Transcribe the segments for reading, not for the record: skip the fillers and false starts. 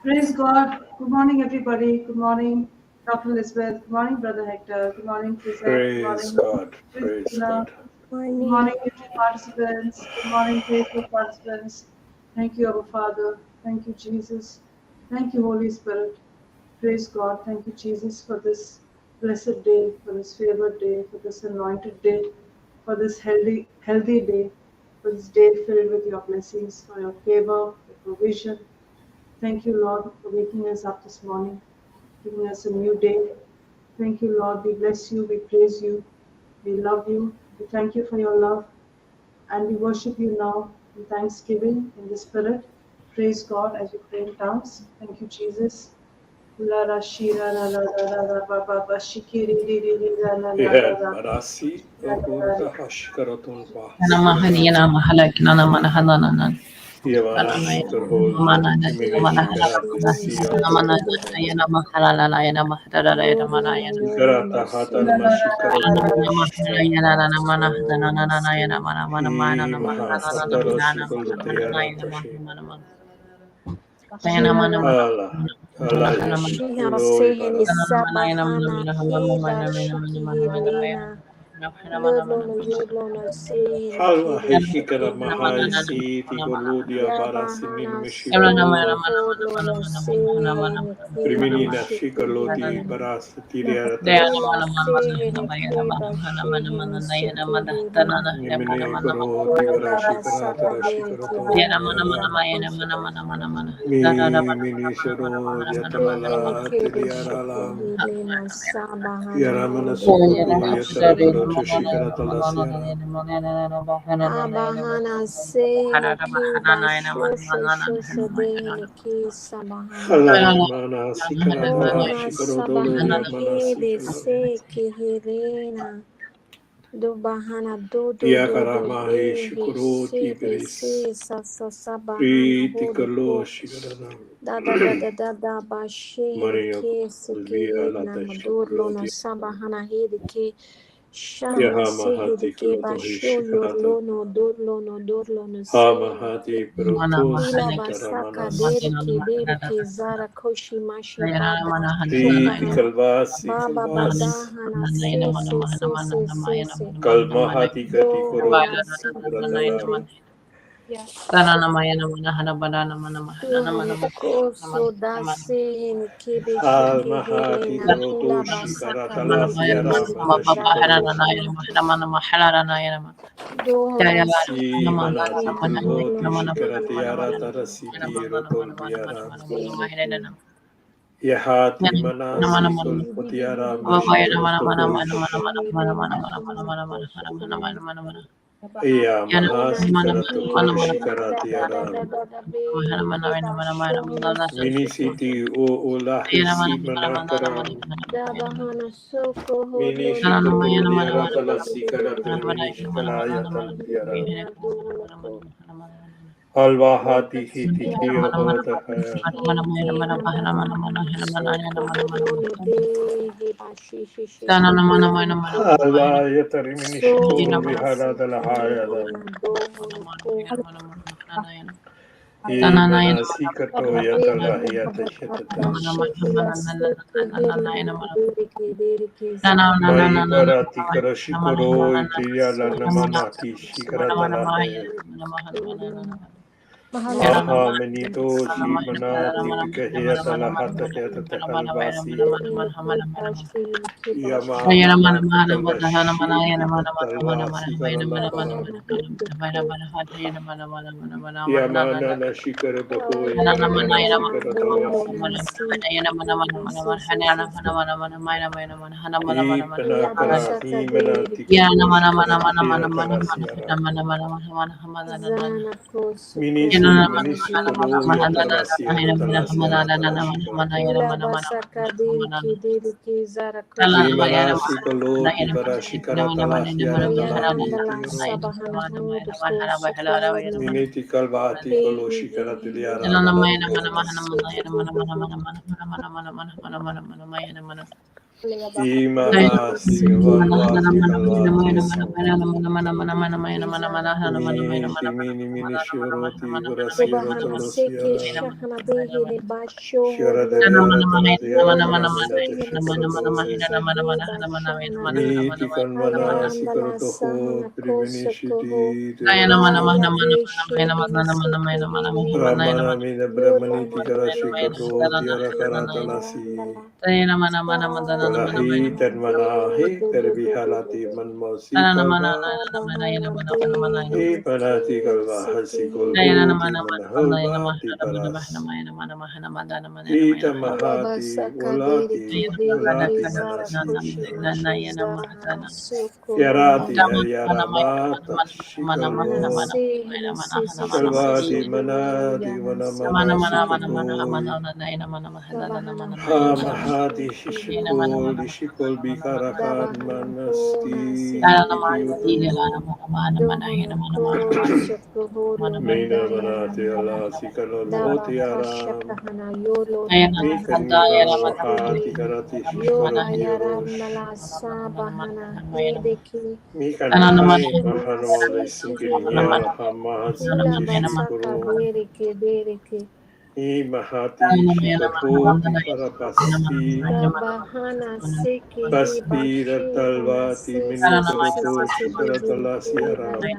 Praise God. Good morning, everybody. Good morning, Dr. Elizabeth. Good morning, Brother Hector. Good morning, Priscilla. Good Praise morning, God. Praise Christina. God. Good morning, YouTube participants. Good morning, Facebook participants. Thank you, our Father. Thank you, Jesus. Thank you, Holy Spirit. Praise God. Thank you, Jesus, for this blessed day, for this favored day, for this anointed day, for this healthy day, for this day filled with your blessings, for your favor, your provision. Thank you, Lord, for waking us up this morning, giving us a new day. Thank you, Lord. We bless you. We praise you. We love you. We thank you for your love. And we worship you now in thanksgiving in the Spirit. Praise God as we pray in tongues. Thank you, Jesus. La ra shira la la la la la ba ba ba shikiri di di di la la la la Yehad la Marasi la la Urta Hashkaratun Mahaniana Sikirata Mahalakina Manahananan. Yavana Shikarhol Timini Shikarati Siyata Yana Mahalayana Mahalayana Manayana. Garata Hatar Mashikaroto Yana Manahanana Mana Mana Mana He Mana Mahataro Shikalutayarata Shi Mana Allah Allah Yashikulo Shihaseheni Barasi sabahana heba shikihilena lolono yolono seheni Halva kebe Heshikara Mahai shihilena Si Tigoludia Barasinin yabahana Mishikaro soko lono seheni kebe Primini Nashikaloti shikihilena Barasatiriarata Dula seheni keba sheheni sukihilena Nimine Koroti Kula Varashikarata basabaheri Rashikarato kihilena Yara Mi Minisharo Leleni Yatalala kebe Teliaralam shikihilena sabahana Yaramana heri Sukoto keba Yatalabaro shihilena Shikaratalasiara Abahana sehene ki basho sho sho sho dehene ki sabahana Hala Mana Sikaratala Ona Shikarodolo sabahana Yamana hebe Sikara se ki helena do bahana do Yakaramahi he Shikuroti se be Biris se sa sa sabahana holy Pritikalo ko Shikarana da ba she hele Maria ke se ki Via helena Lata madurlo no Shikuroti sabahana hele ke Shana Yahamahati sehede ke Kuloto basho Hishikarata yorlono dorlono sehene Hamahati Kila Protosi basaka Karamanas deri ke zara koshi mashi baba shokana Pritikalvasi baba Kalvas badahana se Kalmahati Kati do Koroti hola Radala sibihili ya Mana tuhani koso da sehene kebe shike Almahati helena kila Koroto basaka Shikaratala deri Siara ke zara Mahashikaro koshi mashi Dohona Si sihiriki Manati Kalvoti dohona Shikaratiara dohona Tarasiti Rotolviara sihiriki Yahati Manasi Kolpotiara Mashikarotokoish sihirina kiniko sukuna Iya Dona Mahasi Karatoko sihirina Shikaratiara da be keba shohona Minisiti O Olahi Si Manakaram da bahana soko Mini holo Shikoto no Liaratala Sikarata Mini Shikalaya Talviara Alvahati Hiti Kirota Kaya Alvaya Tarimini Shikoro Vihara Dalahaya Ye Manasi Kato Yatalahiyata Shatata Mai Barati Karashikoro Tiyala Namanati Shikaratala Haya Aha menito shi manati pikaheta lahata heta tehalvasi. Yama manati kalashi tatalvasi karalabara. Yamana na shikara daho ekara shikara talasi. Ipanakara himanati karo shikara tahira talasiara. Minishi manishi kolo ya talasiara talasiara talashikara. Imanashi kolo tipara shikara talasiara talati tiro. Miniti kalvati kolo shikara tiliara talati talas. Imahasi kalvati kalvati aro. Mini shiroti varasiara talasiara. Shara taliara talatiara talamina shikara. Miti kanmana sikarato priminishiti tirasiara. Ramana mina brahmaniti karashikato tiara karatalasi. Kalahi tanmanahi karvihalati manmosi kalva. Ipanati kalva hasi kolhuti manahalvati paras. Ita mahati walati manasi shikarato. Yarati haryarabata shikaro. Kalvati manati vanamana shikato. Ha mahati shikol shikol bikarakan manasti itiuro. Mina manati ala sikaloloti aram. Mikan mikal mahati karati shikarati arosh. Mikan hai mahanwale sinkini hera hamahasi shikuro. I mahati shikatoti parapasi. Baspi ratalvati minikaroto shikaratalasi aram.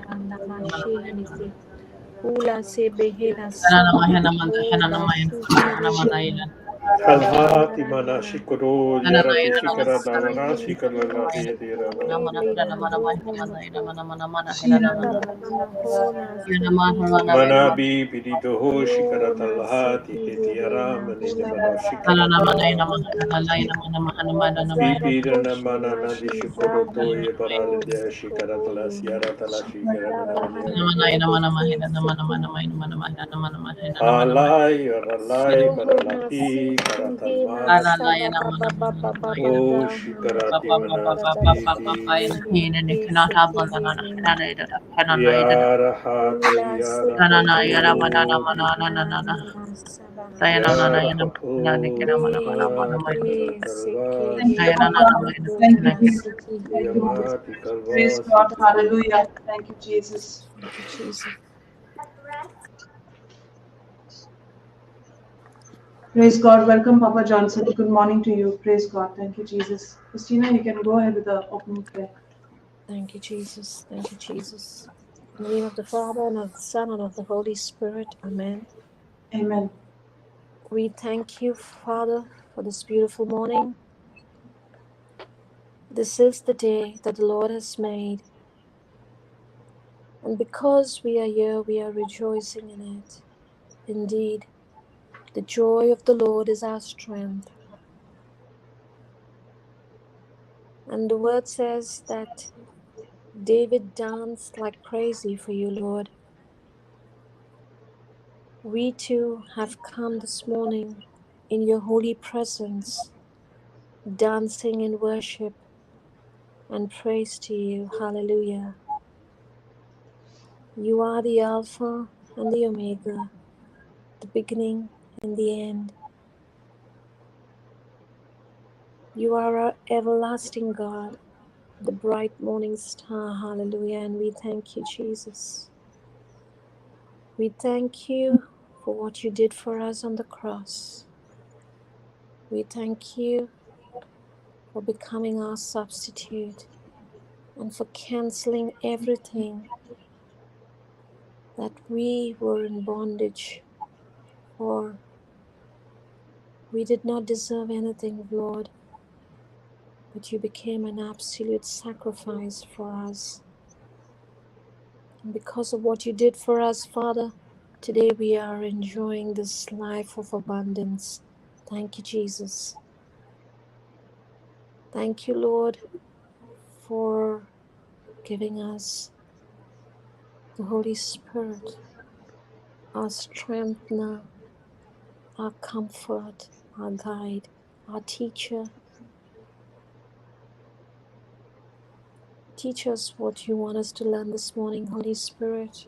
Kalhati mana shikoro yarati shikaradavana shikaralahi yadirava. Manabi piditoho shikaratalahati hetiara maninamano shikaratalava. Pipidana manana di shikoroto ye paralidya shikaratalasi yaratala shikaradavani. Alai ralai maralahi karatalvas. Oh shikarati manati ti. Yarahati yarahoti. Yarahoti Thank you, karatalvasi. Papa. Thank you, Jesus. Thank you, Holy Yamati Spirit. Praise kalvasi God. tiro. Hallelujah. Thank you, Jesus. Praise God. Welcome, Papa Johnson. Good morning to you. Praise God. Thank you, Jesus. Christina, you can go ahead with the opening prayer. Thank you, Jesus. Thank you, Jesus. In the name of the Father, and of the Son, and of the Holy Spirit. Amen. Amen. We thank you, Father, for this beautiful morning. This is the day that the Lord has made. And because we are here, we are rejoicing in it. Indeed, the joy of the Lord is our strength. And the word says that David danced like crazy for you, Lord. We too have come this morning in your holy presence, dancing in worship and praise to you. Hallelujah. You are the Alpha and the Omega, the beginning and the end. You are our everlasting God, the bright morning star. Hallelujah. And we thank you, Jesus. We thank you for what you did for us on the cross. We thank you for becoming our substitute and for canceling everything that we were in bondage, for we did not deserve anything, Lord, but you became an absolute sacrifice for us. And because of what you did for us, Father, today we are enjoying this life of abundance. Thank you, Jesus. Thank you, Lord, for giving us the Holy Spirit, our strengthener, our comfort, our guide, our teacher. Teach us what you want us to learn this morning, Holy Spirit.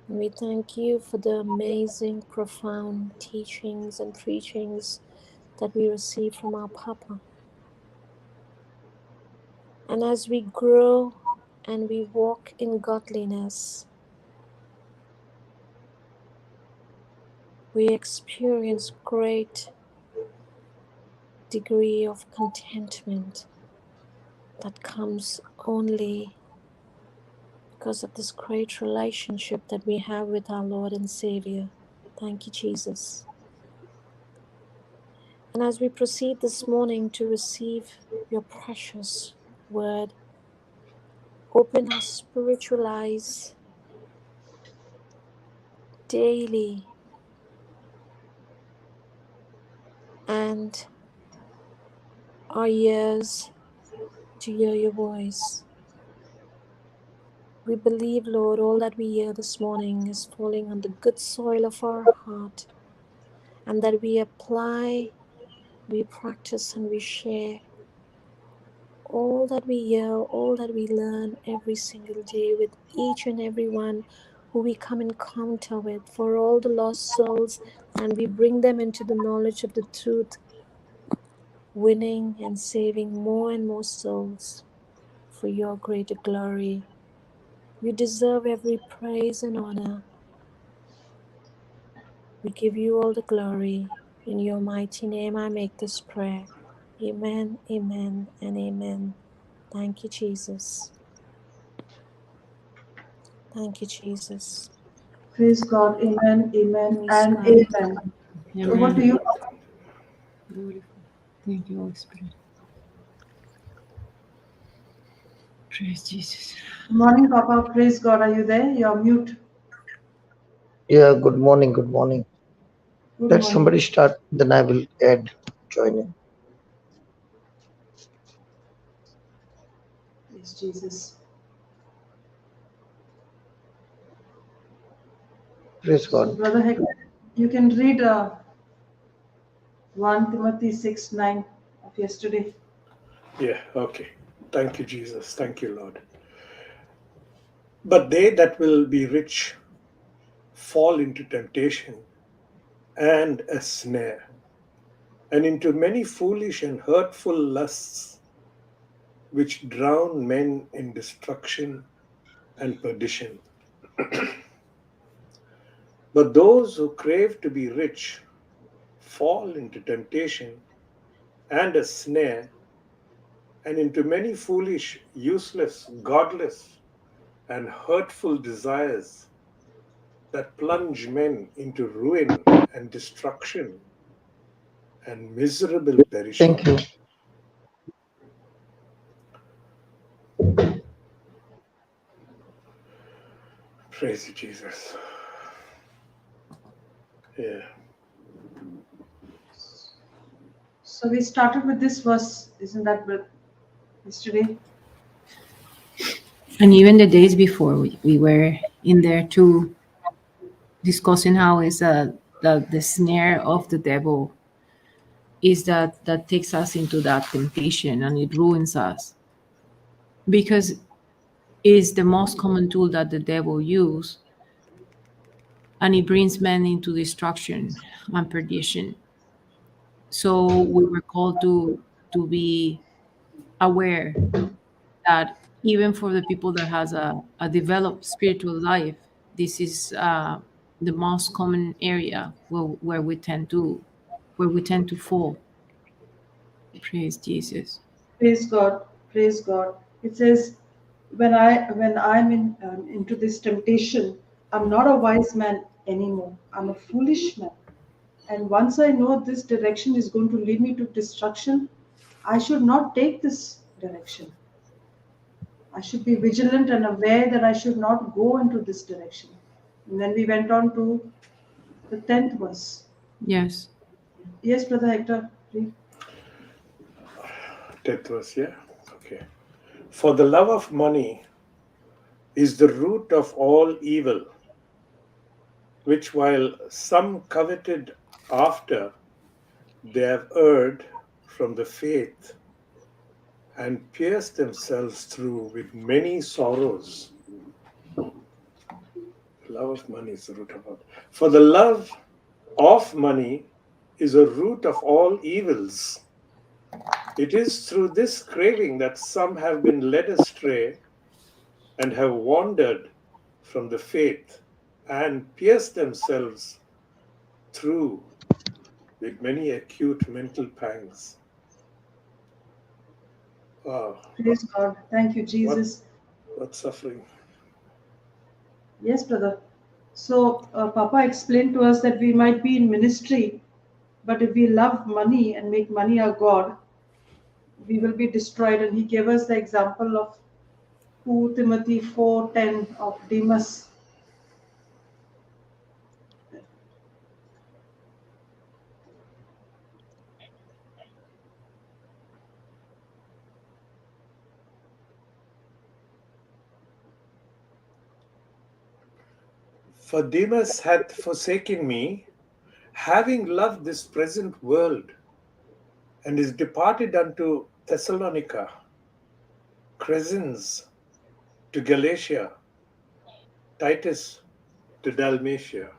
And we thank you for the amazing, profound teachings and preachings that we receive from our Papa. And as we grow and we walk in godliness, we experience great degree of contentment that comes only because of this great relationship that we have with our Lord and Savior. Thank you, Jesus. And as we proceed this morning to receive your precious word, open our spiritual eyes daily and our ears to hear your voice. We believe, Lord, all that we hear this morning is falling on the good soil of our heart, and that we apply, we practice, and we share all that we hear, all that we learn every single day with each and every one who we come in encounter with, for all the lost souls, and we bring them into the knowledge of the truth, winning and saving more and more souls for your greater glory. You deserve every praise and honor. We give you all the glory. In your mighty name I make this prayer. Amen, amen, and amen. Thank you, Jesus. Thank you, Jesus. Praise God. Amen, amen, Praise and God. amen. Over to Amen. you. Beautiful. Thank you, Holy Spirit. Praise Jesus. Good morning, Papa. Praise God. Are you there? You're mute. Yeah, good morning, good morning. Good Let morning. somebody start, then I will add, join in. Yes, Jesus. Praise So, God. Brother Hector, you can read 1 Timothy 6:9 of yesterday. Yeah, okay. Thank you, Jesus. Thank you, Lord. But they that will be rich fall into temptation and a snare, and into many foolish and hurtful lusts, which drown men in destruction and perdition. But those who crave to be rich fall into temptation and a snare, and into many foolish, useless, godless, and hurtful desires that plunge men into ruin and destruction and miserable perishing. Thank you. Praise you, Jesus. Yeah. So we started with this verse, isn't that yesterday? And even the days before, we were in there too, discussing how is the snare of the devil is that takes us into that temptation and it ruins us, because it's the most common tool that the devil use, and it brings men into destruction and perdition. So we were called to be aware that even for the people that has a developed spiritual life, this is the most common area where we tend to fall. Praise Jesus. Praise God. Praise God. It says, when I'm into this temptation, I'm not a wise man anymore. I'm a foolish man. And once I know this direction is going to lead me to destruction, I should not take this direction. I should be vigilant and aware that I should not go into this direction. And then we went on to the 10th verse. Yes. Yes, Brother Hector, please. 10th verse, yeah? Okay. For the love of money is the root of all evil, which while some coveted after, they have erred from the faith and pierced themselves through with many sorrows. Love of money is the root of all. For the love of money is a root of all evils. It is through this craving that some have been led astray and have wandered from the faith and pierced themselves through with many acute mental pangs. Wow, Praise God. Thank you, Jesus. what suffering. Yes, brother. So, Papa explained to us that we might be in ministry, but if we love money and make money our God, we will be destroyed. And he gave us the example of 2 Timothy 4:10 of Demas. For Demas hath forsaken me, having loved this present world, and is departed unto Thessalonica, Crescens to Galatia, Titus to Dalmatia.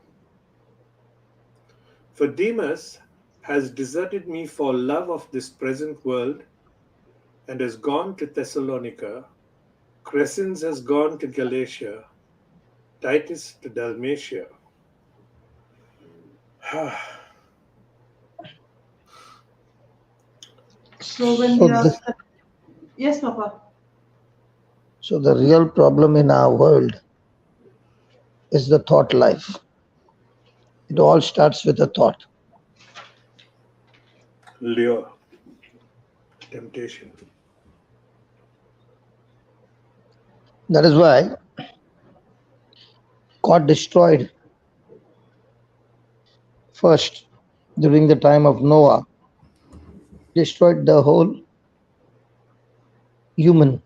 For Demas has deserted me for love of this present world, and has gone to Thessalonica. Crescens has gone to Galatia, Titus to Dalmatia. So when So we are, the, yes, Papa. so the real problem in our world is the thought life. It all starts with a thought. Lure, temptation. That is why God destroyed first during the time of Noah, destroyed the whole human,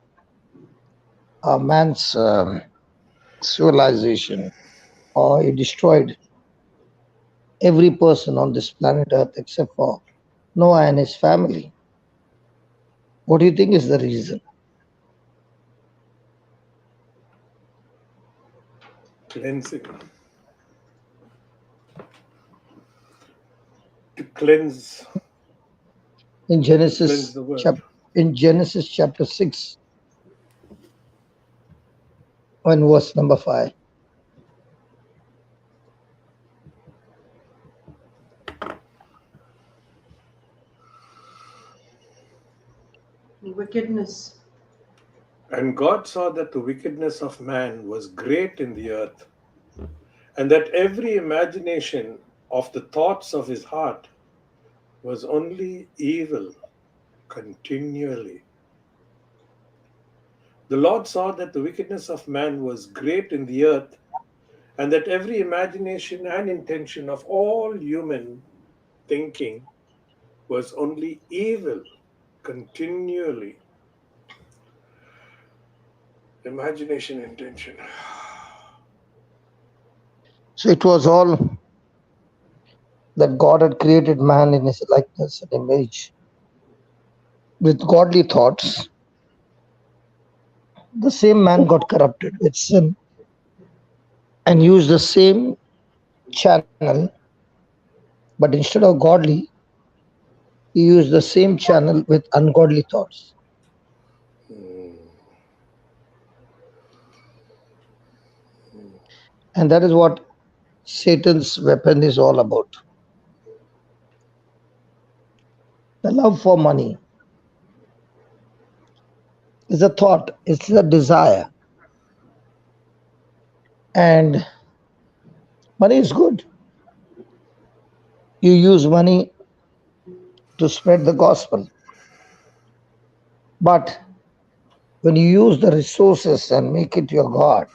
man's civilization, or he destroyed every person on this planet Earth except for Noah and his family. What do you think is the reason? Cleansing. To cleanse In Genesis, the world. in Genesis chapter 6 and verse number 5. Wickedness. And God saw that the wickedness of man was great in the earth, and that every imagination of the thoughts of his heart was only evil continually. The Lord saw that the wickedness of man was great in the earth, and that every imagination and intention of all human thinking was only evil continually. Imagination, intention. So it was all that God had created man in his likeness and image with godly thoughts. The same man got corrupted with sin and used the same channel, but instead of godly, he used the same channel with ungodly thoughts. And that is what Satan's weapon is all about. The love for money. It's a thought, it's a desire. And money is good. You use money to spread the gospel. But when you use the resources and make it your God,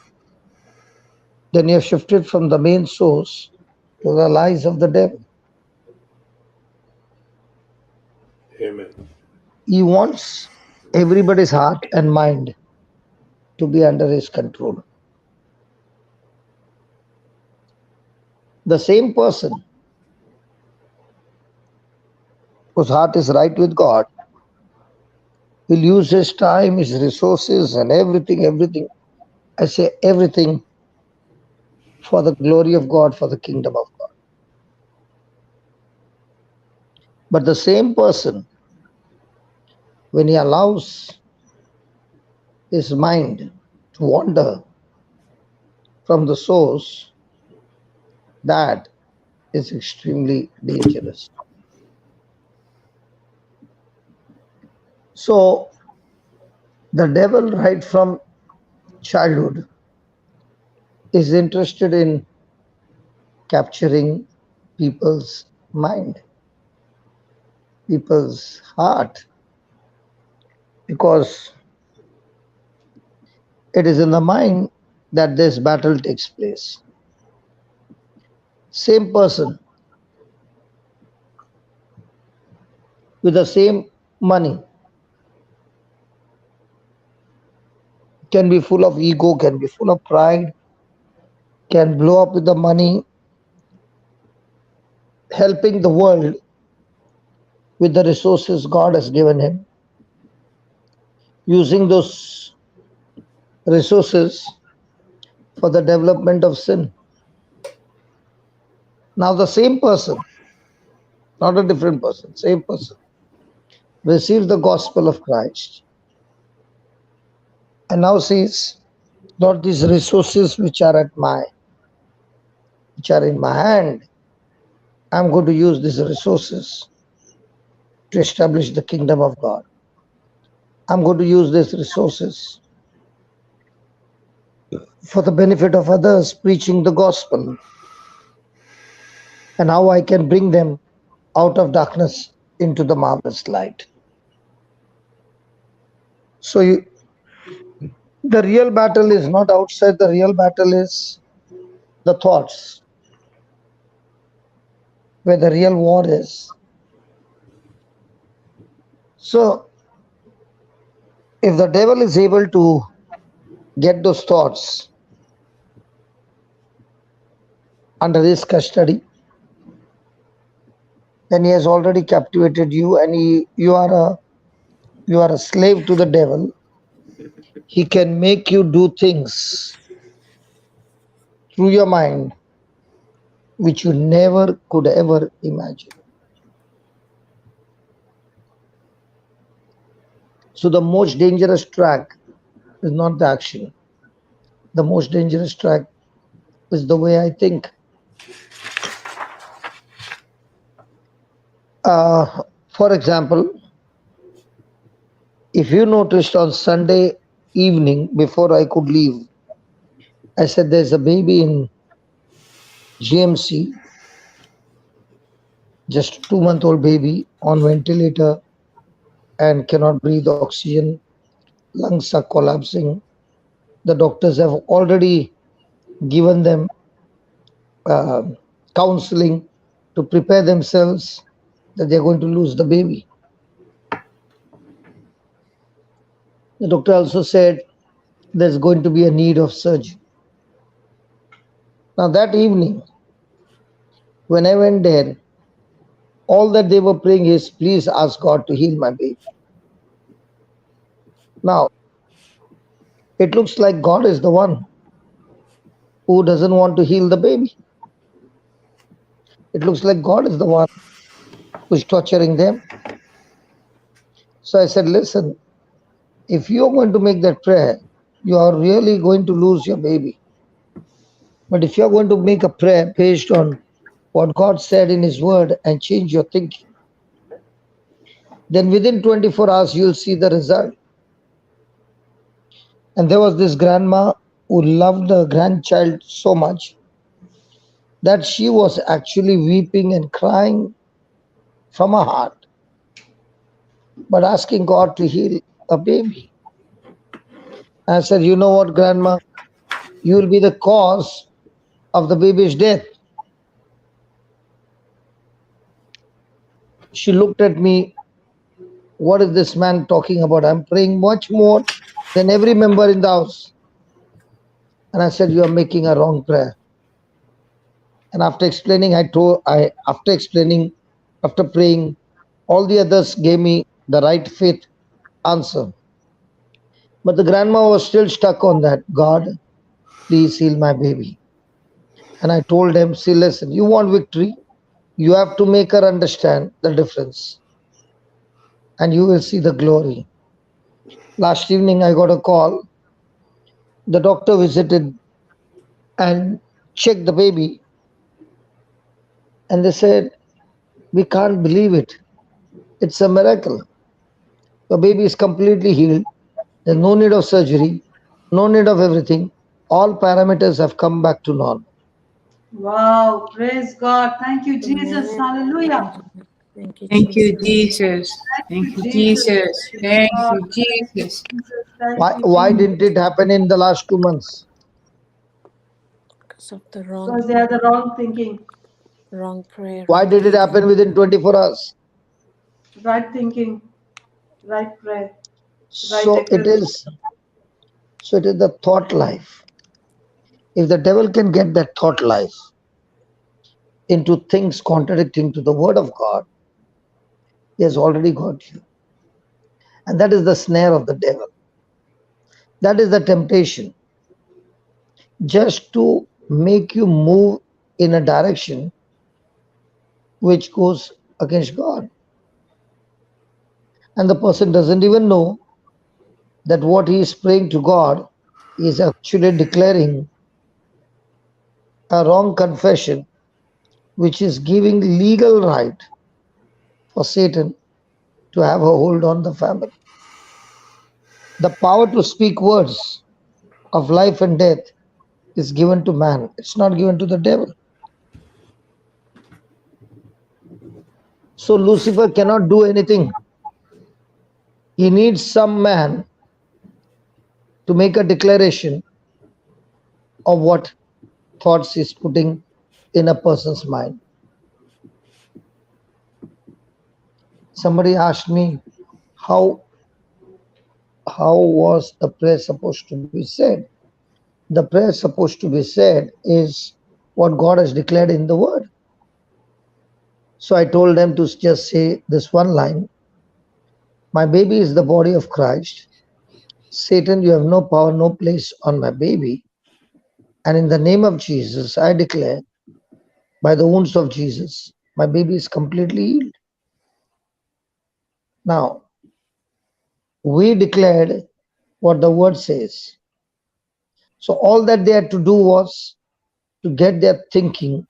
then you have shifted from the main source to the lies of the devil. Amen. He wants everybody's heart and mind to be under his control. The same person whose heart is right with God will use his time, his resources, and everything. I say everything for the glory of God, for the kingdom of God. But the same person, when he allows his mind to wander from the source, that is extremely dangerous. So, the devil, right from childhood, is interested in capturing people's mind, people's heart, because it is in the mind that this battle takes place. Same person with the same money can be full of ego, can be full of pride, can blow up with the money, helping the world with the resources God has given him, using those resources for the development of sin. Now, the same person, not a different person, same person, receives the gospel of Christ and now says, Lord, these resources which are in my hand, I'm going to use these resources to establish the kingdom of God. I'm going to use these resources for the benefit of others, preaching the gospel, and how I can bring them out of darkness into the marvelous light. So the real battle is not outside, the real battle is the thoughts, where the real war is. So if the devil is able to get those thoughts under his custody, then he has already captivated you, and you are a slave to the devil. He can make you do things through your mind which you never could ever imagine. So the most dangerous track is not the action. The most dangerous track is the way I think. For example, if you noticed on Sunday evening before I could leave, I said there's a baby in GMC, just a 2-month-old baby on ventilator and cannot breathe oxygen, lungs are collapsing. The doctors have already given them counseling to prepare themselves that they're going to lose the baby. The doctor also said there's going to be a need of surgery. Now that evening, when I went there, all that they were praying is, please ask God to heal my baby. Now, it looks like God is the one who doesn't want to heal the baby. It looks like God is the one who's torturing them. So I said, listen, if you're going to make that prayer, you are really going to lose your baby. But if you're going to make a prayer based on what God said in His Word and change your thinking, then within 24 hours, you'll see the result. And there was this grandma who loved the grandchild so much that she was actually weeping and crying from her heart, but asking God to heal a baby. And I said, you know what, grandma? You will be the cause of the baby's death. She looked at me, what is this man talking about? I'm praying much more than every member in the house. And I said, you are making a wrong prayer. And after explaining, after praying, all the others gave me the right faith answer. But the grandma was still stuck on that. God, please heal my baby. And I told them, see, listen, you want victory, you have to make her understand the difference, and you will see the glory. Last evening, I got a call. The doctor visited and checked the baby, and they said, we can't believe it. It's a miracle. The baby is completely healed. There's no need of surgery, no need of everything. All parameters have come back to normal. Wow, praise God. Thank you, Jesus. Amen. Hallelujah. Thank you, Thank you, Jesus. Jesus. Thank Thank you, you, Jesus. Jesus. Praise Thank God. you, Thank you, Jesus. Jesus. Thank Why, you, why Jesus. didn't it happen in the last 2 months? Because of the wrong, Because they are the wrong thinking, wrong prayer, Why wrong did it happen thinking. within 24 hours? right thinking, right prayer, right So it declaration. is. So it is the thought life. If the devil can get that thought life into things contradicting to the word of God, he has already got you. And that is the snare of the devil. That is the temptation. Just to make you move in a direction which goes against God. And the person doesn't even know that what he is praying to God is actually declaring a wrong confession, which is giving legal right for Satan to have a hold on the family. The power to speak words of life and death is given to man. It's not given to the devil. So Lucifer cannot do anything. He needs some man to make a declaration of what thoughts he's putting in a person's mind. Somebody asked me how was a prayer supposed to be said? The prayer supposed to be said is what God has declared in the word. So I told them to just say this one line: my baby is the body of Christ. Satan, you have no power, no place on my baby. And in the name of Jesus, I declare, by the wounds of Jesus, my baby is completely healed. Now, we declared what the word says. So all that they had to do was to get their thinking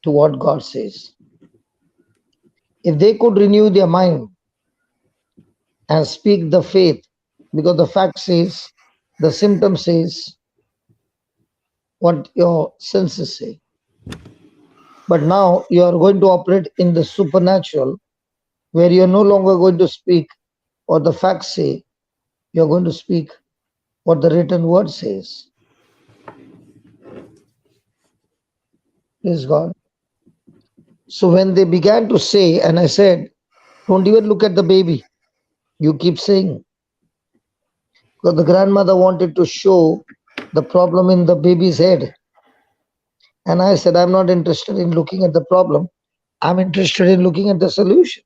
to what God says. If they could renew their mind and speak the faith, because the fact says, the symptom says what your senses say. But now you are going to operate in the supernatural, where you are no longer going to speak what the facts say, you are going to speak what the written word says. Praise God. So when they began to say, and I said, don't even look at the baby, you keep saying. Because the grandmother wanted to show the problem in the baby's head. And I said, I'm not interested in looking at the problem. I'm interested in looking at the solution.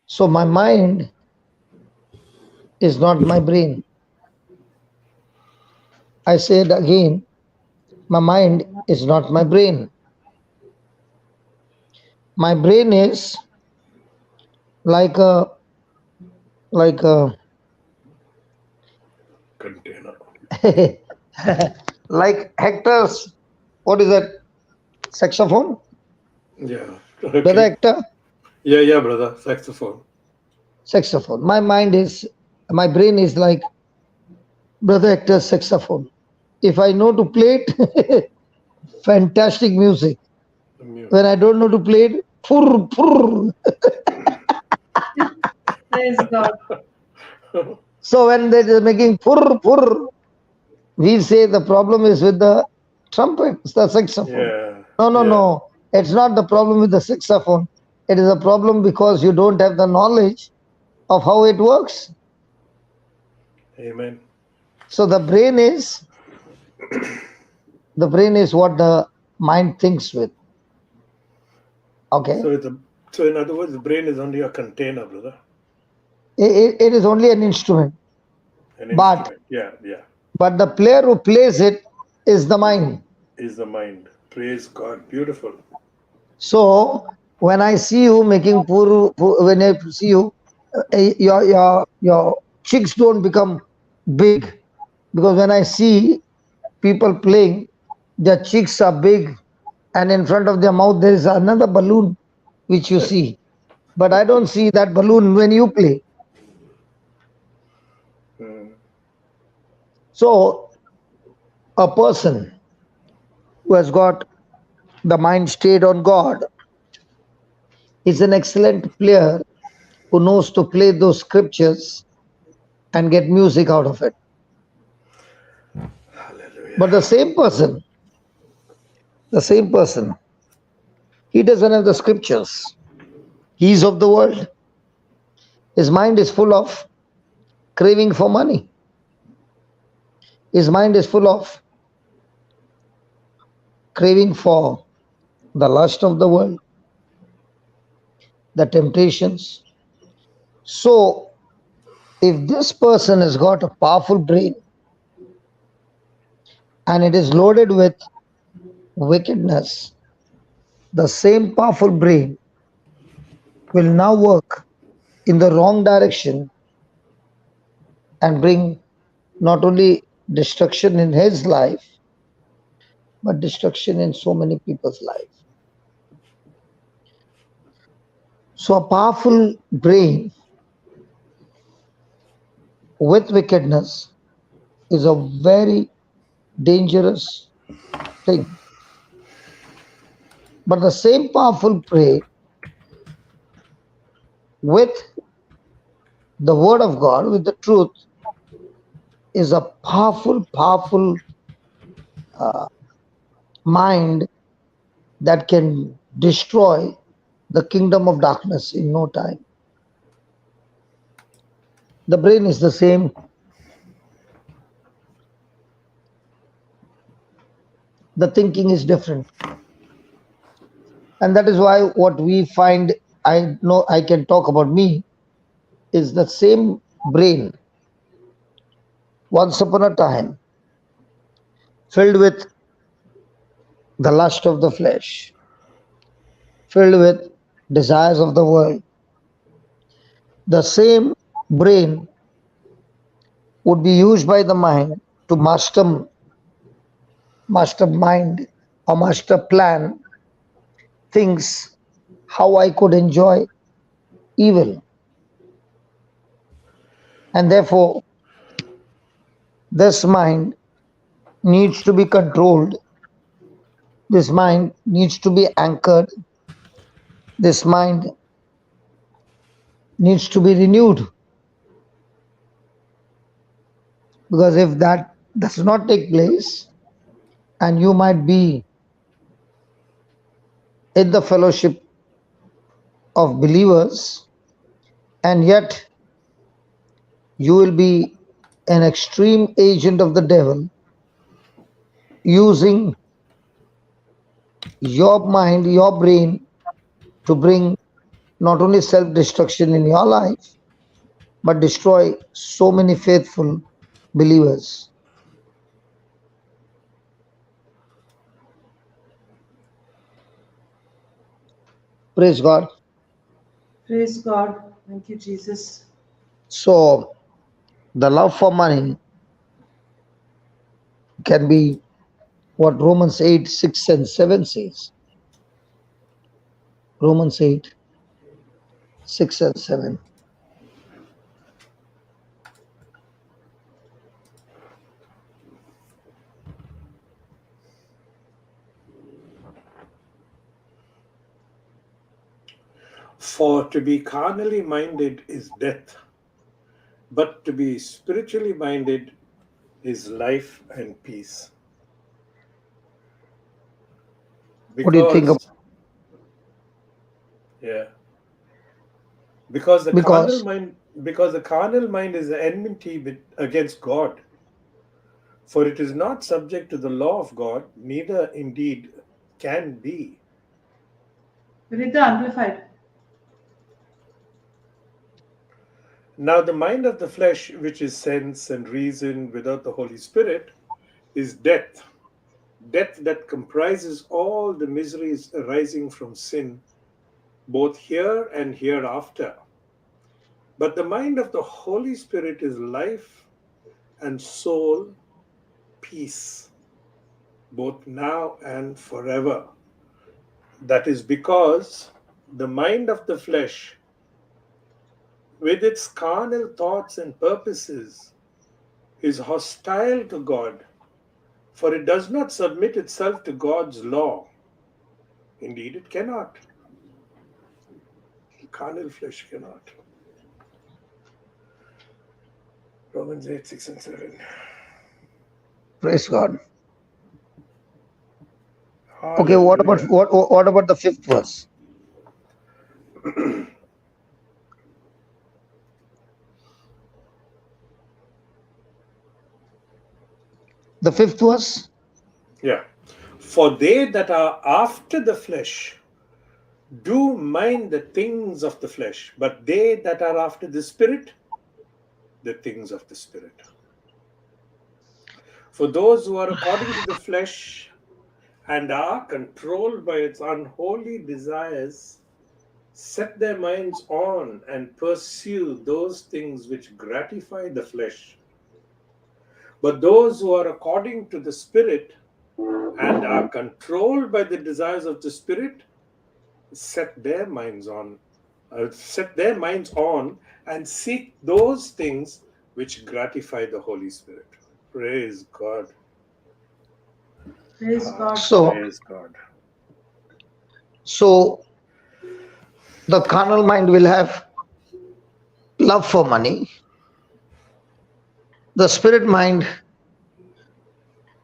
So my mind is not my brain. I said again, my mind is not my brain. My brain is like a Container. like Hector's, what is that, saxophone? Yeah. Brother Okay. Hector? Yeah, brother. Saxophone. saxophone. My brain is like Brother Hector's saxophone. If I know to play it, fantastic music. When I don't know to play it, purr, purr. Praise God. So when they're making purr, purr, we say the problem is with the trumpet, it's the saxophone. Yeah. No, Yeah. no. It's not the problem with the saxophone. It is a problem because you don't have the knowledge of how it works. Amen. So the brain is what the mind thinks with. Okay. So in other words, the brain is only a container, brother. It is only an instrument. An But instrument. Yeah, yeah. but the player who plays it is the mind. Is the mind. Praise God. Beautiful. So when I see you making when I see you, your cheeks don't become big, because when I see people playing, their cheeks are big, and in front of their mouth there is another balloon which you see. But I don't see that balloon when you play. Mm. So a person who has got the mind stayed on God is an excellent player who knows to play those scriptures and get music out of it. Hallelujah. But the same person, he doesn't have the scriptures. He's of the world. His mind is full of craving for money. His mind is full of craving for the lust of the world, the temptations. So, if this person has got a powerful brain and it is loaded with wickedness, the same powerful brain will now work in the wrong direction and bring not only destruction in his life, but destruction in so many people's lives. So, a powerful brain with wickedness is a very dangerous thing. But the same powerful brain with the word of God, with the truth, is a powerful mind that can destroy the kingdom of darkness in no time. The brain is the same. The thinking is different. And that is why what we find, I know I can talk about me, is the same brain once upon a time filled with the lust of the flesh, filled with desires of the world. The same brain would be used by the mind to mastermind or master plan things how I could enjoy evil. And therefore, this mind needs to be controlled. This mind needs to be anchored. This mind needs to be renewed. Because if that does not take place, and you might be in the fellowship of believers, and yet you will be an extreme agent of the devil, using your mind, your brain, to bring not only self-destruction in your life, but destroy so many faithful believers. Praise God. Praise God. Thank you, Jesus. So, the love for money can be what Romans 8, 6 and 7 says. Romans 8, 6 and 7. For to be carnally minded is death, but to be spiritually minded is life and peace. What do you think Because, yeah, because the carnal because mind, because the carnal mind is enmity against God. For it is not subject to the law of God, neither indeed can be. Read the Amplified. Now, the mind of the flesh, which is sense and reason without the Holy Spirit, is death. Death that comprises all the miseries arising from sin, both here and hereafter. But the mind of the Holy Spirit is life and soul, peace, both now and forever. That is because the mind of the flesh, with its carnal thoughts and purposes, is hostile to God, for it does not submit itself to God's law. Indeed, it cannot. The carnal flesh cannot. Romans 8, 6 and 7. praise God. Okay, what about Hallelujah. what about the 5th verse? The 5th verse? Yeah. For they that are after the flesh do mind the things of the flesh, but they that are after the Spirit, the things of the Spirit. For those who are according to the flesh and are controlled by its unholy desires, set their minds on and pursue those things which gratify the flesh. But those who are according to the Spirit and are controlled by the desires of the Spirit, set their minds on and seek those things which gratify the Holy Spirit. Praise God. Praise God. Praise God. So the carnal mind will have love for money. The spirit mind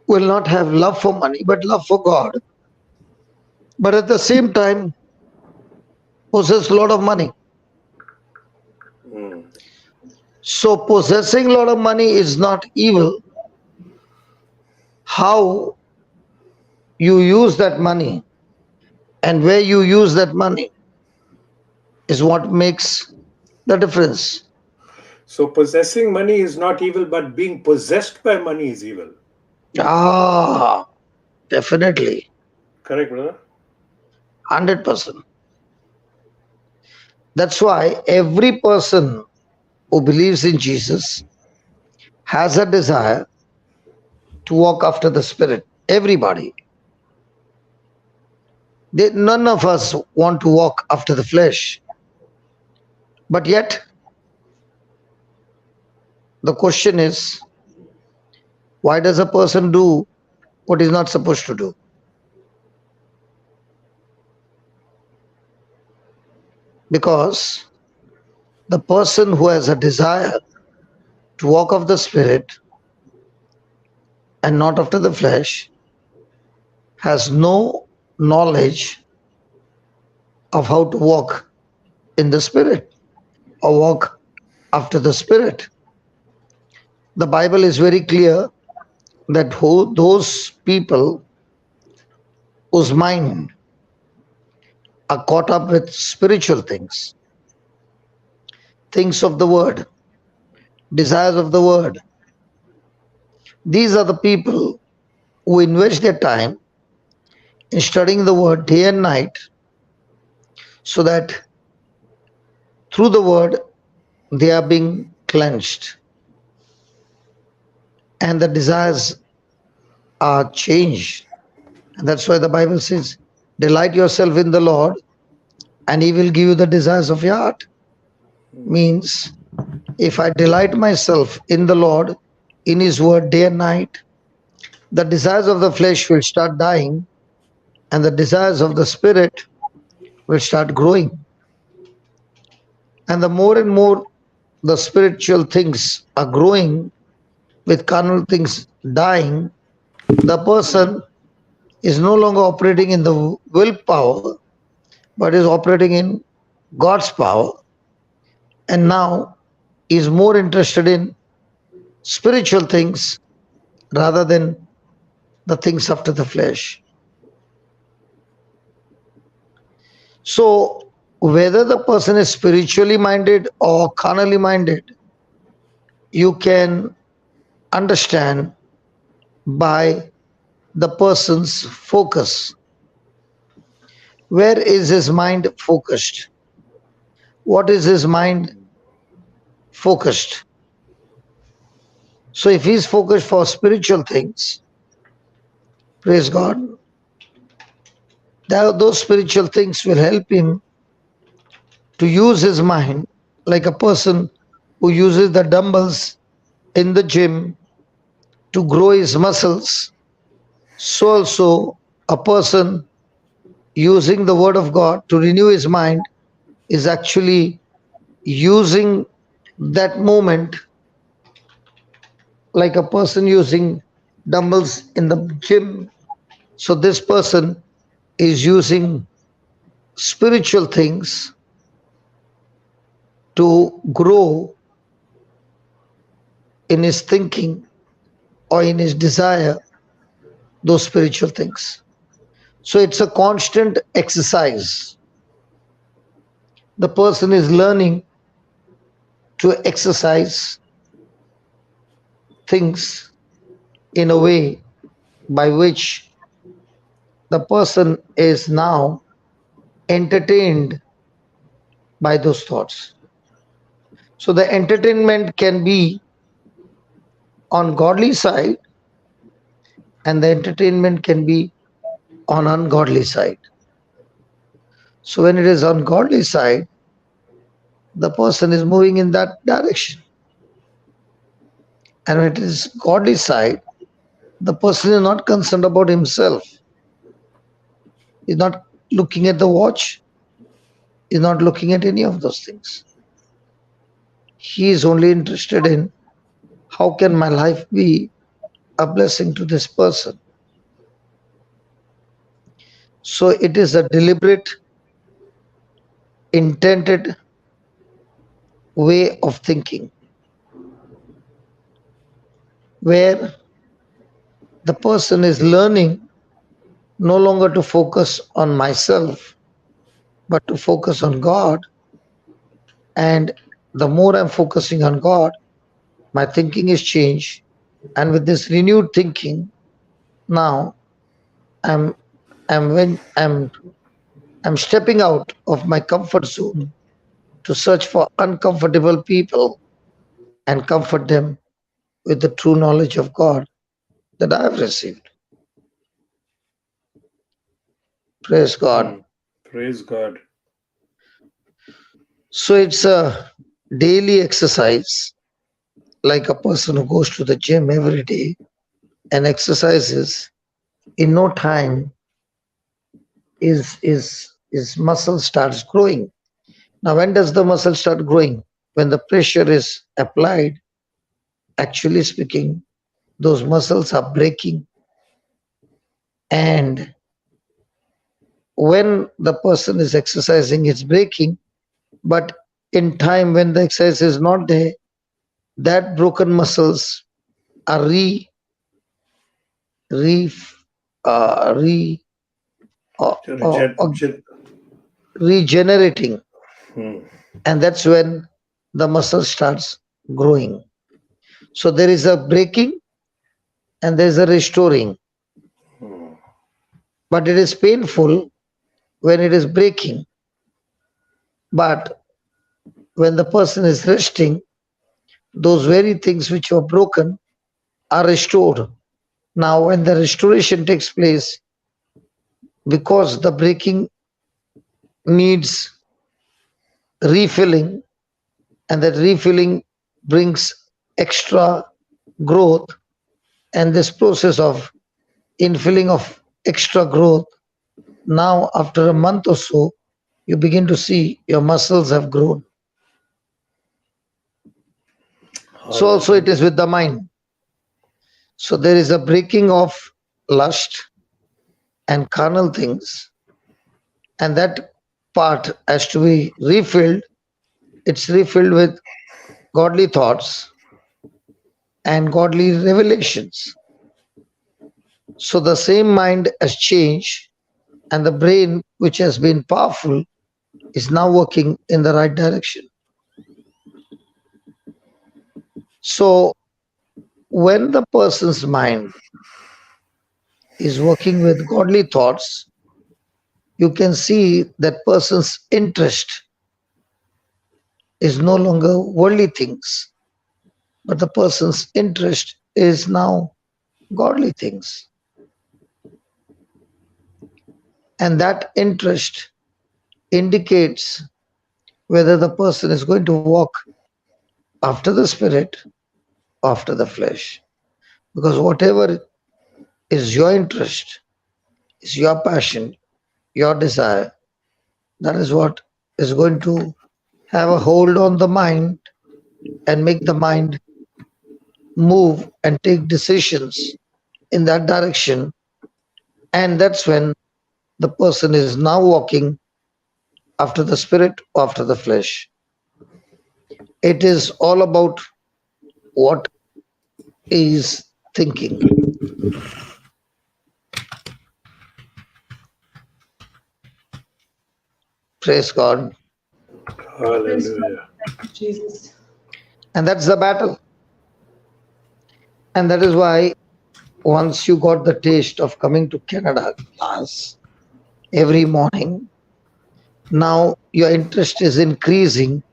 will not have love for money, but love for God. But at the same time, possess a lot of money. Mm. So possessing a lot of money is not evil. How you use that money and where you use that money is what makes the difference. So possessing money is not evil, but being possessed by money is evil. Ah, definitely. Correct, brother? 100%. That's why every person who believes in Jesus has a desire to walk after the Spirit. Everybody. None of us want to walk after the flesh. But yet, the question is, why does a person do what he's not supposed to do? Because the person who has a desire to walk of the Spirit and not after the flesh has no knowledge of how to walk in the Spirit or walk after the Spirit. The Bible is very clear that those people whose mind are caught up with spiritual things, things of the word, desires of the word, these are the people who invest their time in studying the word day and night so that through the word they are being cleansed and the desires are changed. And that's why the Bible says, delight yourself in the Lord and he will give you the desires of your heart. Means if I delight myself in the Lord, in his word day and night, the desires of the flesh will start dying and the desires of the spirit will start growing. And the more and more the spiritual things are growing, with carnal things dying, the person is no longer operating in the willpower, but is operating in God's power. And now is more interested in spiritual things rather than the things after the flesh. So, whether the person is spiritually minded or carnally minded, you can understand by the person's focus. Where is his mind focused? What is his mind focused? So, if he's focused for spiritual things, praise God, those spiritual things will help him to use his mind like a person who uses the dumbbells in the gym to grow his muscles. So also a person using the word of God to renew his mind is actually using that moment like a person using dumbbells in the gym. So this person is using spiritual things to grow in his thinking or in his desire those spiritual things. So it's a constant exercise. The person is learning to exercise things in a way by which the person is now entertained by those thoughts. So the entertainment can be on godly side and the entertainment can be on ungodly side. So when it is on godly side, the person is moving in that direction. And when it is godly side, the person is not concerned about himself. He's not looking at the watch. He's not looking at any of those things. He is only interested in how can my life be a blessing to this person. So it is a deliberate, intended way of thinking where the person is learning no longer to focus on myself, but to focus on God. And the more I'm focusing on God, my thinking is changed. And with this renewed thinking, now I'm stepping out of my comfort zone to search for uncomfortable people and comfort them with the true knowledge of God that I have received. Praise God. Praise God. So it's a daily exercise, like a person who goes to the gym every day and exercises. In no time, his muscle starts growing. Now, when does the muscle start growing? When the pressure is applied, actually speaking, those muscles are breaking. And when the person is exercising, it's breaking. But in time, when the exercise is not there, that broken muscles are re uh, re uh, uh, uh, regenerating, and that's when the muscle starts growing. So there is a breaking and there is a restoring, but it is painful when it is breaking. But when the person is resting, those very things which were broken are restored. Now when the restoration takes place, because the breaking needs refilling, and that refilling brings extra growth, and this process of infilling of extra growth, now after a month or so, you begin to see your muscles have grown. So also it is with the mind. So there is a breaking of lust and carnal things, and that part has to be refilled. It's refilled with godly thoughts and godly revelations. So the same mind has changed, and the brain, which has been powerful, is now working in the right direction. So when the person's mind is working with godly thoughts, you can see that person's interest is no longer worldly things, but the person's interest is now godly things. And that interest indicates whether the person is going to walk after the spirit, after the flesh. Because whatever is your interest, is your passion, your desire, that is what is going to have a hold on the mind and make the mind move and take decisions in that direction. And that's when the person is now walking after the spirit, after the flesh. It is all about what is thinking. Praise God. Praise God. Hallelujah. Thank you, Jesus. And that's the battle. And that is why once you got the taste of coming to Canada class every morning, now your interest is increasing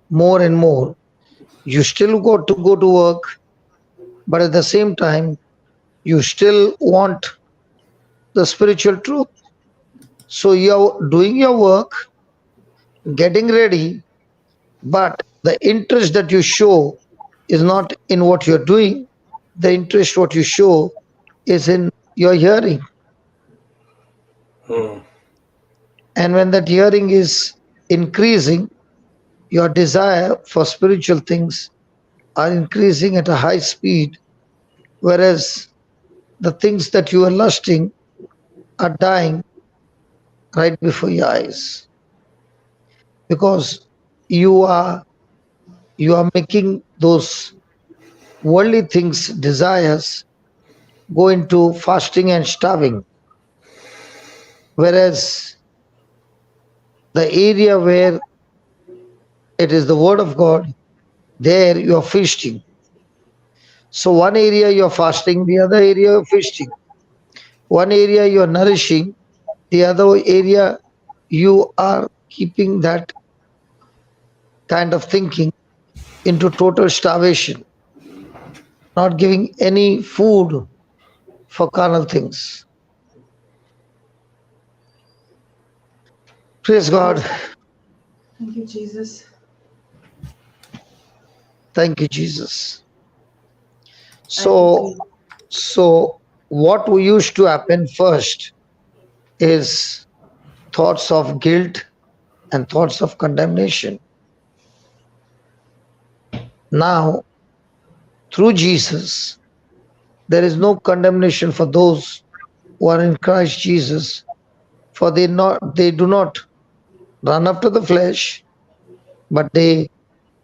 more and more. You still got to go to work, but at the same time, you still want the spiritual truth. So you're doing your work, getting ready, but the interest that you show is not in what you're doing. The interest what you show is in your hearing. Hmm. And when that hearing is increasing, your desire for spiritual things are increasing at a high speed, whereas the things that you are lusting are dying right before your eyes, because you are making those worldly things, desires, go into fasting and starving, whereas the area where it is the word of God, there you are feasting. So one area you are fasting, the other area you are feasting. One area you are nourishing, the other area you are keeping that kind of thinking into total starvation, not giving any food for carnal things. Praise God. Thank you, Jesus. Thank you, Jesus. Thank you, So, Jesus. what used to happen first is thoughts of guilt and thoughts of condemnation. Now, through Jesus, there is no condemnation for those who are in Christ Jesus, for they do not run after the flesh, but they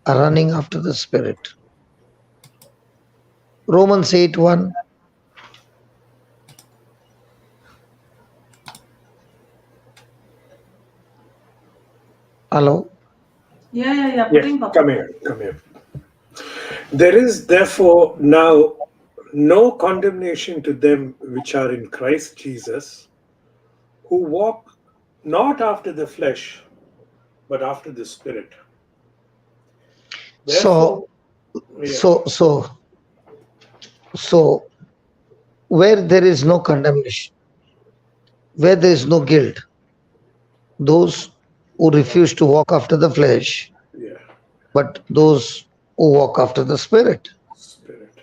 are running after the Spirit. Romans 8:1. Hello. Yeah. Yes, Putting Papa. come here, come here. There is therefore now no condemnation to them which are in Christ Jesus, who walk not after the flesh, but after the Spirit. So, Therefore, yeah, so, so, so, where there is no condemnation, where there is no guilt, those who refuse to walk after the flesh, yeah, but those who walk after the Spirit. Spirit.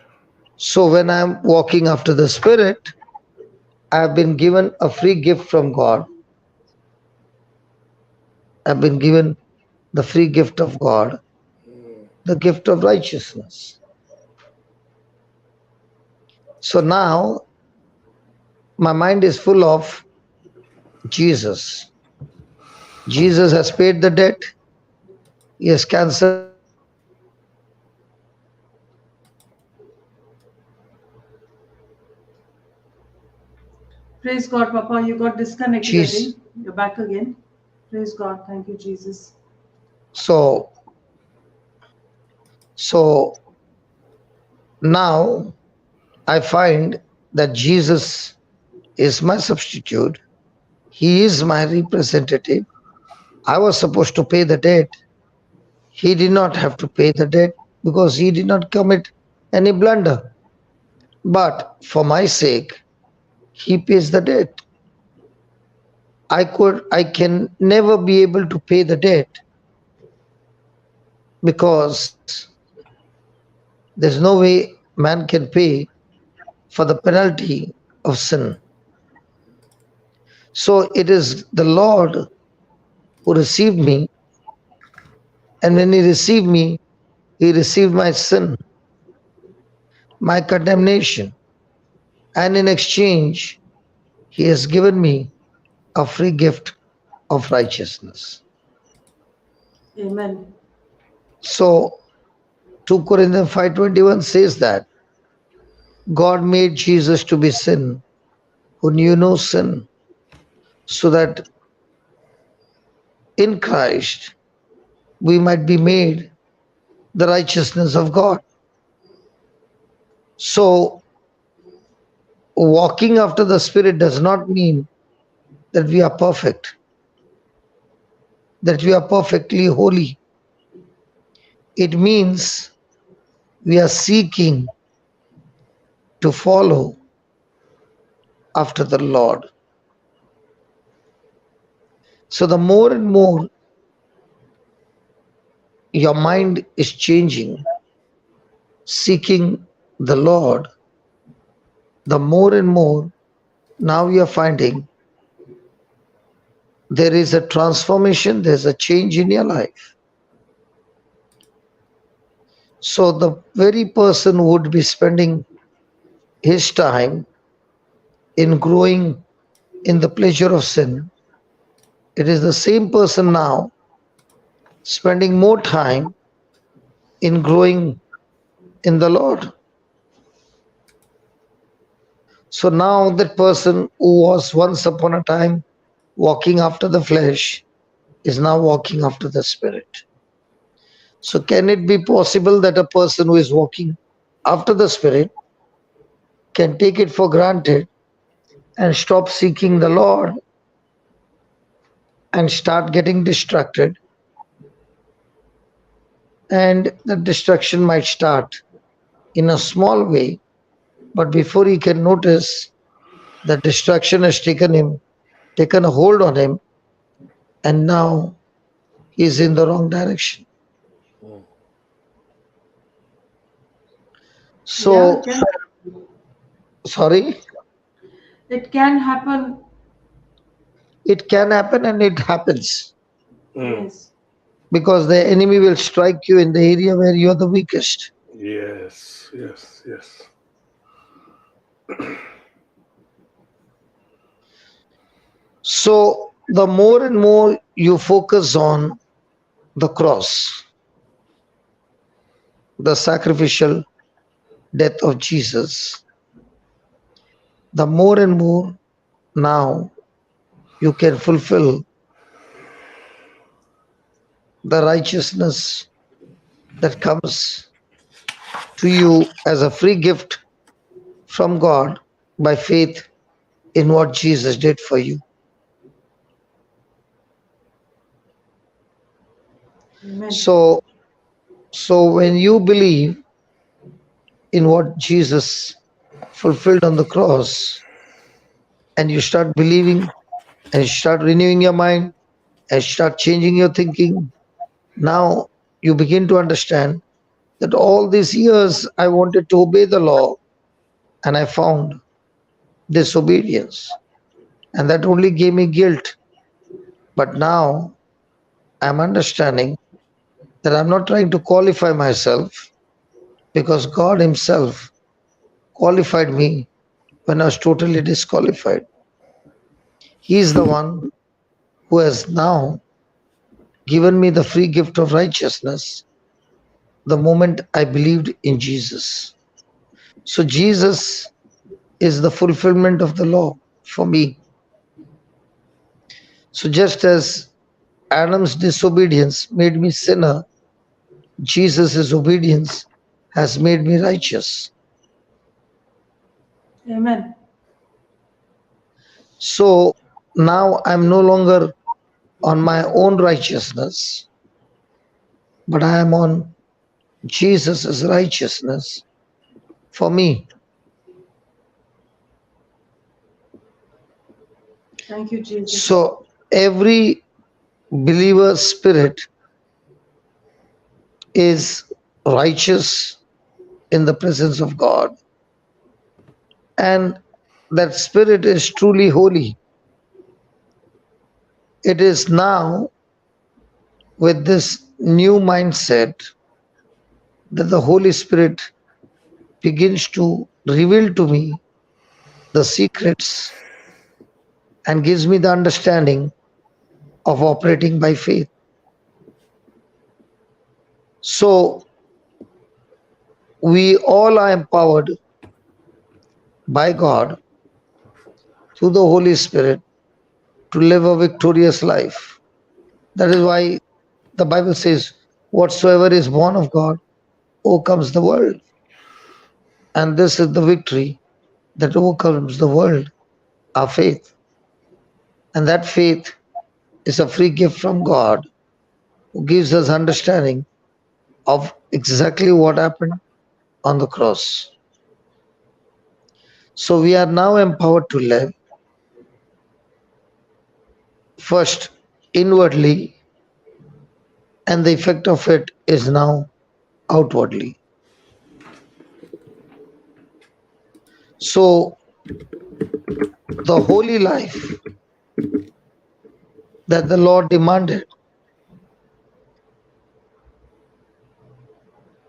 So when I'm walking after the Spirit, I've been given a free gift from God. I've been given the free gift of God, Mm. the gift of righteousness. So now my mind is full of Jesus. Jesus has paid the debt. He has cancelled the debt. Praise God, Papa. You got disconnected again. Jesus. You're back again. Praise God. Thank you, Jesus. So so now I find that Jesus is my substitute. He is my representative. I was supposed to pay the debt. He did not have to pay the debt because he did not commit any blunder. But for my sake, he pays the debt. I can never be able to pay the debt because there's no way man can pay for the penalty of sin. So it is the Lord who received me, and when he received me, he received my sin, my condemnation, and in exchange, he has given me a free gift of righteousness. Amen. So 2 Corinthians 5:21 says that God made Jesus to be sin who knew no sin, so that in Christ we might be made the righteousness of God. So walking after the Spirit does not mean that we are perfect, that we are perfectly holy. It means we are seeking to follow after the Lord. So the more and more your mind is changing, seeking the Lord, the more and more now you are finding there is a transformation, there's a change in your life. So the very person who would be spending his time in growing in the pleasure of sin, it is the same person now spending more time in growing in the Lord. So now that person who was once upon a time walking after the flesh is now walking after the Spirit. So can it be possible that a person who is walking after the Spirit can take it for granted and stop seeking the Lord and start getting distracted? And the distraction might start in a small way, but before he can notice, the distraction has taken a hold on him, and now he is in the wrong direction. Yeah, So, sorry, it can happen. it can happen and it happens Yes. because the enemy will strike you in the area where you are the weakest. Yes, yes, yes. So, the more and more you focus on the cross, the sacrificial death of Jesus, the more and more now you can fulfill the righteousness that comes to you as a free gift from God by faith in what Jesus did for you. Amen. So when you believe in what Jesus fulfilled on the cross, and you start believing and you start renewing your mind and start changing your thinking, now you begin to understand that all these years I wanted to obey the law and I found disobedience, and that only gave me guilt. But now I'm understanding that I'm not trying to qualify myself because God Himself qualified me when I was totally disqualified. He is the one who has now given me the free gift of righteousness the moment I believed in Jesus. So Jesus is the fulfillment of the law for me. So just as Adam's disobedience made me sinner, Jesus' obedience has made me righteous. Amen. So now I'm no longer on my own righteousness, but I am on Jesus' righteousness for me. Thank you, Jesus. So every believer's spirit is righteous in the presence of God, and that spirit is truly holy. It is now with this new mindset that the Holy Spirit begins to reveal to me the secrets and gives me the understanding of operating by faith. So we all are empowered by God through the Holy Spirit to live a victorious life. That is why the Bible says, whatsoever is born of God overcomes the world. And this is the victory that overcomes the world, our faith. And that faith is a free gift from God who gives us understanding of exactly what happened on the cross. So we are now empowered to live first inwardly, and the effect of it is now outwardly. So the holy life that the Lord demanded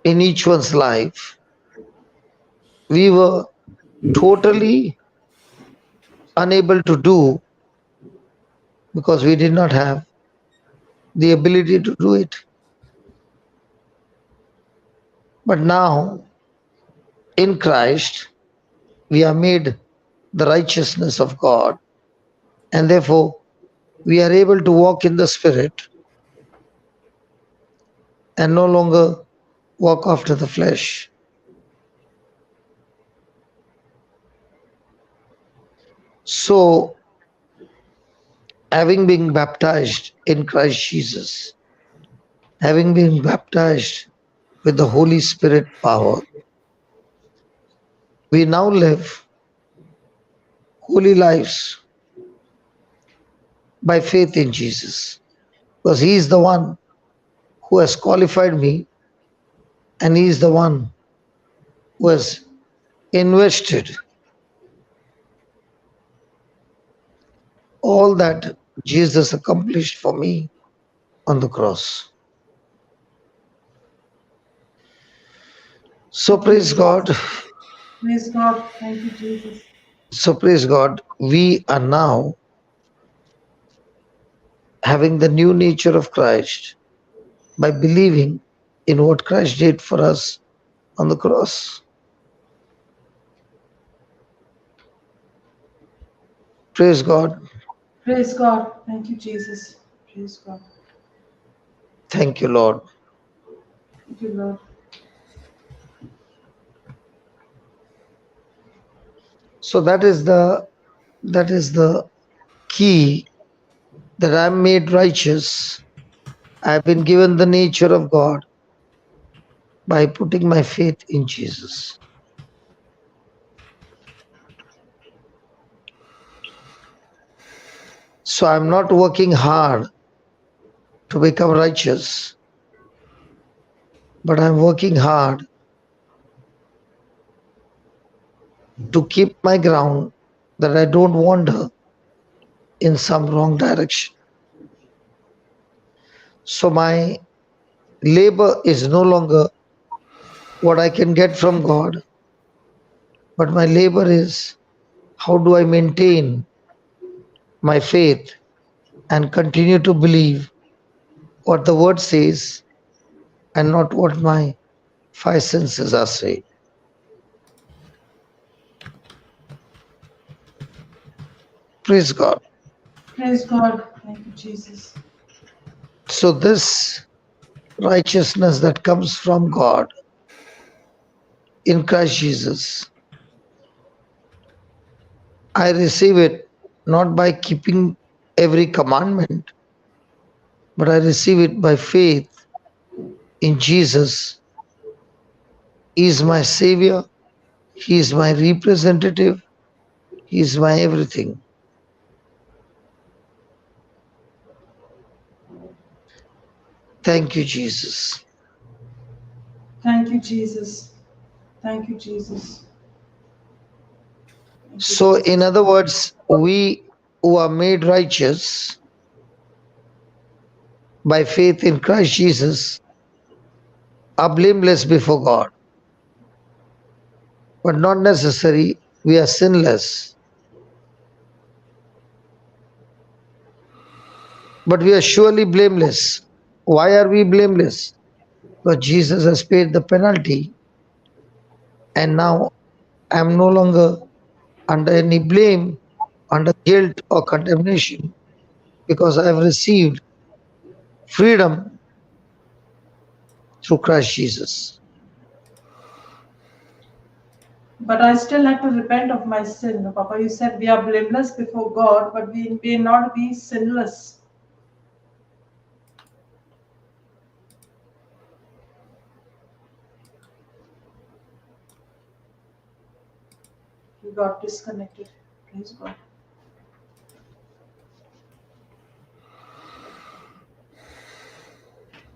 in each one's life, we were totally unable to do because we did not have the ability to do it. But now, in Christ, we are made the righteousness of God, and therefore we are able to walk in the Spirit and no longer walk after the flesh. So, having been baptized in Christ Jesus, having been baptized with the Holy Spirit power, we now live holy lives by faith in Jesus, because He is the one who has qualified me, and He is the one who has invested all that Jesus accomplished for me on the cross. So praise God. Praise God. Thank you, Jesus. So praise God. We are now having the new nature of Christ by believing in what Christ did for us on the cross. Praise God. Praise God. Thank you, Jesus. Praise God. Thank you, Lord. Thank you, Lord. So that is the key, that I'm made righteous. I've been given the nature of God by putting my faith in Jesus. So I'm not working hard to become righteous, but I'm working hard to keep my ground, that I don't wander in some wrong direction. So my labor is no longer what I can get from God, But my labor is how do I maintain my faith and continue to believe what the word says and not what my five senses are saying. Praise God. Praise God. Thank you, Jesus. So, this righteousness that comes from God in Christ Jesus, I receive it not by keeping every commandment, but I receive it by faith in Jesus. He is my Savior, He is my representative, He is my everything. Thank you, Jesus. Thank you, Jesus. Thank you, Jesus. Thank you, So, in Jesus. other words, we who are made righteous by faith in Christ Jesus are blameless before God, but not necessary we are sinless. But we are surely blameless. Why are we blameless? Because Jesus has paid the penalty, and now I am no longer under any blame, under guilt or condemnation, because I have received freedom through Christ Jesus. But I still have to repent of my sin. Papa, you said we are blameless before God, but we may not be sinless. We got disconnected. Praise God.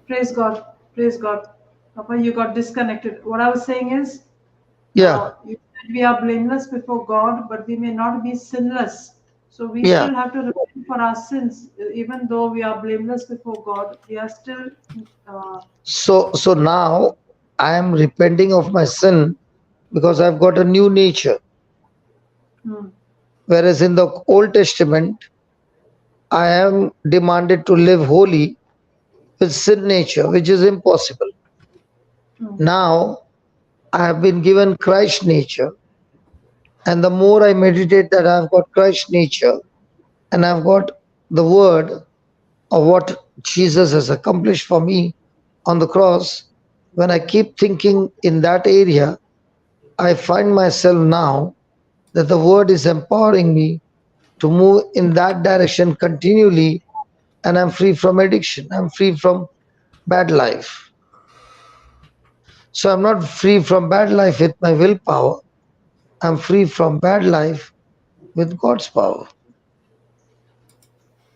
Praise God. Praise God. Papa, you got disconnected. What I was saying is, Yeah, you said we are blameless before God, but we may not be sinless. So we yeah. still have to repent for our sins. Even though we are blameless before God, we are still. Uh, So now I am repenting of my sin because I've got a new nature. hmm, Whereas in the Old Testament, I am demanded to live holy with sin nature, which is impossible. hmm. Now I have been given Christ nature, and the more I meditate that I've got Christ nature and I've got the word of what Jesus has accomplished for me on the cross, when I keep thinking in that area, I find myself now that the word is empowering me to move in that direction continually, and I'm free from addiction. I'm free from bad life. So I'm not free from bad life with my willpower. I'm free from bad life with God's power.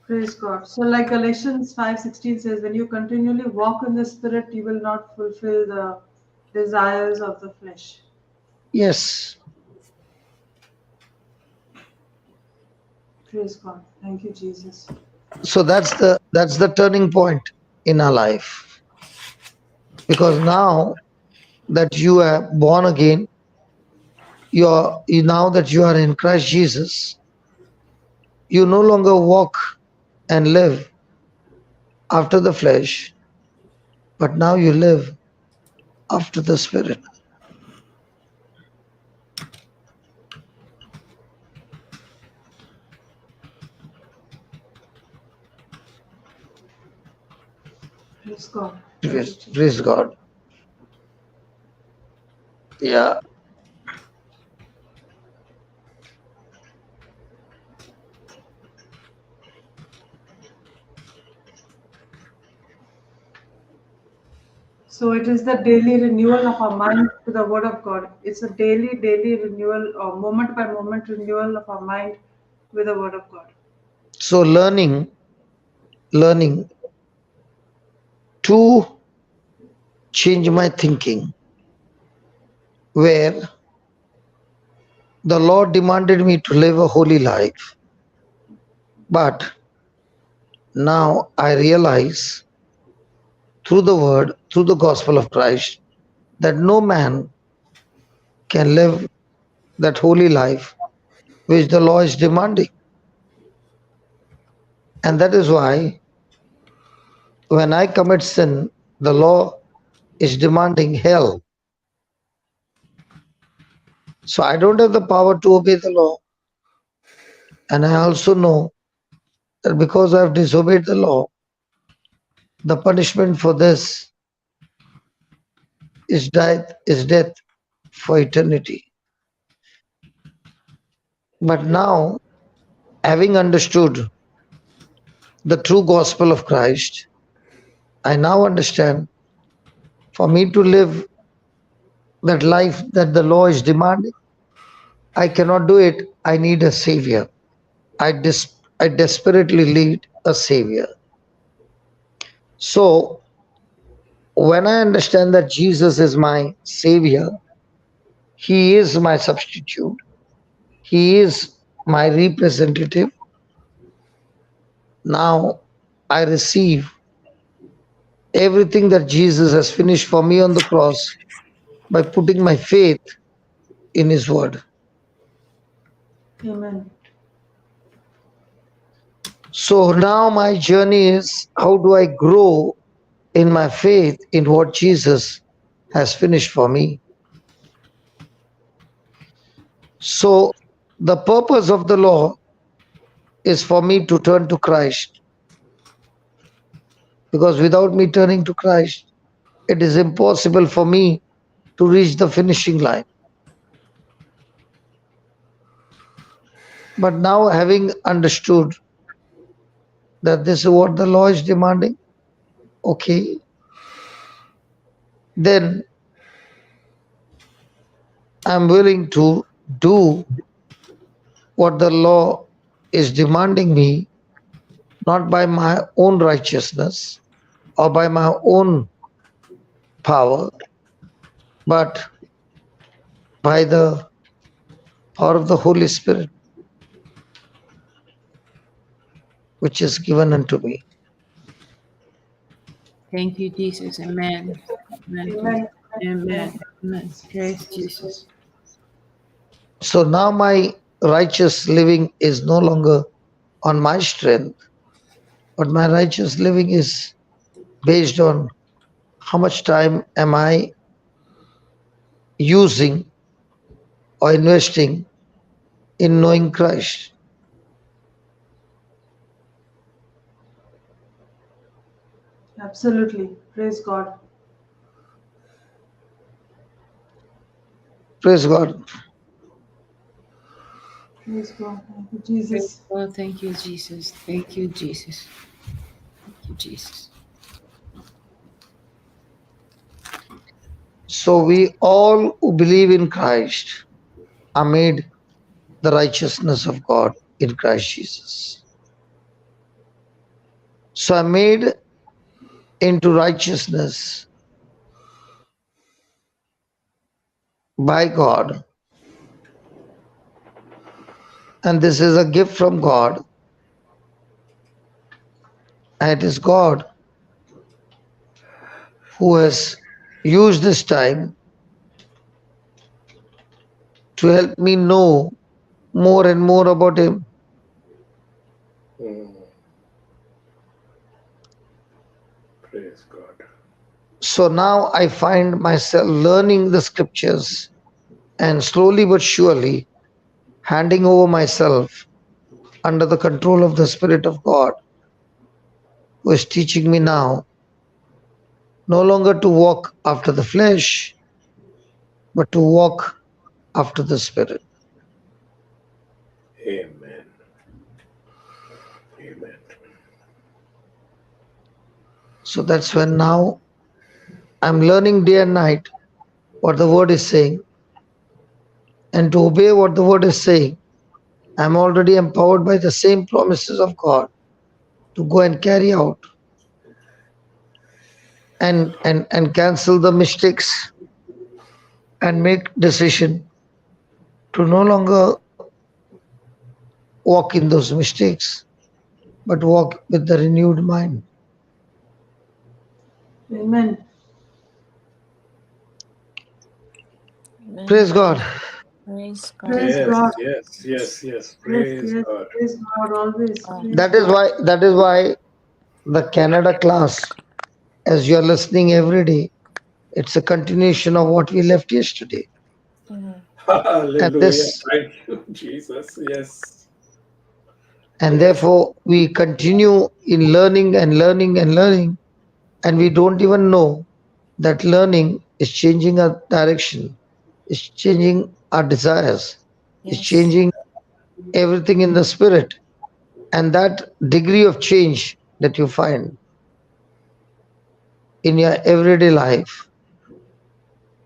Praise God. So, like Galatians 5:16 says, when you continually walk in the Spirit, you will not fulfill the desires of the flesh. Yes. Praise God. Thank you, Jesus. So that's the turning point in our life. Because now that you are born again, now that you are in Christ Jesus, you no longer walk and live after the flesh, but now you live after the Spirit. Praise God. Thank you, Praise, Jesus. praise God. Yeah. So it is the daily renewal of our mind to the Word of God. It's a daily renewal or moment by moment renewal of our mind with the Word of God. So learning to change my thinking, where the Lord demanded me to live a holy life. But now I realize through the word, through the gospel of Christ, that no man can live that holy life which the law is demanding. And that is why when I commit sin, the law is demanding hell. So I don't have the power to obey the law. And I also know that because I have disobeyed the law, the punishment for this is death for eternity. But now, having understood the true gospel of Christ, I now understand for me to live that life that the law is demanding, I cannot do it. I need a savior. I desperately need a savior. So when I understand that Jesus is my savior, he is my substitute, he is my representative. Now I receive everything that Jesus has finished for me on the cross by putting my faith in his word. Amen. So now my journey is, how do I grow in my faith in what Jesus has finished for me? So the purpose of the law is for me to turn to Christ, because without me turning to Christ, it is impossible for me to reach the finishing line. But now, having understood that this is what the law is demanding, okay, then I'm willing to do what the law is demanding me, not by my own righteousness or by my own power, but by the power of the Holy Spirit, which is given unto me. Thank you, Jesus. Amen. Amen. Amen. Amen. Amen. Praise Jesus. So now my righteous living is no longer on my strength, but my righteous living is based on how much time am I using or investing in knowing Christ. Absolutely. Praise God. Praise God. Praise God. Thank you, Praise Jesus. God. Thank you, Jesus. Thank you, Jesus. Thank you, Jesus. So we all who believe in Christ are made the righteousness of God in Christ Jesus. So I'm made into righteousness by God, and this is a gift from God, and it is God who has used this time to help me know more and more about Him. Praise God. So now I find myself learning the scriptures and slowly but surely handing over myself under the control of the Spirit of God, who is teaching me now no longer to walk after the flesh, but to walk after the Spirit. Amen. Amen. So that's when now I'm learning day and night what the Word is saying, and to obey what the Word is saying, I'm already empowered by the same promises of God to go and carry out and cancel the mistakes and make decision to no longer walk in those mistakes, but walk with the renewed mind. Amen. Amen. Praise God. Praise God. Praise Yes, God. yes, yes, yes. Yes, Praise yes. God. Praise God always. God. Praise That is God. why the Canada class, as you are listening every day, it's a continuation of what we left yesterday. Mm. And Hallelujah. this Thank you, Jesus. Yes. and Yes. therefore we continue in learning and learning and learning, and we don't even know that learning is changing our direction, is changing our desires, is Yes. changing everything in the spirit. And that degree of change that you find in your everyday life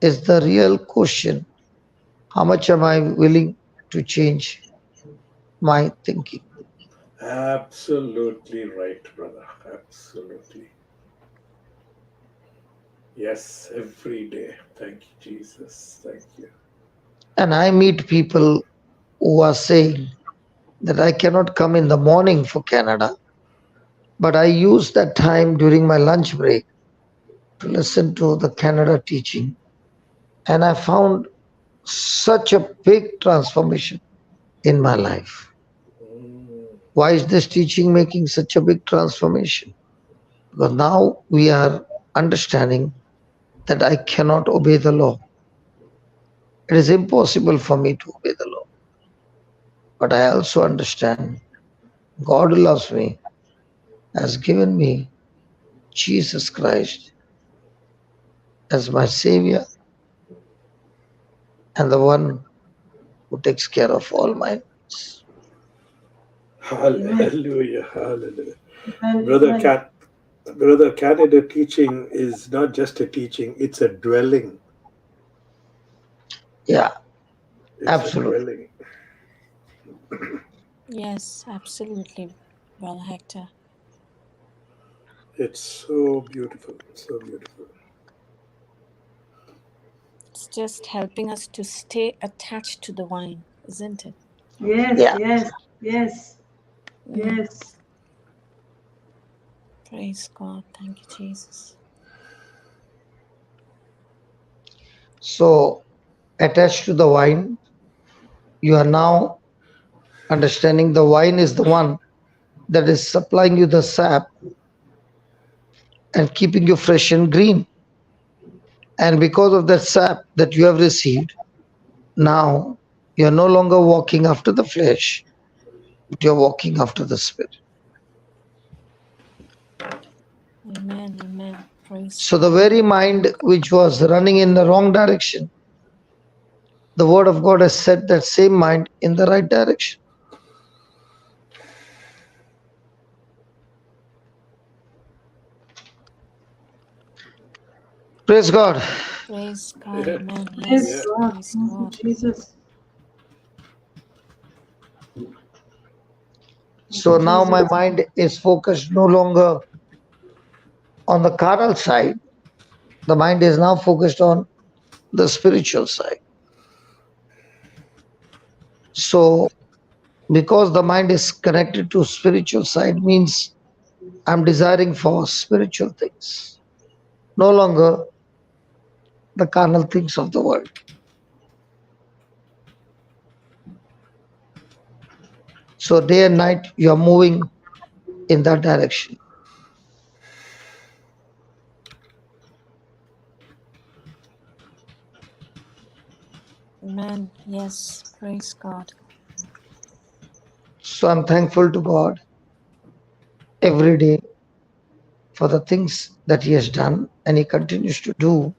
is the real question. How much am I willing to change my thinking? Absolutely right, brother. Absolutely. Yes, every day. Thank you, Jesus. Thank you. And I meet people who are saying that I cannot come in the morning for Canada, but I use that time during my lunch break to listen to the Canada teaching. And I found such a big transformation in my life. Mm. Why is this teaching making such a big transformation? Because now we are understanding that I cannot obey the law. It is impossible for me to obey the law. But I also understand God who loves me has given me Jesus Christ as my Savior and the one who takes care of all my needs. Amen. Hallelujah. Hallelujah. Amen. Brother Amen. Cat, Brother Canada teaching is not just a teaching, it's a dwelling. Yeah, It's a absolutely. dwelling. Yes, absolutely, Brother Hector. It's so beautiful. So beautiful. It's just helping us to stay attached to the vine, isn't it? Yes, Yeah. yes, yes, Mm. yes. Praise God. Thank you, Jesus. So, attached to the wine, you are now understanding the wine is the one that is supplying you the sap and keeping you fresh and green. And because of that sap that you have received, now you're no longer walking after the flesh, but you're walking after the spirit. Amen. Amen. Praise So the God. very mind which was running in the wrong direction, the word of God has set that same mind in the right direction. Praise God. Praise God. Yeah. Amen. Praise Yeah. Yes. God. Praise Thank you, God. Jesus. Thank you, So now my Jesus. mind is focused no longer on the carnal side. The mind is now focused on the spiritual side. So because the mind is connected to spiritual side means I'm desiring for spiritual things, no longer the carnal things of the world. So day and night you are moving in that direction. Amen. Yes. Praise God. So I'm thankful to God every day for the things that He has done and He continues to do,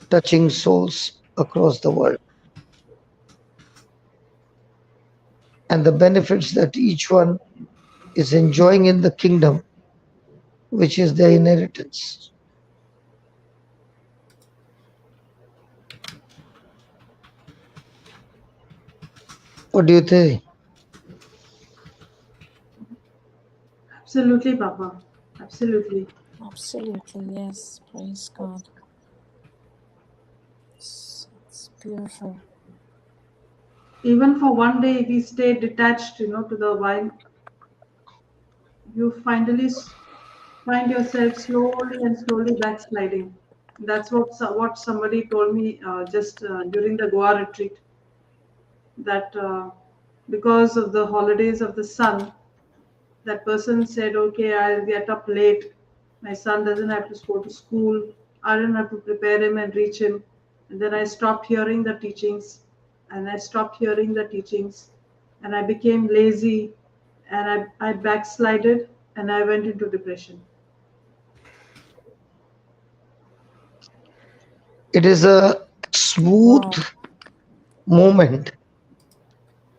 touching souls across the world, and the benefits that each one is enjoying in the kingdom, which is their inheritance. What do you think? Absolutely, Papa. Absolutely. Absolutely. Yes. Praise God. It's beautiful. Even for one day, if we stay detached, to the vine, you finally find yourself slowly and slowly backsliding. That's what somebody told me just during the Goa retreat. That because of the holidays of the son, that person said, "Okay, I'll get up late. My son doesn't have to go to school. I don't have to prepare him and reach him." And then I stopped hearing the teachings, and I stopped hearing the teachings, and I became lazy, and I backslided, and I went into depression. It is a smooth Wow. moment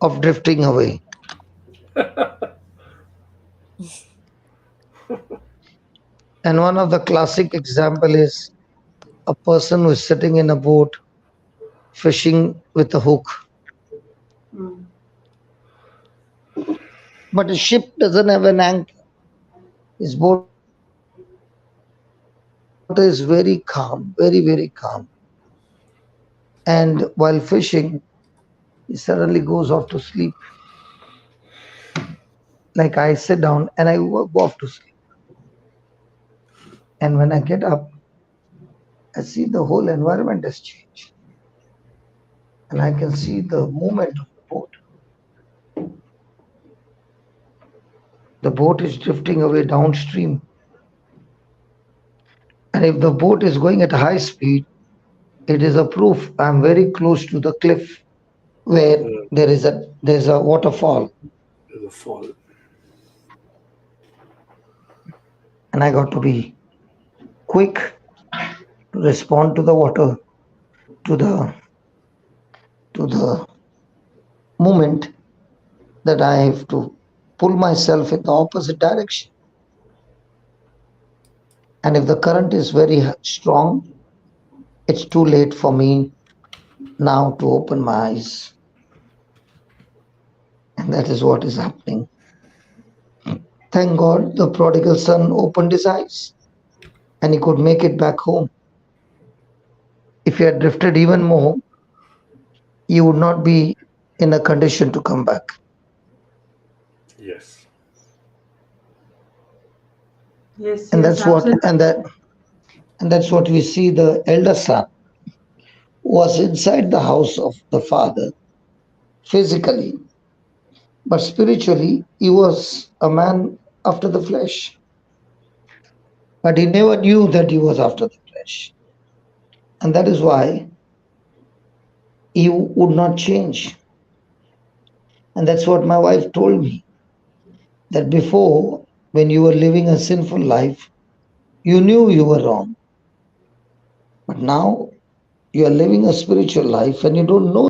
of drifting away. And one of the classic example is a person who is sitting in a boat fishing with a hook. Mm. But his ship doesn't have an anchor. His boat is very calm, very, very calm. And while fishing, he suddenly goes off to sleep. Like I sit down and I go off to sleep. And when I get up, I see the whole environment has changed. And I can see the movement of the boat. The boat is drifting away downstream. And if the boat is going at high speed, it is a proof I'm very close to the cliff where there's a waterfall. The fall. And I got to be quick to respond to the water, to the moment that I have to pull myself in the opposite direction. And if the current is very strong, it's too late for me now to open my eyes. And that is what is happening. Thank God the prodigal son opened his eyes and he could make it back home. If he had drifted even more, he would not be in a condition to come back. Yes. Yes, And yes, that's what absolutely. and that's what we see. The elder son was inside the house of the father physically, but spiritually he was a man after the flesh. But he never knew that he was after the flesh. And that is why he would not change. And that's what my wife told me, that before, when you were living a sinful life, you knew you were wrong. But now you are living a spiritual life and you don't know.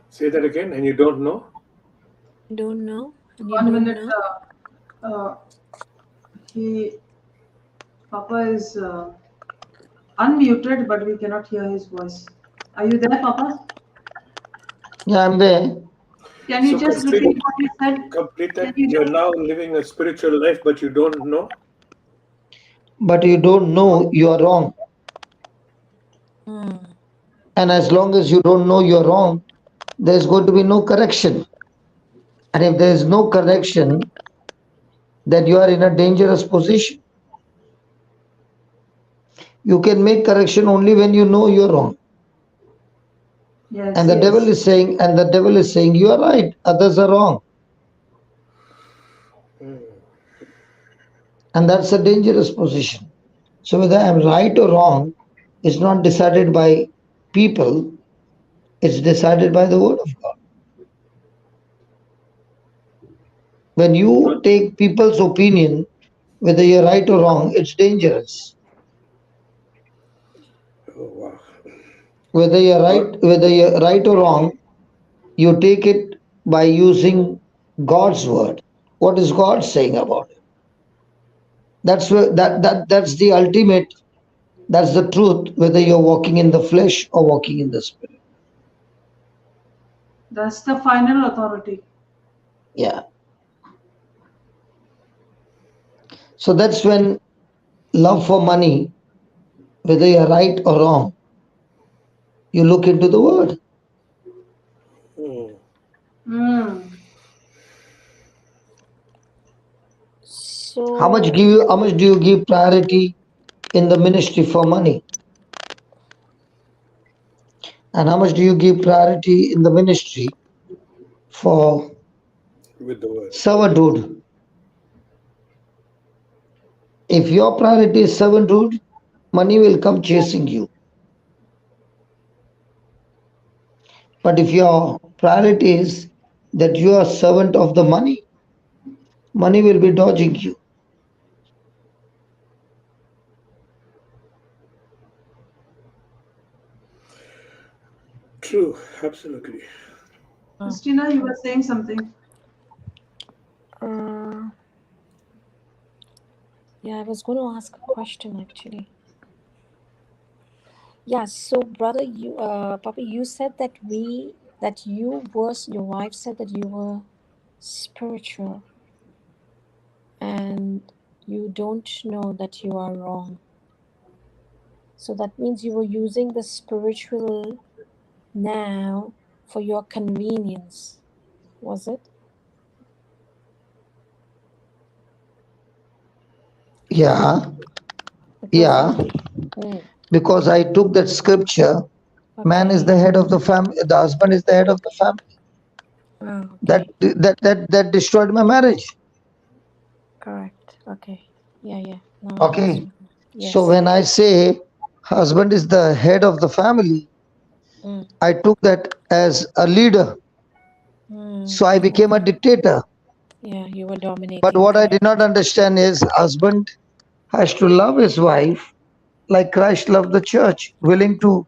Say that again, and you don't know? You don't know, and you 1 don't minute. know. He Papa is unmuted, but we cannot hear his voice. Are you there, Papa? Yeah, I'm there. Can you So just complete, repeat what you said? complete Can that. you You're just now living a spiritual life, but you don't know. But you don't know you are wrong. Mm. And as long as you don't know you're wrong, there's going to be no correction. And if there is no correction, then you are in a dangerous position. You can make correction only when you know you're wrong. Yes, And yes. the devil is saying, you are right, others are wrong. Mm. And that's a dangerous position. So whether I'm right or wrong is not decided by people, it's decided by the word of God. When you take people's opinion, whether you're right or wrong, it's dangerous. Oh, wow. God, Whether you're right or wrong, you take it by using God's word. What is God saying about it? That's the ultimate, that's the truth, whether you're walking in the flesh or walking in the spirit. That's the final authority. Yeah. So that's when love for money, whether you're right or wrong, you look into the word. mm. Mm. How much So, do you give priority in the ministry for money? And how much do you give priority in the ministry for with the word. servanthood? If your priority is servanthood, money will come chasing you. But if your priority is that you are servant of the money, money will be dodging you. True, absolutely. Christina, you were saying something. uh, yeah, I was going to ask a question actually. Yeah, so brother, Papa, you said that your wife said that you were spiritual and you don't know that you are wrong. So that means you were using the spiritual now for your convenience, was it? Yeah, Because yeah, hmm, because I took that scripture, man is okay. the head of the family, the husband is the head of the family. Oh, That okay. that destroyed my marriage. Correct. Okay. Yeah, yeah. Now I Okay. understand. So Yes. when I say husband is the head of the family, Mm. I took that as a leader. Mm. So I became a Okay. dictator. Yeah, you were But dominating. what I did Correct. not understand is husband has to love his wife like Christ loved the church, willing to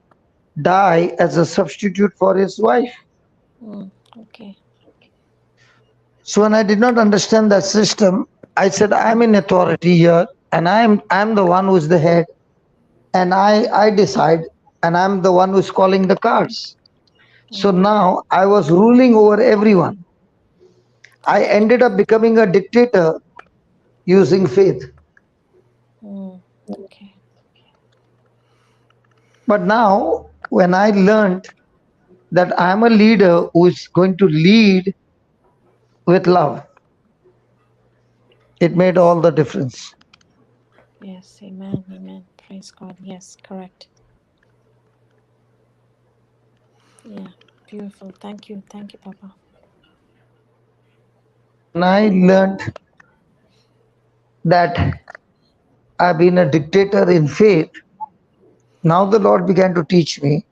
die as a substitute for his wife. Mm. Okay. So when I did not understand that system, I said I'm in authority here and I'm the one who's the head and I decide and I'm the one who's calling the cards. So Mm. now I was ruling over everyone. I ended up becoming a dictator using faith. Mm. Okay. But now when I learned that I'm a leader who is going to lead with love, it made Yes. all the difference. Yes. Amen. Amen. Praise God. Yes. Correct. Yeah. Beautiful. Thank you. Thank you, Papa. When I learned that I've been a dictator in faith, now the Lord began to teach me,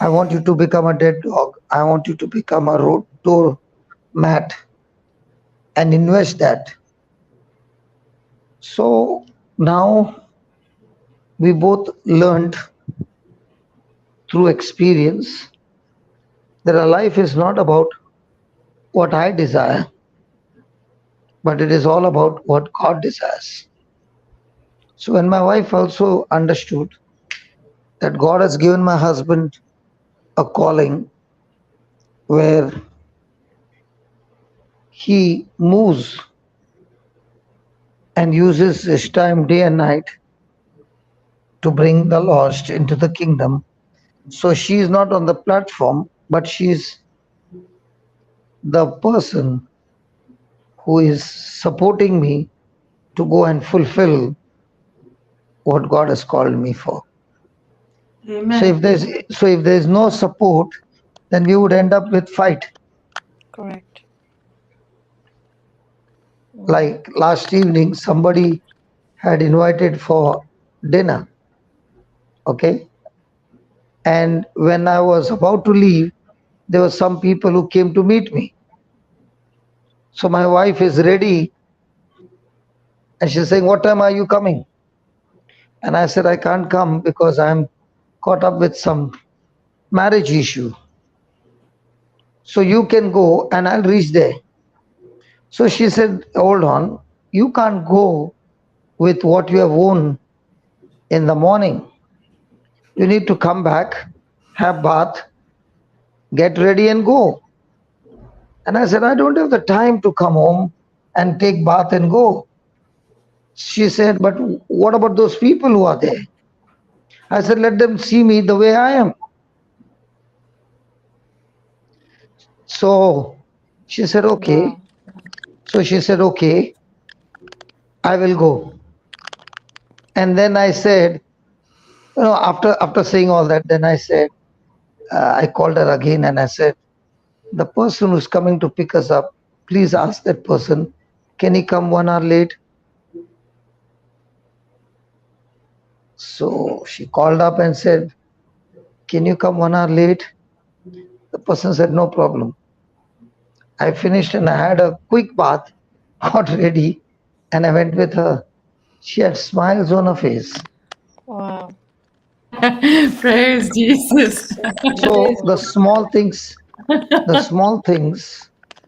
I want you to become a dead dog. I want you to become a road door mat and invest that. So now we both learned through experience that our life is not about what I desire, but it is all about what God desires. So when my wife also understood that God has given my husband a calling where he moves and uses his time day and night to bring the lost into the kingdom. So she is not on the platform, but she is the person who is supporting me to go and fulfill what God has called me for. So Amen. if there's no support, then we would end up with fight. Correct. Mm. Like last evening, somebody had invited for dinner, okay? And when I was about to leave, there were some people who came to meet me. So my wife is ready and she's saying, "What time are you coming?" And I said, "I can't come because I'm caught up with some marriage issue. So you can go and I'll reach there." So she said, "Hold on, you can't go with what you have worn in the morning. You need to come back, have bath, get ready and go." And I said, "I don't have the time to come home and take bath and go." She said, "But what about those people who are there?" I said, "Let them see me the way I am." So she said, "Okay." Wow. So she said, "Okay, I will go. And then I said, after saying all that, then I said, I called her again and I said, the person who's coming to pick us up, please ask that person, can he come 1 hour late? So she called up and said, can you come 1 hour late? The person said, no problem. I finished and I had a quick bath, got ready, and I went with her. She had smiles on her face. Wow. Praise Jesus. So the small things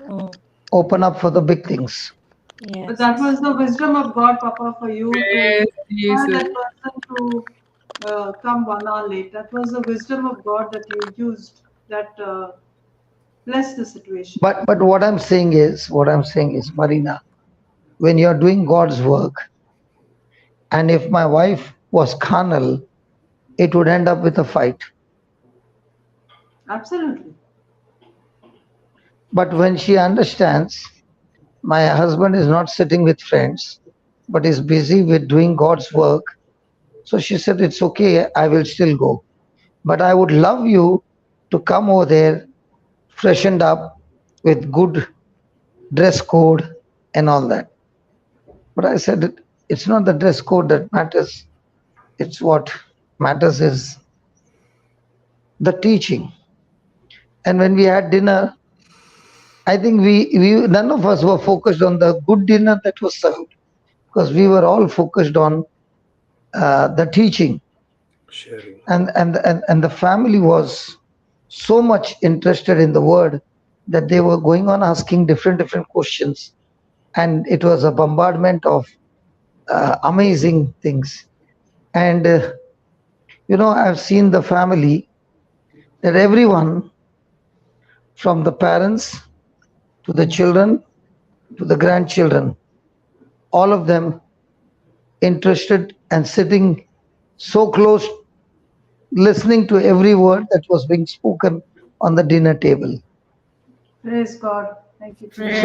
Mm, open up for the big things. But yes. that was the wisdom of God, Papa, for you to Praise tell Jesus. that person to come 1 hour late. That was the wisdom of God that you used that blessed the situation. But what I'm saying is, Marina, when you're doing God's work, and if my wife was carnal, it would end up with a fight. Absolutely. But when she understands, my husband is not sitting with friends, but is busy with doing God's work. So she said, it's okay, I will still go. But I would love you to come over there, freshened up with good dress code and all that. But I said, it's not the dress code that matters. It's what matters is the teaching. And when we had dinner, I think we none of us were focused on the good dinner that was served, because we were all focused on the teaching. Sharing. And the family was so much interested in the word that they were going on asking different questions, and it was a bombardment of amazing things. And I've seen the family, that everyone, from the parents to the children to the grandchildren, all of them interested and sitting so close, listening to every word that was being spoken on the dinner table. Praise God. Thank you, So Jesus.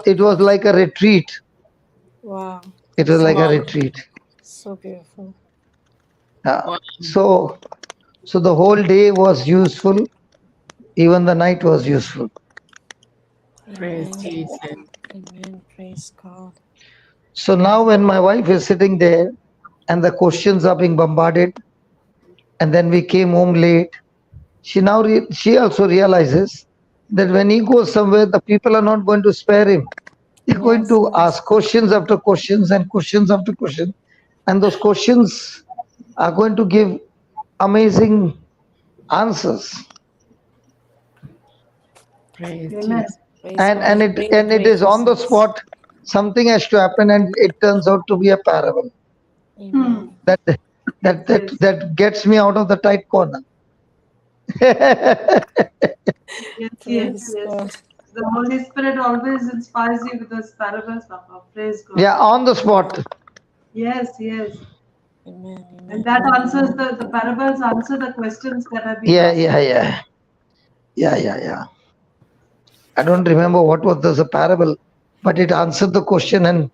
it was like a retreat. Wow. It was like a Wow. retreat. So beautiful. Wow. So the whole day was useful. Even the night was useful. Praise Amen. Jesus. Amen. Praise God. So now when my wife is sitting there and the questions are being bombarded, and then we came home late, she also realizes that when he goes somewhere, the people are not going to spare him. They're going Yes, to yes. ask questions after questions and questions after questions. And those questions are going to give amazing answers. Praise Amen. Jesus. Praise And God. and And it bring the and it great is on the results. spot. Something has to happen, and it turns out to be a parable Amen. that gets me out of the tight corner. Praise Yes. God. The Holy Spirit always inspires you with those parables, Papa. Praise God. Yeah, on the spot. Yes. Amen. And Amen. that answers the parables answer the questions that have been Yeah. I don't remember what was the parable, but it answered the question, and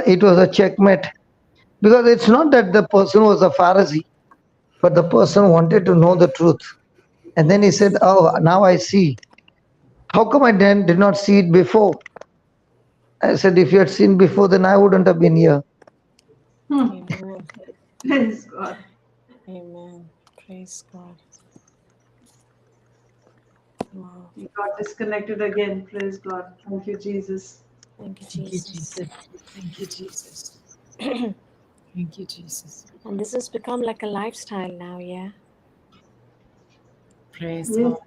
it was a checkmate, because it's not that the person was a Pharisee, but the person wanted to know the truth. And then he said, oh, now I see. How come I then did not see it before? I said, if you had seen before, then I wouldn't have been here. Amen. Praise God. Amen. Praise God. Wow. You got disconnected again. Praise God. Thank you, Jesus. Thank you, Thank you, Jesus. Jesus. Thank you, Jesus. Thank you, Jesus. And this has become like a lifestyle now, yeah? Praise Yes. God.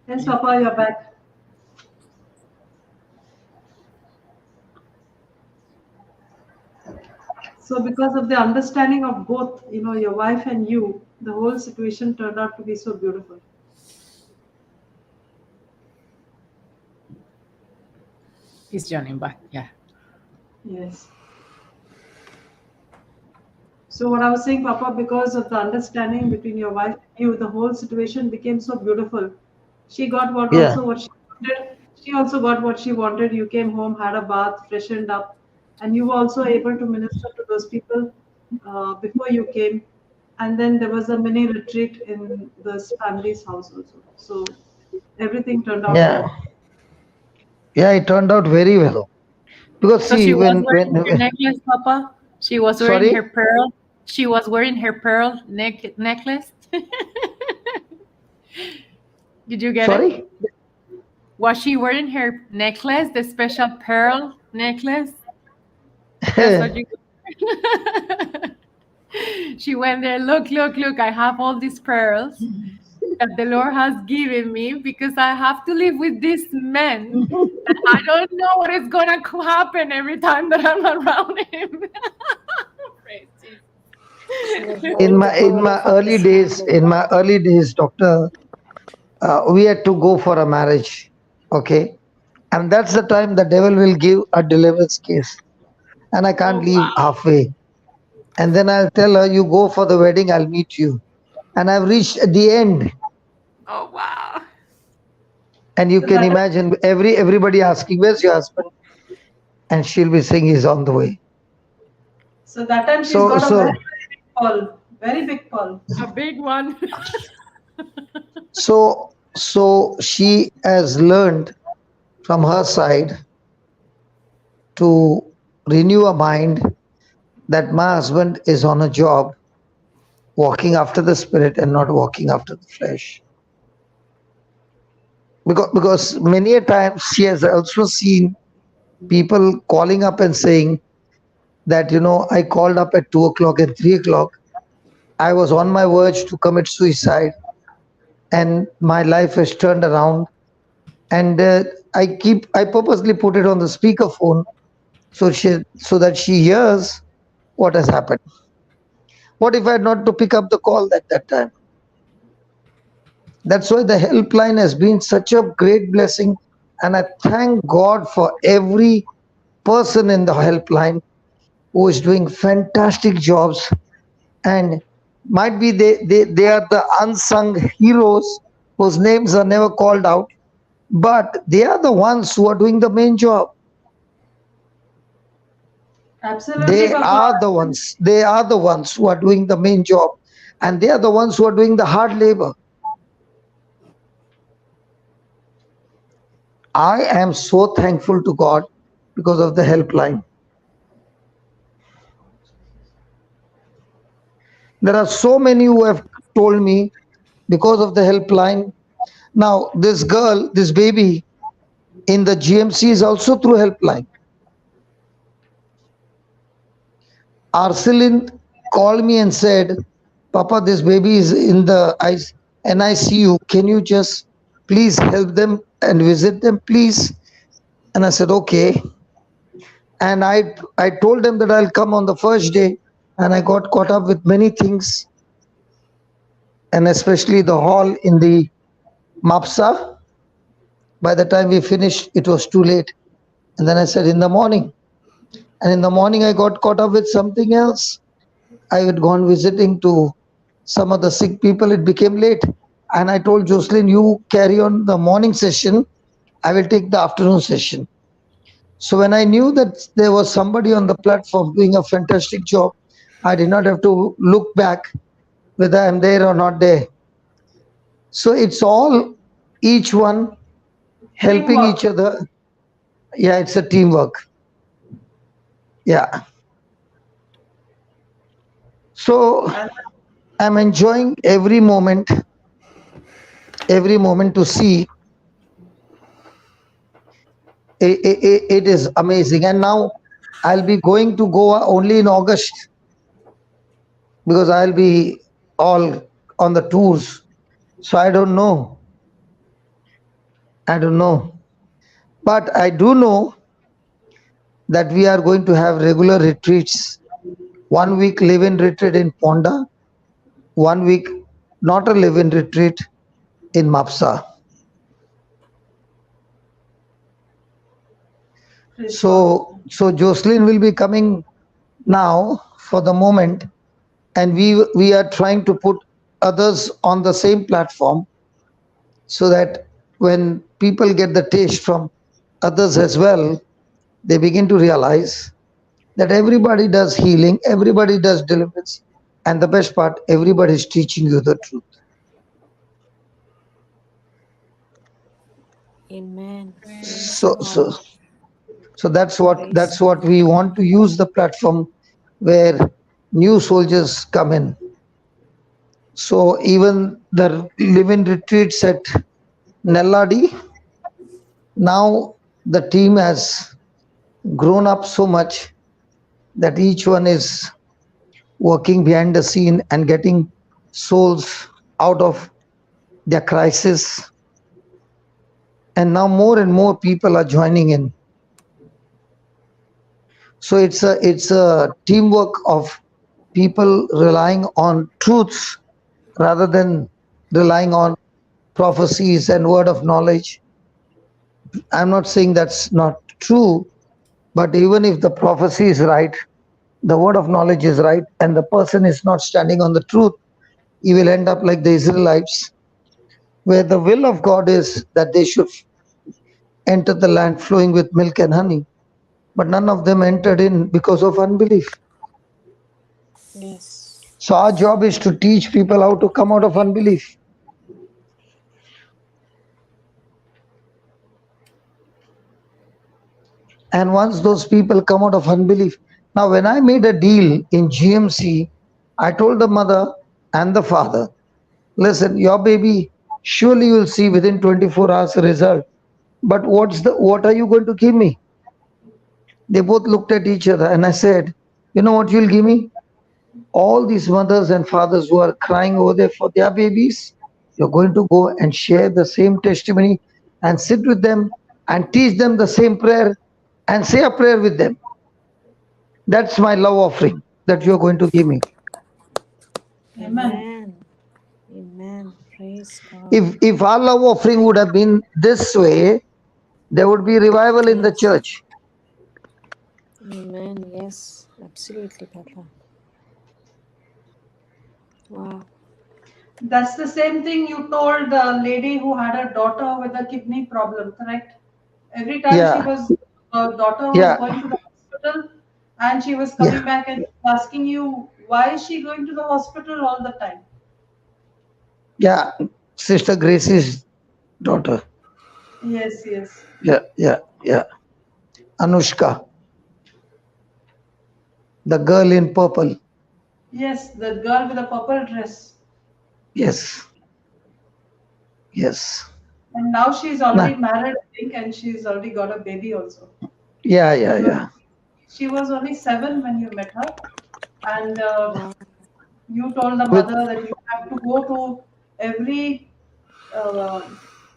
Yes, Papa, you're back. So because of the understanding of both, your wife and you, the whole situation turned out to be so beautiful. He's joining back. Yeah. Yes. So what I was saying, Papa, because of the understanding between your wife and you, the whole situation became so beautiful. She got what Yeah. she wanted. She also got what she wanted. You came home, had a bath, freshened up, and you were also able to minister to those people before you came. And then there was a mini retreat in this family's house also. So everything turned out Yeah, well. yeah, it turned out very well. Because So she see, was when wearing her necklace, Papa. She was wearing her sorry, pearl. She was wearing her pearl necklace. Did you get it? sorry. Was she wearing her necklace, the special pearl necklace? That's what you. She went there. Look, look, look! I have all these pearls that the Lord has given me because I have to live with this man. And I don't know what is gonna happen every time that I'm around him. Praise She was Jesus. wearing the pearl of understanding. In my early days, doctor, we had to go for a marriage. Okay, and that's the time the devil will give a deliverance case, and I Oh can't leave wow! halfway. And then I'll tell her, "You go for the wedding. I'll meet you." And I've reached at the end, Oh wow! and you So can that imagine everybody asking, "Where's your husband?" And she'll be saying he's on the way. so that time she's So got a very, so very big call. Very big call. A big one. so she has learned from her side to renew a mind that my husband is on a job walking after the spirit and not walking after the flesh. Because many a time she has also seen people calling up and saying that, I called up at 2 o'clock and 3 o'clock. I was on my verge to commit suicide, and my life has turned around. And I purposely put it on the speakerphone so that she hears what has happened. What if I had not to pick up the call at that time? That's why the helpline has been such a great blessing. And I thank God for every person in the helpline who is doing fantastic jobs. And might be they are the unsung heroes whose names are never called out, but they are the ones who are doing the main job. Absolutely, Papa. They are the ones who are doing the main job, and they are the ones who are doing the hard labor. I am so thankful to God because of the helpline. There are so many who have told me because of the helpline. Now, this girl, this baby in the GMC is also through helpline. Arcelin called me and said, Papa, this baby is in the NICU. Can you just please help them and visit them, please? And I said, okay. And I told them that I'll come on the first day, and I got caught up with many things, and especially the hall in the MAPSA. By the time we finished, it was too late. And then I said, in the morning. And in the morning, I got caught up with something else. I had gone visiting to some of the sick people. It became late. And I told Jocelyn, you carry on the morning session. I will take the afternoon session. So when I knew that there was somebody on the platform doing a fantastic job, I did not have to look back whether I'm there or not there. So it's all each one helping Teamwork. each other. Yeah, it's a teamwork. Yeah. So And I'm enjoying every moment to see it is amazing. And now I'll be going to Goa only in August because I'll be all on the tours. So I don't know. But I do know that we are going to have regular retreats. 1 week live-in retreat in Ponda, 1 week not a live-in retreat in Mapsa. praise God. So Jocelyn will be coming now for the moment, and we are trying to put others on the same platform so that when people get the taste from others as well, they begin to realize that everybody does healing, everybody does deliverance, and the best part, everybody is teaching you the truth. Amen. Praise So, God. so, so that's Praise what we want to use the platform where new soldiers come in. So even the live-in retreats at Nelladi, now the team has grown up so much that each one is working behind the scene and getting souls out of their crisis. And now more and more people are joining in. So it's a teamwork of people relying on truths rather than relying on prophecies and word of knowledge. I'm not saying that's not true, but even if the prophecy is right, the word of knowledge is right, and the person is not standing on the truth, he will end up like the Israelites, where the will of God is that they should enter the land flowing with milk and honey. But none of them entered in because of unbelief. Yes. So our job is to teach people how to come out of unbelief. And once those people come out of unbelief, now when I made a deal in GMC, I told the mother and the father, listen, your baby, surely you'll see within 24 hours a result. But what are you going to give me? They both looked at each other and I said, you know what you'll give me? All these mothers and fathers who are crying over there for their babies, you're going to go and share the same testimony and sit with them and teach them the same prayer and say a prayer with them. That's my love offering that you're going to give me. Amen. Amen. Amen. Praise God. If our love offering would have been this way, there would be revival in the Yes. church. Amen. Yes. Absolutely, Papa. Wow. That's the same thing you told the lady who had a daughter with a kidney problem, correct? Every time Yeah, her daughter was yeah, going to the hospital and she was yeah, coming back and asking you, why is she going to the hospital all the time? yeah. Sister Gracie's daughter. Yes, yes. Yeah, yeah, yeah. Anushka, the girl in purple. Yes, the girl with the purple dress. Yes, yes. And now she's already Nah, married, I think, and she's already got a baby also. yeah, yeah, She was yeah. she was only 7 when you met her, and Wow. you told the With mother that you have to go to every uh,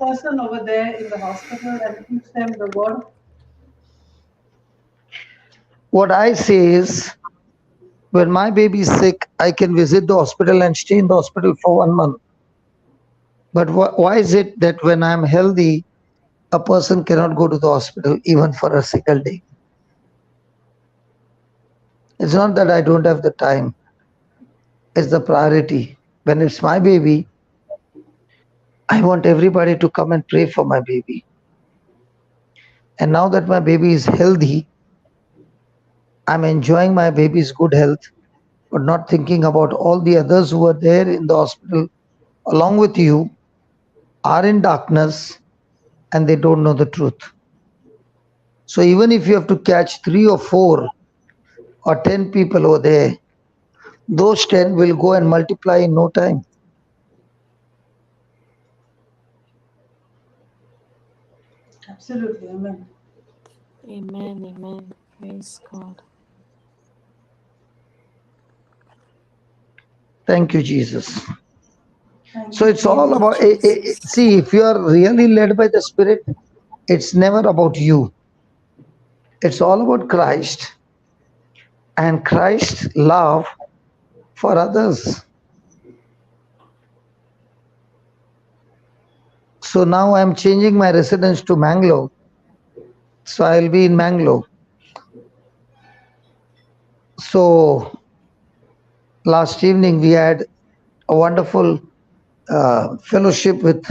person over there in the hospital and teach them the word. what I say is, when my baby is sick, I can visit the hospital and stay in the hospital for 1 month. But why is it that when I'm healthy, a person cannot go to the hospital even for a single day? It's not that I don't have the time, it's the priority. When it's my baby, I want everybody to come and pray for my baby. And now that my baby is healthy, I'm enjoying my baby's good health, but not thinking about all the others who are there in the hospital along with you, are in darkness, and they don't know the truth. So even if you have to catch 3 or 4 or 10 people over there, those 10 will go and multiply in no time. Absolutely, amen. Amen. Amen. Praise God. Thank you, Jesus. Thank So you, it's all Jesus. Thank you, about, Jesus. see, if you are really led by the Spirit, it's never about you. It's all about Christ and Christ's love for others. So now I'm changing my residence to Mangalore. So I'll be in Mangalore. So last evening we had a wonderful fellowship with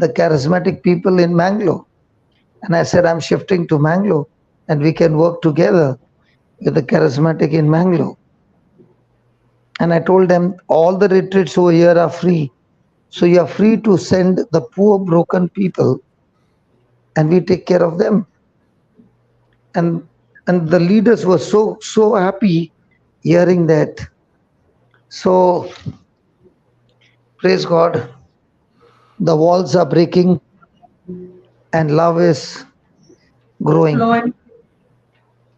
the charismatic people in Mangalore. And I said, I'm shifting to Mangalore and we can work together with the charismatic in Mangalore. And I told them all the retreats over here are free. So you are free to send the poor, broken people and we take care of them. And the leaders were so happy hearing that. So praise God, the walls are breaking and love is growing. Flowing,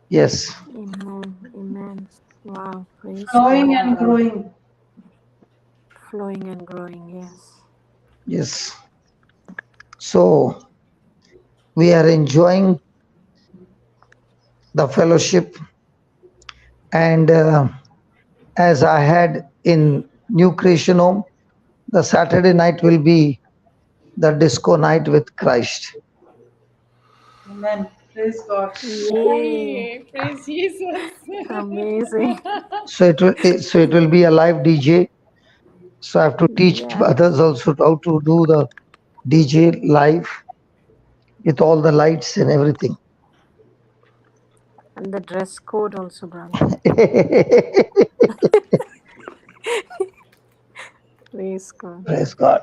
Yes, Amen. Amen. Wow. Praise flowing God. and growing. Flowing and growing. Yes. yes. So we are enjoying the fellowship, and as I had in New Creation Home, the Saturday night will be the disco night with Christ. Amen. Praise God. Yay. Praise Jesus. Amazing. So it will be a live DJ. So I have to teach Yeah. others also how to do the DJ live with all the lights and everything. And the dress code also, brother. Praise God. Praise God.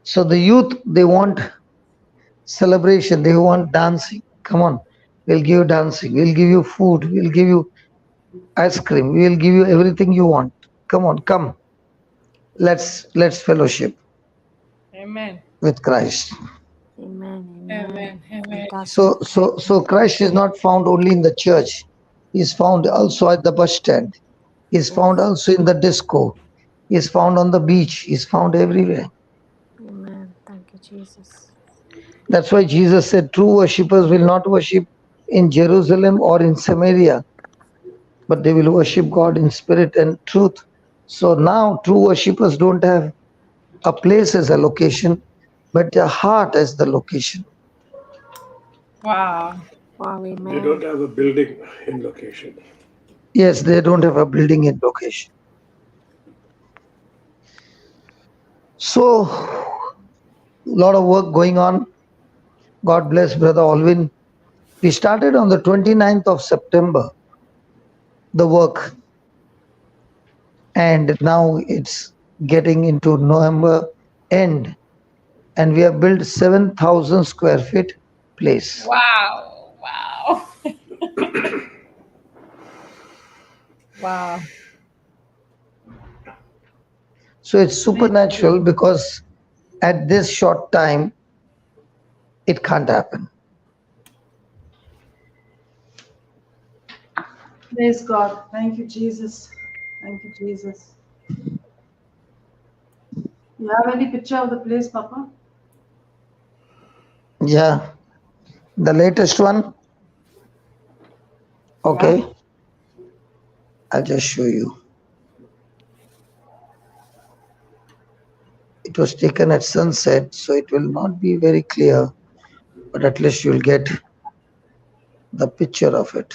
So the youth, they want celebration, they want dancing. Come on, we'll give you dancing, we'll give you food, we'll give you ice cream, we'll give you everything you want. Come on, come. Let's fellowship Amen. with Christ. Amen. Amen. Amen. So Fantastic. so so Christ is not found only in the church. He's found also at the bus stand. He's found Yes. also in the disco. He's found on the beach. He's found everywhere. Amen. Thank you, Jesus. That's why Jesus said true worshippers will not worship in Jerusalem or in Samaria, but they will worship God in spirit and truth. So now true worshippers don't have a place as a location, but their heart as the location. Wow. Wow. They don't Amen. have a building in location. Yes, they don't have a building in location. So, a lot of work going on. God bless Brother Alvin. We started on the 29th of September, the work, and now it's getting into November end, and we have built 7,000 square feet place. Wow. Wow. Wow. So it's supernatural because at this short time, it can't happen. Praise God. Thank you, Jesus. Thank you, Jesus. You have any picture of the place, Papa? Yeah, the latest one. Okay, I'll just show you. It was taken at sunset, so it will not be very clear, but at least you'll get the picture of it.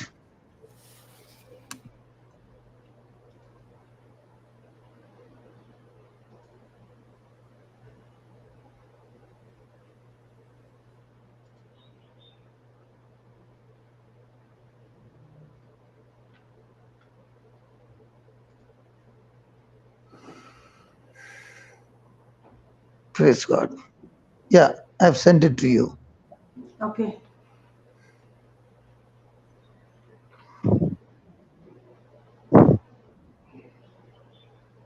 Praise God. Yeah, I've sent it to you. Okay.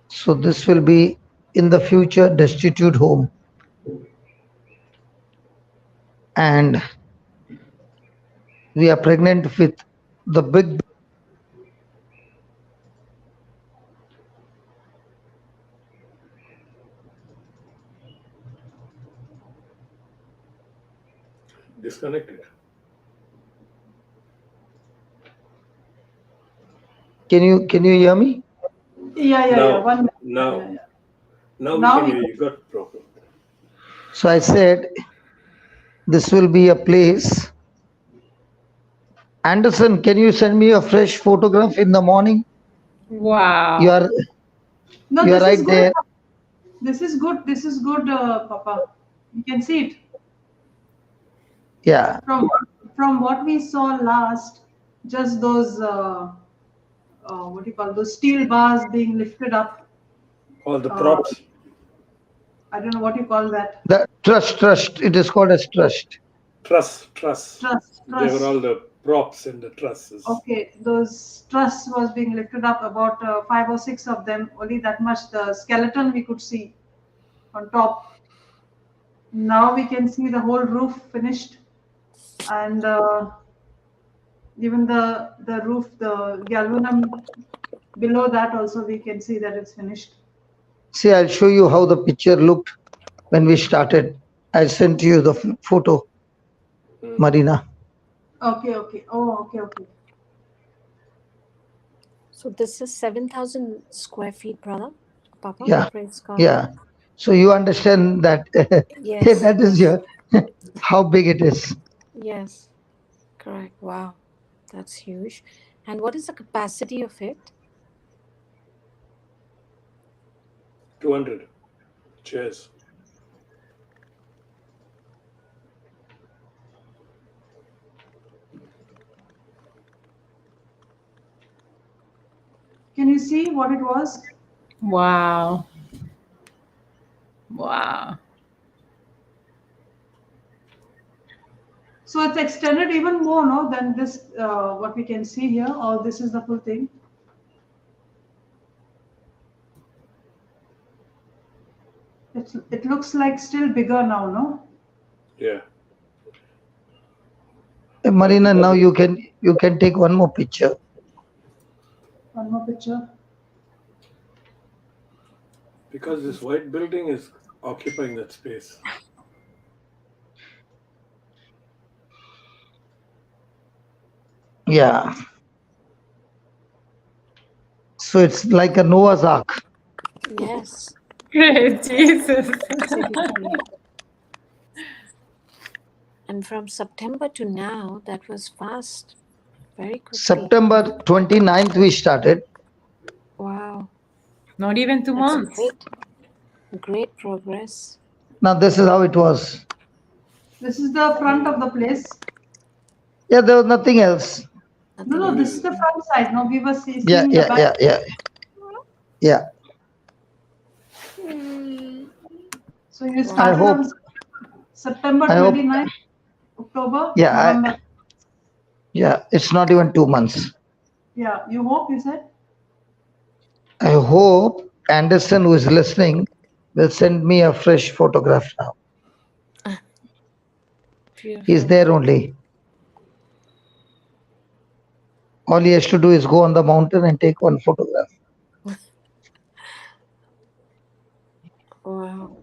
So this will be in the future destitute home. And we are pregnant with the big Disconnected. can you hear me? Yeah. Now, 1 minute. now, Yeah. now we Now can we hear you. Got problem. So I said this will be a place. Anderson, can you send me a fresh photograph in the morning? You Wow. are No, you are this is right good. there. This is good. This is good, Papa. You can see it. Yeah. From what we saw last, just those what do you call those steel bars being lifted up. All the Uh, props. I don't know what you call that. The trust. It is called as trust. Truss. They were Truss. all the props in the trusses. Okay, those truss was being lifted up, about 5 or 6 of them. Only that much. The skeleton we could see on top. Now we can see the whole roof finished, and even the roof, the galvanum below that also we can see that it's finished. See, I'll show you how the picture looked when we started. I sent you the photo, Marina. Okay. Oh, okay. So this is 7,000 square feet, brother. Papa, Yeah. praise God. Yeah. So you understand that Yes. that is Yes. your how big it is. Yes. Correct. Wow. That's huge. And what is the capacity of it? 200 chairs. Can you see what it was? Wow. Wow. So it's extended even more, no, than this. What we can see here, or this is the full thing. It looks like still bigger now, no? Yeah. Marina, now you can take one more picture. One more picture. Because this white building is occupying that space. Yeah. So it's like a Noah's Ark. Yes. Praise Jesus. Absolutely. And from September to now, that was fast. Very quickly. September 29th we started. Wow. Not even 2 That's months. great progress. Now this is how it was. This is the front of the place. Yeah, there was nothing else. No, this is the front side. No, we were seeing Yeah, the yeah, back. yeah, yeah. So you I started hope. on September I hope. 29th, October, Yeah, November. yeah. It's not even 2 months. Yeah, you hope, you said? I hope Anderson, who is listening, will send me a fresh photograph now. Beautiful. He's there only. All he has to do is go on the mountain and take one photograph. Wow.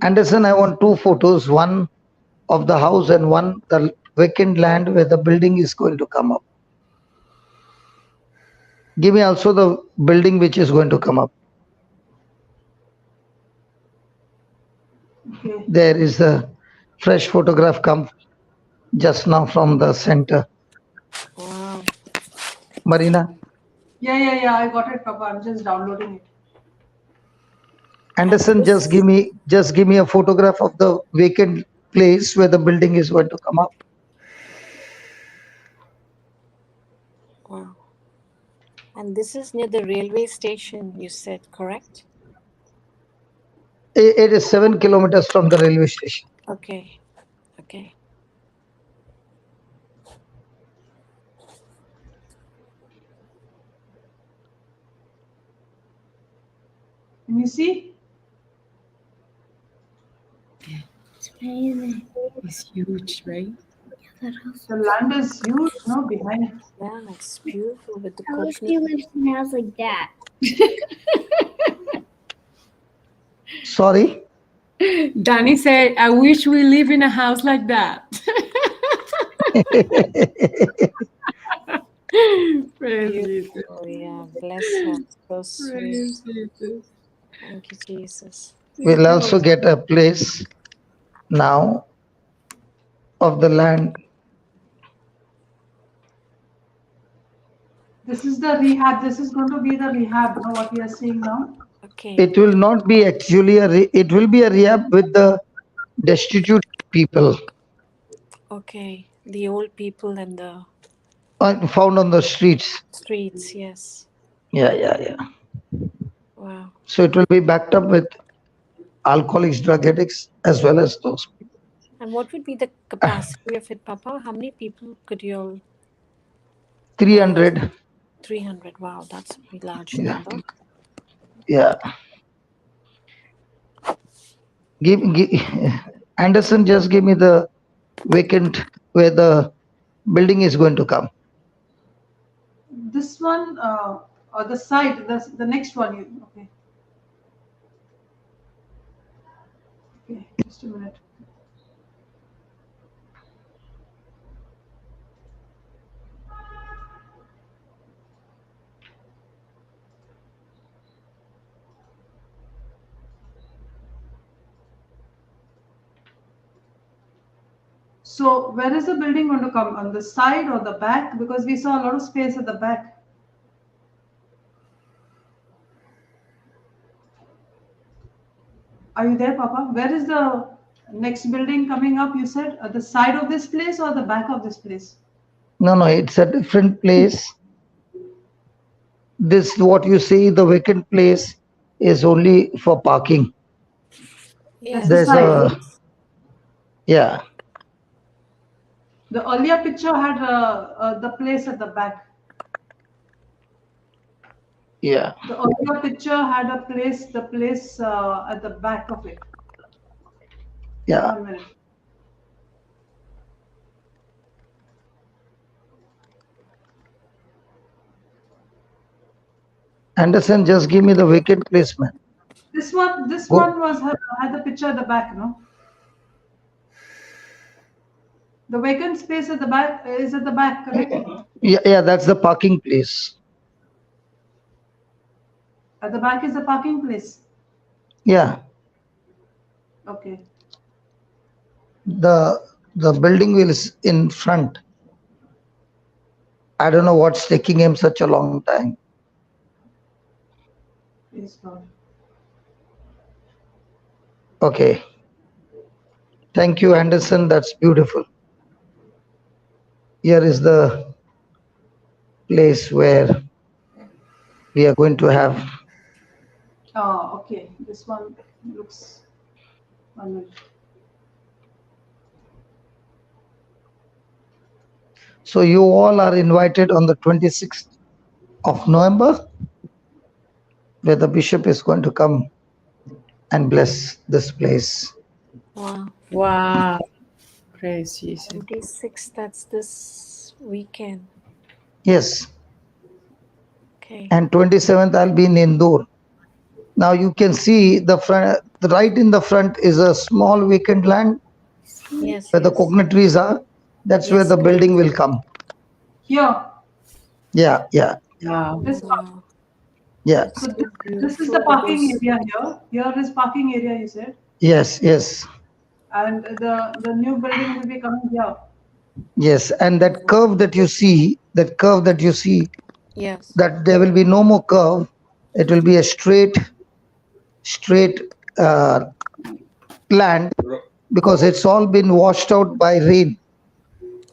Anderson, I want 2 photos, one of the house and one the vacant land where the building is going to come up. Give me also the building which is going to come up. Okay. There is a fresh photograph come just now from the center. Wow. Marina, Yeah. I got it, Papa. I'm just downloading it. Anderson, just give me a photograph of the vacant place where the building is going to come up. Wow. And this is near the railway station, you said, correct? It is 7 kilometers from the railway station. Okay. Can you see? It's amazing. It's huge, right? The land is huge, no, behind. Yeah, it's beautiful with the I wish coconut. we lived in a house like that. Sorry? Danny said, I wish we live in a house like that. Praise Jesus. Beautiful, yeah. Bless her. So sweet. Praise Jesus. Thank you, Jesus. We'll also get a place now of the land. This is the rehab. This is going to be the rehab, no, what we are seeing now. Okay. It will not be actually it will be a rehab with the destitute people Okay. The old people and the found on the streets. streets. Yes. Yeah. Wow. So it will be backed up with alcoholics, drug addicts, as well as those people. And what would be the capacity of it, Papa? How many people could you all? 300. 300. Wow, that's a pretty large Yeah. number. Yeah. Give Anderson, just give me the vacant where the building is going to come. This one, or the side, the next one. Okay. Okay, just a minute. So where is the building going to come? On the side or the back? Because we saw a lot of space at the back. Are you there, Papa? Where is the next building coming up? You said at the side of this place or the back of this place? No, it's a different place. This, what you see, the vacant place is only for parking. Yes. That's the There's side. yeah. The earlier picture had the place at the back. Yeah. The earlier picture had a place, the place at the back of it. Yeah. 1 minute. Anderson, just give me the vacant place, man. This one Go. was had the picture at the back, no? The vacant space at the back is at the back, correct? Yeah, that's the parking place. At the back is the parking place. Yeah. Okay. The building will is in front. I don't know what's taking him such a long time. Praise God. Okay. Thank you, Anderson. That's beautiful. Here is the place where we are going to have. Oh, okay. This one looks 1 minute. So you all are invited on the 26th of November, where the bishop is going to come and bless this place. Wow. Wow. Praise Jesus. 26. That's this weekend. Yes. Okay. And 27th I'll be in Indore. Now you can see the front, right in the front is a small vacant land Yes. where the coconut trees are. That's where Yes, the building will come. Here, Yeah. Wow. this one. Wow. Yeah. That's So so this is beautiful the parking because area here. Here is parking area, you said. Yes. And the new building will be coming here. Yes. And that curve that you see, yes. that there will be no more curve. It will be a straight uh, land because it's all been washed out by rain.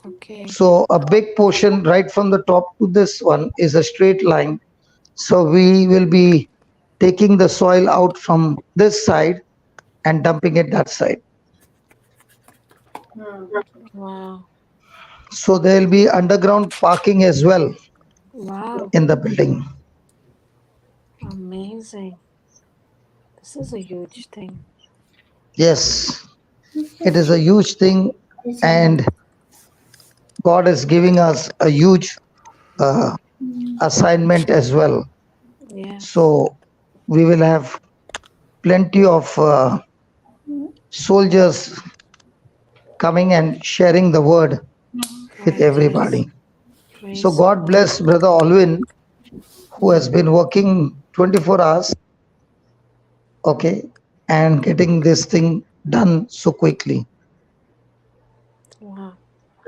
Okay. So a big portion right from the top to this one is a straight line. So we will be taking the soil out from this side and dumping it that side. Wow. So there will be underground parking as well Wow. in the building. Amazing. This is a huge thing. Yes, it is a huge thing, and God is giving us a huge assignment as well. Yes. So we will have plenty of soldiers coming and sharing the word with everybody. So Praise God bless Brother Alwyn, who has been working 24 hours, okay, and getting this thing done so quickly. Wow.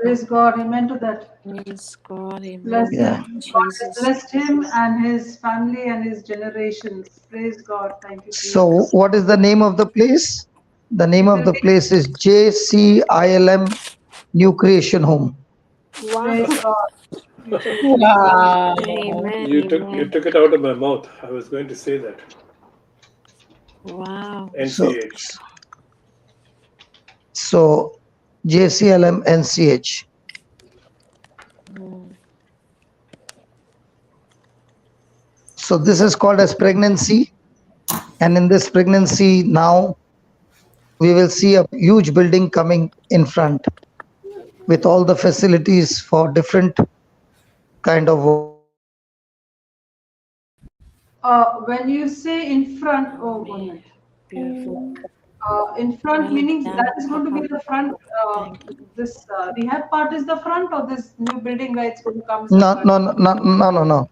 Praise God. Amen to that. Praise God. Bless Amen. Yeah. him. Thank you, God has Jesus. blessed him and his family and his generations. Praise God. Thank you, So, Jesus. what is the name of the place? The name It of will the be, place is JCILM New Creation Home. Wow. praise God. It will be. Wow. Amen. You Amen. took it out of my mouth. I was going to say that. Wow. So, NCH. so JCLM NCH. Mm. So this is called as pregnancy, and in this pregnancy now we will see a huge building coming in front with all the facilities for different kind of work. When you say in front, oh, 1 Amen. minute. Beautiful. In front Well meaning that done, is going to be Papa. the front. Thank you. This rehab part is the front, or this new building where it's going to come is the No, front. no, no, no, no, no, no.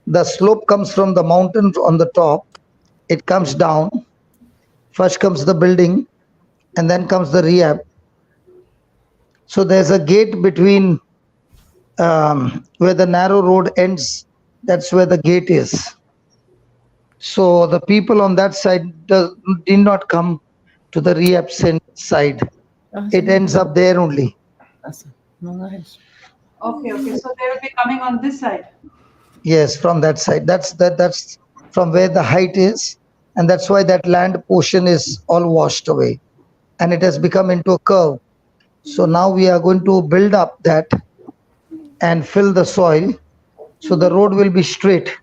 The slope comes from the mountain on the top. It comes down. First comes the building, and then comes the rehab. So there's a gate between where the narrow road ends. That's where the gate is. So the people on that side did not come to the rehab side. It ends up there only. Okay, okay. So they will be coming on this side. Yes, from that side. That's from where the height is, and that's why that land portion is all washed away, and it has become into a curve. So now we are going to build up that and fill the soil, so the road will be straight,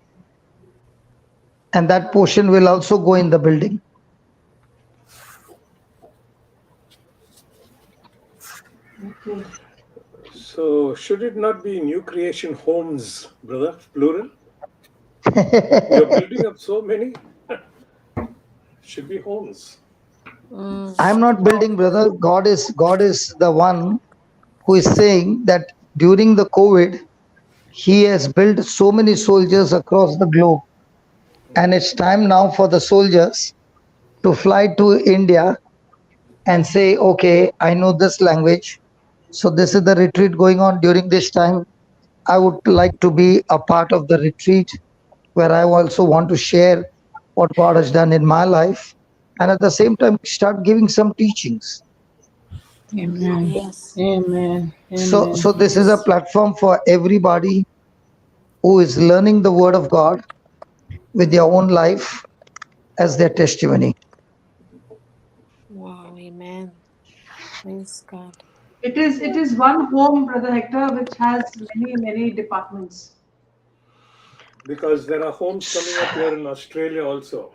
and that portion will also go in the building. Okay. So should it not be new creation homes, brother? Plural? You're building up so many. Should be homes. Mm. I'm not building, brother. God is the one who is saying that during the COVID, He has built so many soldiers across the globe, and it's time now for the soldiers to fly to India and say, okay, I know this language. So this is the retreat going on during this time. I would like to be a part of the retreat where I also want to share what God has done in my life, and at the same time start giving some teachings. Amen. Yes. Amen. So Amen. this is a Yes. platform for everybody who is learning the word of God with their own life as their testimony. Wow. Amen. Praise God. It is one home, Brother Hector, which has many departments. Because there are homes coming up here in Australia also.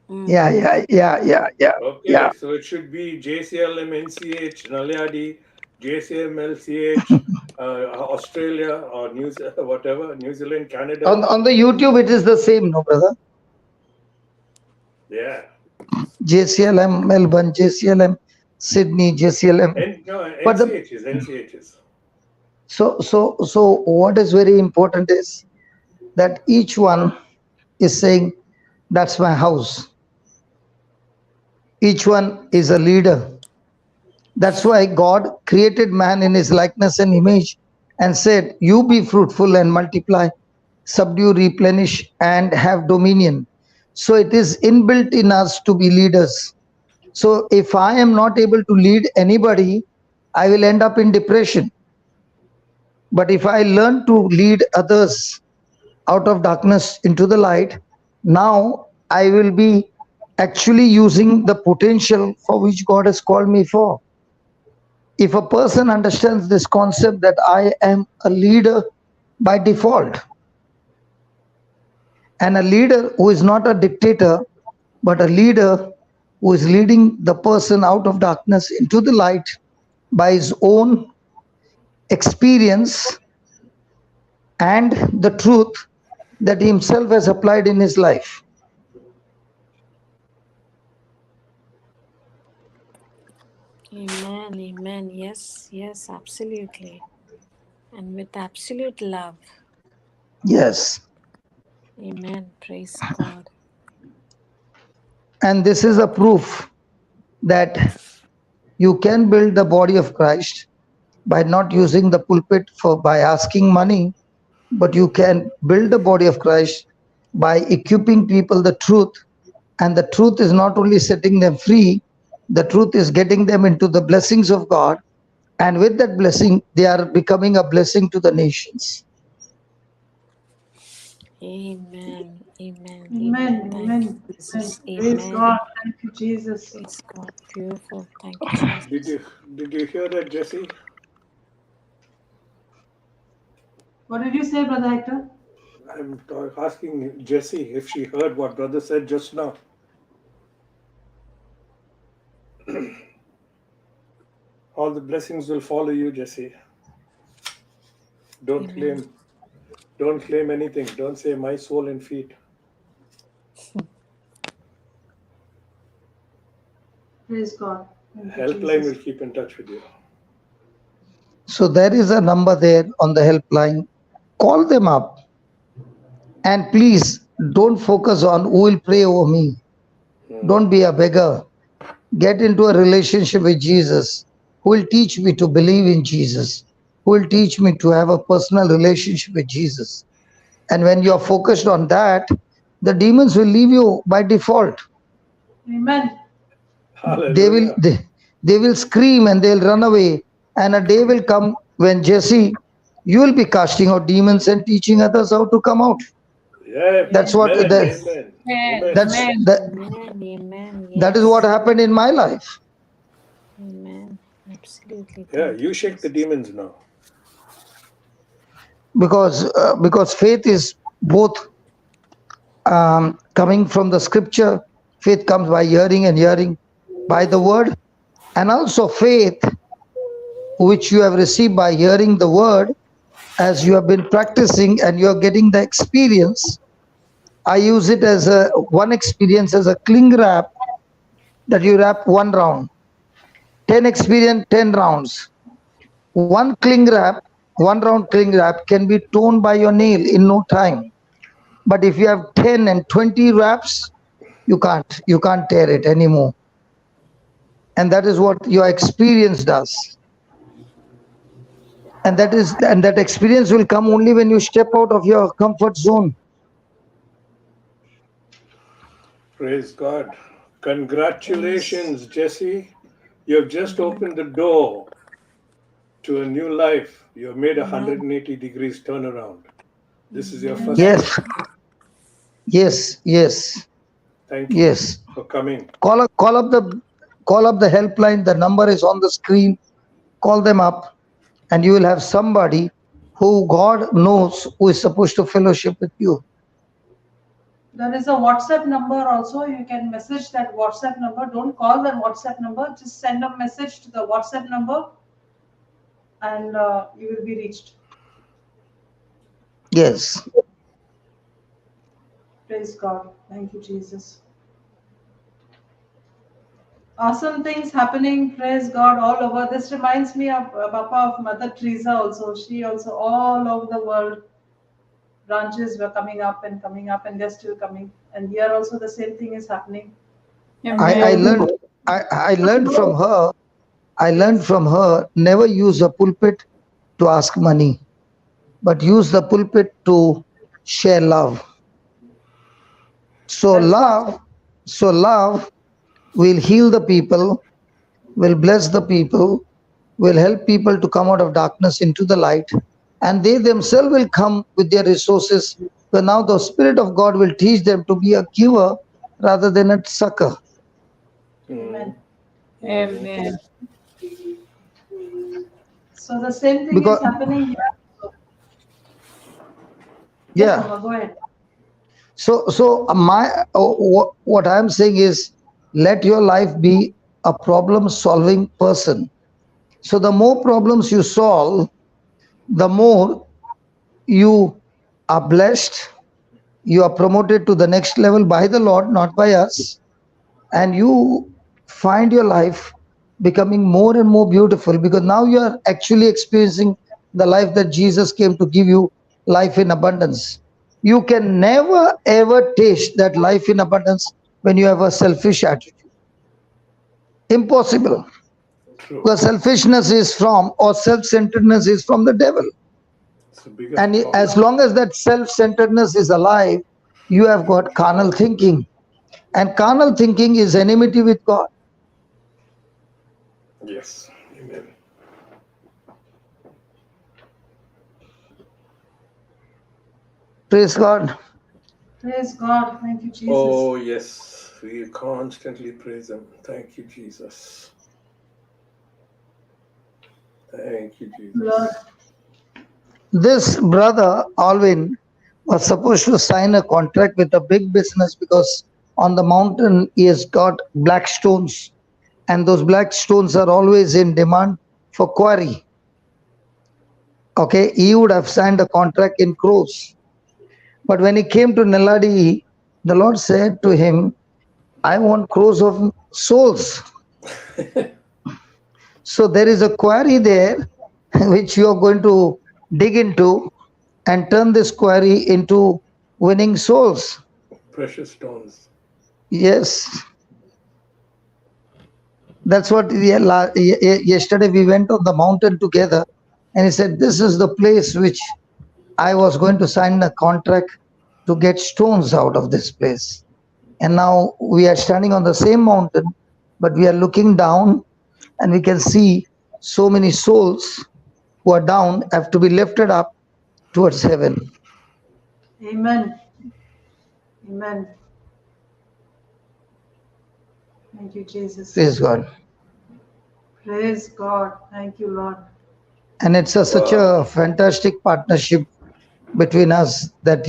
Mm. Yeah. Okay, so it should be JCLM NCH, Nalyadi, JCMLCH, Australia or whatever, New Zealand, Canada. On the YouTube, it is the same, no, brother. Yeah. JCLM Melbourne, JCLM Sydney, JCLM. No, But NCHs. so what is very important is that each one is saying, "That's my house." Each one is a leader. That's why God created man in his likeness and image and said, "You be fruitful and multiply, subdue, replenish, and have dominion." So it is inbuilt in us to be leaders. So if I am not able to lead anybody, I will end up in depression. But if I learn to lead others out of darkness into the light, now I will be actually using the potential for which God has called me for. If a person understands this concept that I am a leader by default, and a leader who is not a dictator, but a leader who is leading the person out of darkness into the light by his own experience and the truth that he himself has applied in his life. Amen. Amen. Yes. Yes. Absolutely. And with absolute love. Yes. Amen. Praise God. And this is a proof that you can build the body of Christ by not using the pulpit by asking money, but you can build the body of Christ by equipping people the truth. And the truth is not only setting them free, the truth is getting them into the blessings of God. And with that blessing, they are becoming a blessing to the nations. Amen. Amen. Amen. Thank Amen. you, Jesus. Praise Amen. God. Thank you, Jesus. Praise God. Beautiful. Thank you, Jesus. Did you hear that, Jesse? What did you say, Brother Hector? I'm asking Jessie if she heard what brother said just now. All the blessings will follow you, Jessie. Don't Amen. claim anything. Don't say my soul and feet. Praise God. Thank you, Helpline Jesus. will keep in touch with you. So there is a number there on the helpline. Call them up. And please don't focus on who will pray over me. Don't be a beggar. Get into a relationship with Jesus, who will teach me to believe in Jesus, who will teach me to have a personal relationship with Jesus. And when you are focused on that, the demons will leave you by default. Amen. Hallelujah. They will scream and they'll run away. And a day will come when, Jesse, you will be casting out demons and teaching others how to come out. Yeah, That's what amen, that, amen, Amen. amen. that's Amen. that, Amen. Amen. that is Yes. what happened in my life. Amen. Absolutely. Yeah, Thank you you, shake the Jesus. demons now. Because faith is both coming from the scripture. Faith comes by hearing, and hearing by the word, and also faith which you have received by hearing the word, as you have been practicing and you are getting the experience. I use it as one experience as a cling wrap, that you wrap one round, 10 experience, 10 rounds. One round cling wrap can be torn by your nail in no time. But if you have 10 and 20 wraps, you can't tear it anymore. And that is what your experience does. And that experience will come only when you step out of your comfort zone. Praise God. Yes. Congratulations, Jesse. You have just Amen. opened the door to a new life. You have made a Amen. 180 degrees turnaround. This is your first Amen. step. Yes, yes. Thank you Yes. for coming. Call up the helpline. The number is on the screen. Call them up, and you will have somebody who God knows who is supposed to fellowship with you. There is a WhatsApp number also. You can message that WhatsApp number. Don't call that WhatsApp number. Just send a message to the WhatsApp number and you will be reached. Yes. Praise God. Thank you, Jesus. Awesome things happening. Praise God all over. This reminds me of Papa of Mother Teresa also. She also all over the world branches were coming up and they're still coming. And here also the same thing is happening. And I, they I are Amen. learned I learned from her. I learned yes. from her, never use a pulpit to ask money, but use the pulpit to share love. So That is what love, so love will heal the people, will bless the people, will help people to come out of darkness into the light, and they themselves will come with their resources. So now the Spirit of God will teach them to be a giver rather than a sucker. Mhm. Amen. Mhm. Amen. So the same thing is Because happening here. So, yes, yeah, Papa, go ahead. so what I'm saying is, let your life be a problem solving person. So the more problems you solve, the more you are blessed, you are promoted to the next level by the Lord, not by us, and you find your life becoming more and more beautiful, because now you are actually experiencing the life that Jesus came to give you, life in abundance. You can never ever taste that life in abundance when you have a selfish attitude. Impossible. True. Because selfishness is from, or self-centeredness is from the devil. It's the biggest And problem. as long as that self-centeredness is alive, you have got carnal thinking. And carnal thinking is enmity with God. Yes. Amen. Praise God. Praise God. Thank you, Jesus. Oh, yes. We constantly praise Him. Thank you, Jesus. Thank you, Jesus. Lord. This brother, Alvin, was supposed to sign a contract with a big business because on the mountain he has got black stones. And those black stones are always in demand for quarry. Okay, he would have signed a contract in crores. But when he came to Nelladi, the Lord said to him, I want crores of souls. So there is a quarry there which you are going to dig into and turn this quarry into winning souls. Precious stones. Yes. That's what yesterday we went on the mountain together, and he said, this is the place which I was going to sign a contract to get stones out of this place. And now we are standing on the same mountain, but we are looking down and we can see so many souls who are down have to be lifted up towards heaven. Amen. Amen. Thank you, Jesus. Praise God. Praise God. Thank you, Lord. And it's such a fantastic partnership between us that,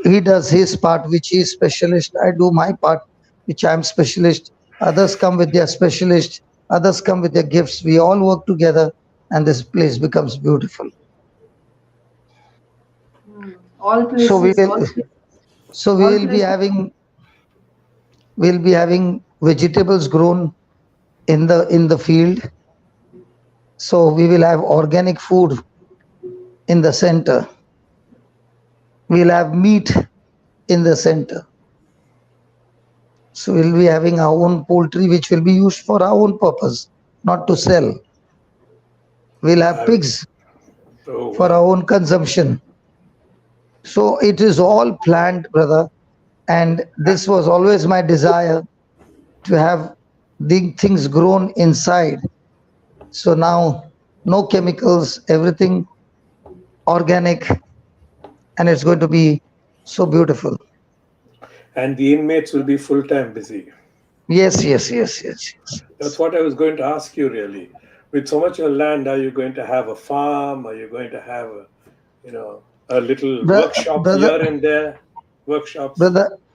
he does his part, which he is specialist. I do my part, which I am specialist. Others come with their specialist. Others come with their gifts. We all work together, and this place becomes beautiful. All places. So we will. All places. So we All will be places. having. We'll be having vegetables grown in the field. So we will have organic food in the center. We'll have meat in the center. So we'll be having our own poultry, which will be used for our own purpose, not to sell. We'll have pigs for our own consumption. So it is all planned, brother. And this was always my desire, to have the things grown inside. So now, no chemicals, everything organic, and it's going to be so beautiful. And the inmates will be full-time busy. Yes. That's what I was going to ask you, really. With so much of land, are you going to have a farm? Are you going to have a little workshop here and there? Workshops.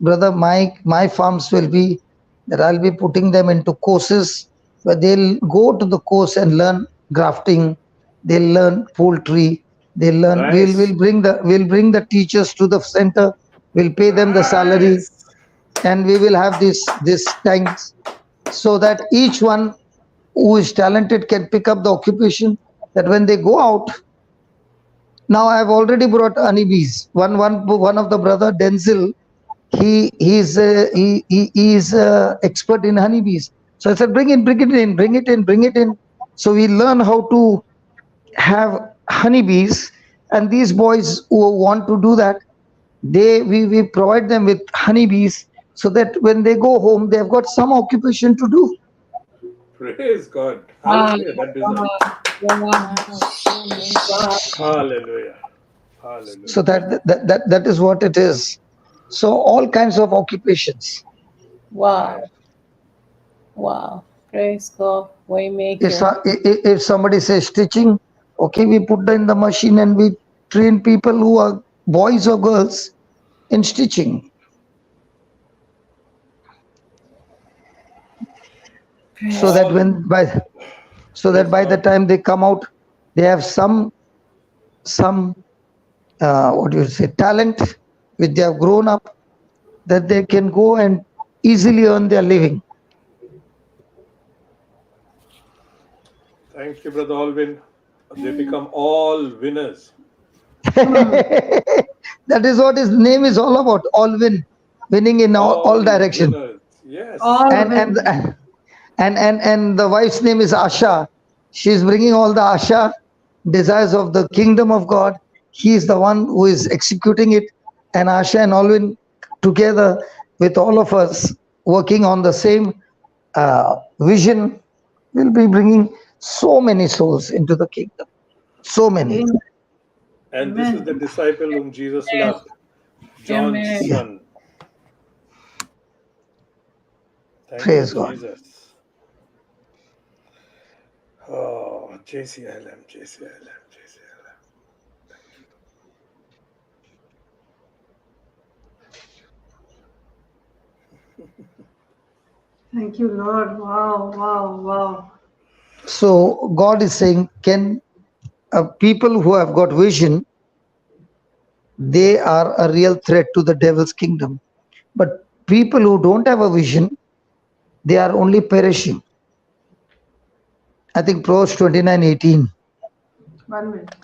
Brother, my farms will be that I'll be putting them into courses where they'll go to the course and learn grafting. They'll learn poultry. They'll learn. Nice. We'll bring the teachers to the center. We'll pay them the salary, and we will have these tanks so that each one who is talented can pick up the occupation. That when they go out. Now I've already brought honeybees. One of the brother Denzel, he is expert in honeybees. So I said, bring it in. So we learn how to have honeybees, and these boys who want to do that, we provide them with honeybees so that when they go home, they've got some occupation to do. Praise God. Hallelujah. That deserves. Hallelujah. Hallelujah. So that is what it is. So all kinds of occupations. Wow. Praise God. Waymaker. If somebody says stitching, okay, we put in the machine and we train people who are boys or girls in stitching. So that by the time they come out, they have some talent which they have grown up, that they can go and easily earn their living. Thank you, Brother Alvin. They become all winners. That is what his name is all about. All win, winning in all directions. Yes. And the wife's name is Asha. She's bringing all the Asha desires of the kingdom of God. He is the one who is executing it, and Asha and Alvin together with all of us working on the same vision will be bringing so many souls into the kingdom. So many. Amen. And this is the disciple whom Jesus loved, John's Amen. son. Thank Praise you, God. Jesus. Oh, JCILM, JCILM, JCILM. Thank you, Lord. Wow, wow, wow. So God is saying, can people who have got vision, they are a real threat to the devil's kingdom. But people who don't have a vision, they are only perishing. I think Proverbs 29:18. 1 minute.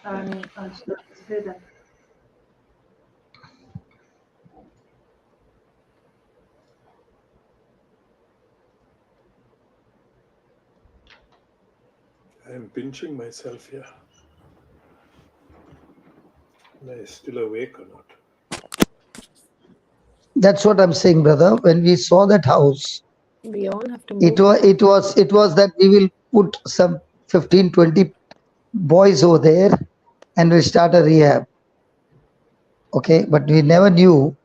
I'll say that. I am pinching myself here. Am I still awake or not? That's what I'm saying, brother. When we saw that house, We all have to it move. was that we will put some 15, 20 boys over there and we'll start a rehab. Okay, but we never knew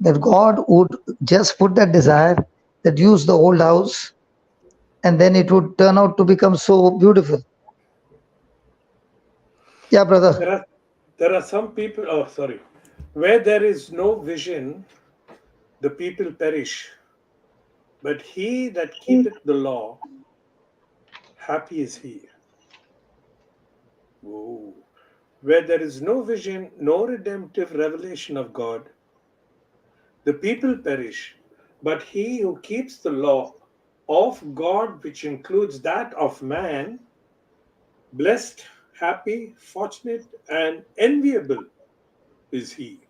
that God would just put that desire, that use the old house, and then it would turn out to become so beautiful. Yeah, brother. There are some people, oh, sorry. Where there is no vision, the people perish. But he that keepeth the law, happy is he. Whoa. Where there is no vision, no redemptive revelation of God, the people perish. But he who keeps the law of God, which includes that of man, blessed, happy, fortunate, and enviable is he.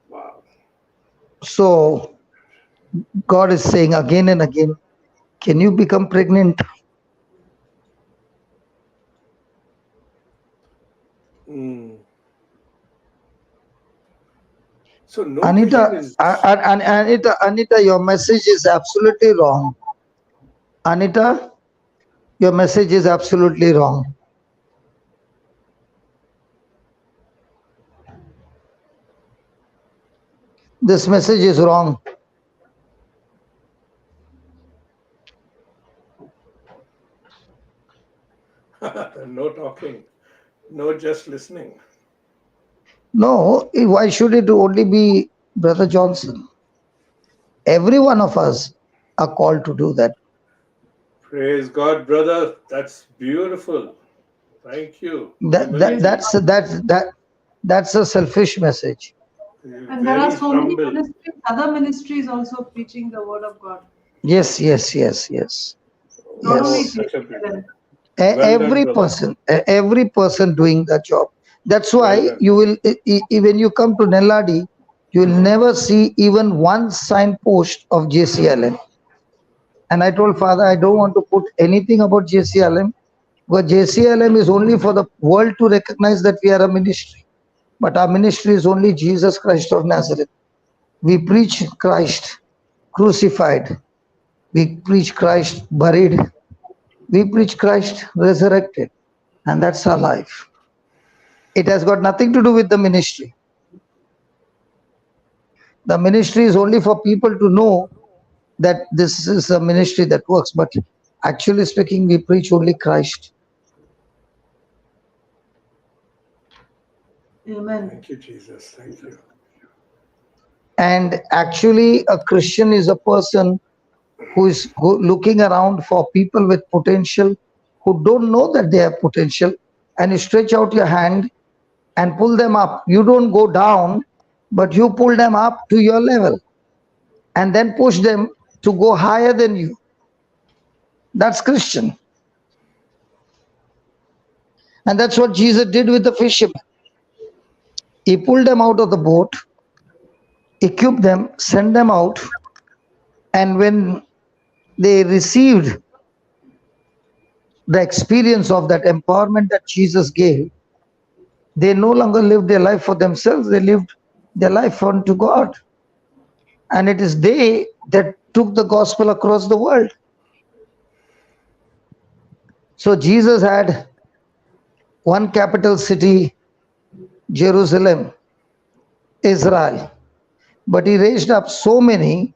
Wow. So God is saying again and again, can you become pregnant? Mm. So no vision is. Anita, your message is absolutely wrong. Anita, your message is absolutely wrong. This message is wrong. No talking, no just listening. No, why should it only be Brother Johnson? Every one of us are called to do that. Praise God, brother. That's beautiful. Thank you. That's a selfish message. And there are Very so many humble. ministries, other ministries also preaching the word of God. Yes. Not only Oh, such a JCILM. well done, brother. Every person doing that job. That's Well why done. you will, when you come to Nelladi, you will never see even one signpost of JCLM. And I told Father, I don't want to put anything about JCLM, because JCLM is only for the world to recognize that we are a ministry. But our ministry is only Jesus Christ of Nazareth. We preach Christ crucified. We preach Christ buried. We preach Christ resurrected. And that's our life. It has got nothing to do with the ministry. The ministry is only for people to know that this is a ministry that works. But actually speaking, we preach only Christ. Amen. Thank you, Jesus. Thank you. And actually, a Christian is a person who is looking around for people with potential, who don't know that they have potential, and you stretch out your hand and pull them up. You don't go down, but you pull them up to your level and then push them to go higher than you. That's Christian. And that's what Jesus did with the fishermen. He pulled them out of the boat, equipped them, sent them out, and when they received the experience of that empowerment that Jesus gave, they no longer lived their life for themselves, they lived their life unto God. And it is they that took the gospel across the world. So Jesus had one capital city, Jerusalem, Israel. But he raised up so many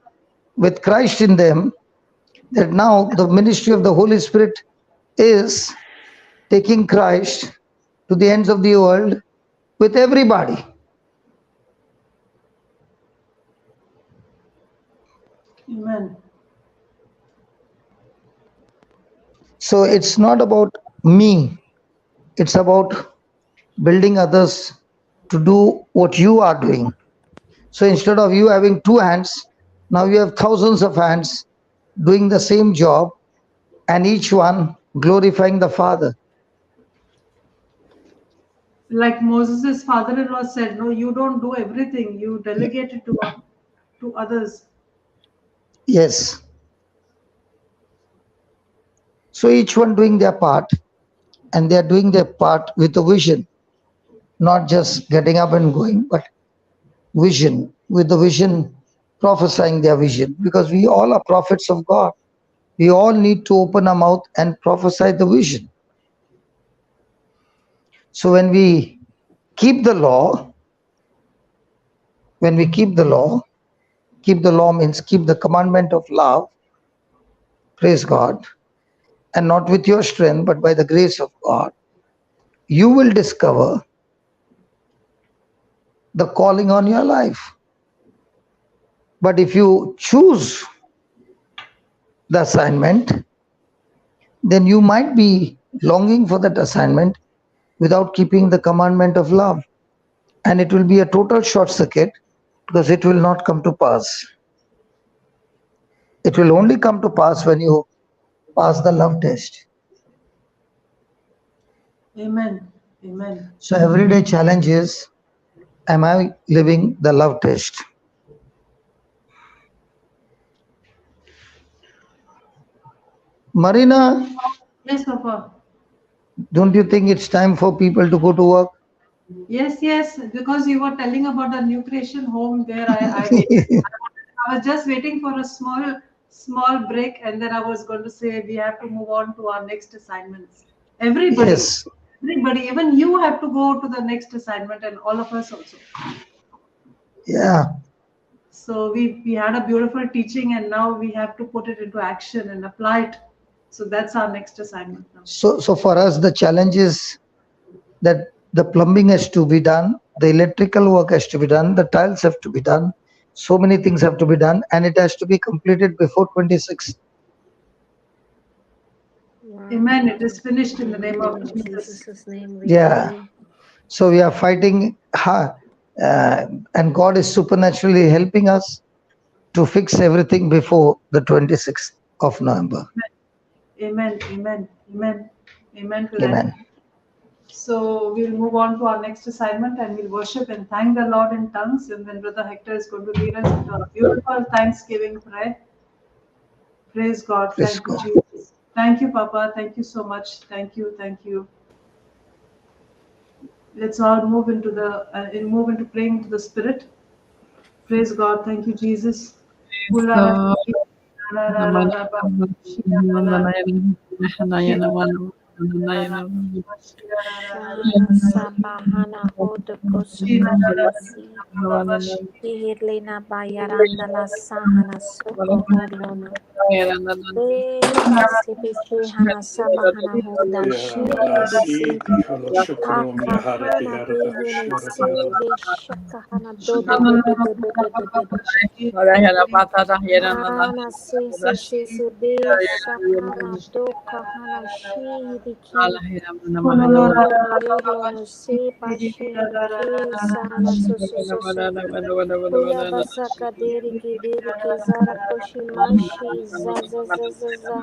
with Christ in them that now the ministry of the Holy Spirit is taking Christ to the ends of the world with everybody. Amen. So it's not about me, it's about building others to do what you are doing. So instead of you having two hands, now you have thousands of hands doing the same job, and each one glorifying the Father. Like Moses' father-in-law said, no, you don't do everything. You delegate it to others. Yes. So each one doing their part, and they are doing their part with a vision, not just getting up and going, but vision, with the vision, prophesying their vision, because we all are prophets of God. We all need to open our mouth and prophesy the vision. So when we keep the law, keep the law means keep the commandment of love, praise God, and not with your strength, but by the grace of God, you will discover the calling on your life. But if you choose the assignment, then you might be longing for that assignment without keeping the commandment of love. And it will be a total short circuit because it will not come to pass. It will only come to pass when you pass the love test. Amen. Amen. So everyday challenge is, am I living the love test? Marina, Yes, Papa. don't you think it's time for people to go to work? Yes, because you were telling about the new creation home there. I was just waiting for a small break, and then I was going to say we have to move on to our next assignments. Yes. Everybody, even you have to go to the next assignment, and all of us also. Yeah. So we had a beautiful teaching, and now we have to put it into action and apply it. So that's our next assignment now. So for us, the challenge is that the plumbing has to be done, the electrical work has to be done, the tiles have to be done, so many things have to be done, and it has to be completed before 26. Wow. Amen. It is finished in the name of In Jesus. Jesus' name we Yeah. pray. So we are fighting hard, and God is supernaturally helping us to fix everything before the 26th of November. Amen. Amen. Amen. Amen to that. Amen. So we'll move on to our next assignment, and we'll worship and thank the Lord in tongues. And then Brother Hector is going to lead us into a beautiful Thanksgiving prayer. Praise God. Praise Thank you, God. Jesus. Thank you, Papa. Thank you so much. Thank you. Thank you. Let's all move into praying to the Spirit. Praise God. Thank you, Jesus. Shana Sabahana Hoda Kosukohonasi. Hirlina Bayaranda La Sahana Soko Horlona. Sibishi Hana Sabahana Hoda Shiri Bisi. Akahana Behene Sibi Shakahana Dodo Hana Sisi Be Shakana Doka Hana Shiri ki Yolono yolono se pashin ke sana so so so so Ula basaka deri ke zara koshi mashi za za za za za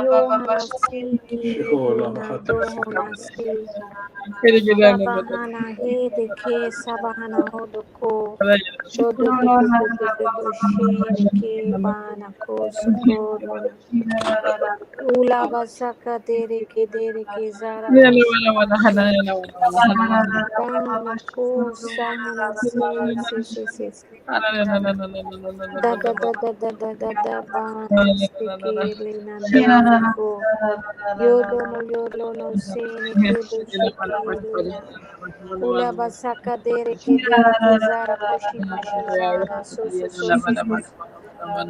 Yohana si ki lina dohona si Sabahana he de ke sabahana hodoko do do do do do do do do shin ke bana ko sukolona Ula basaka deri ke zara koshi mashi Bana ko sahana se da bana sikili na dono ko yolo no sene kudo shikili na ula basaka dere ke zara koshi mashi zana so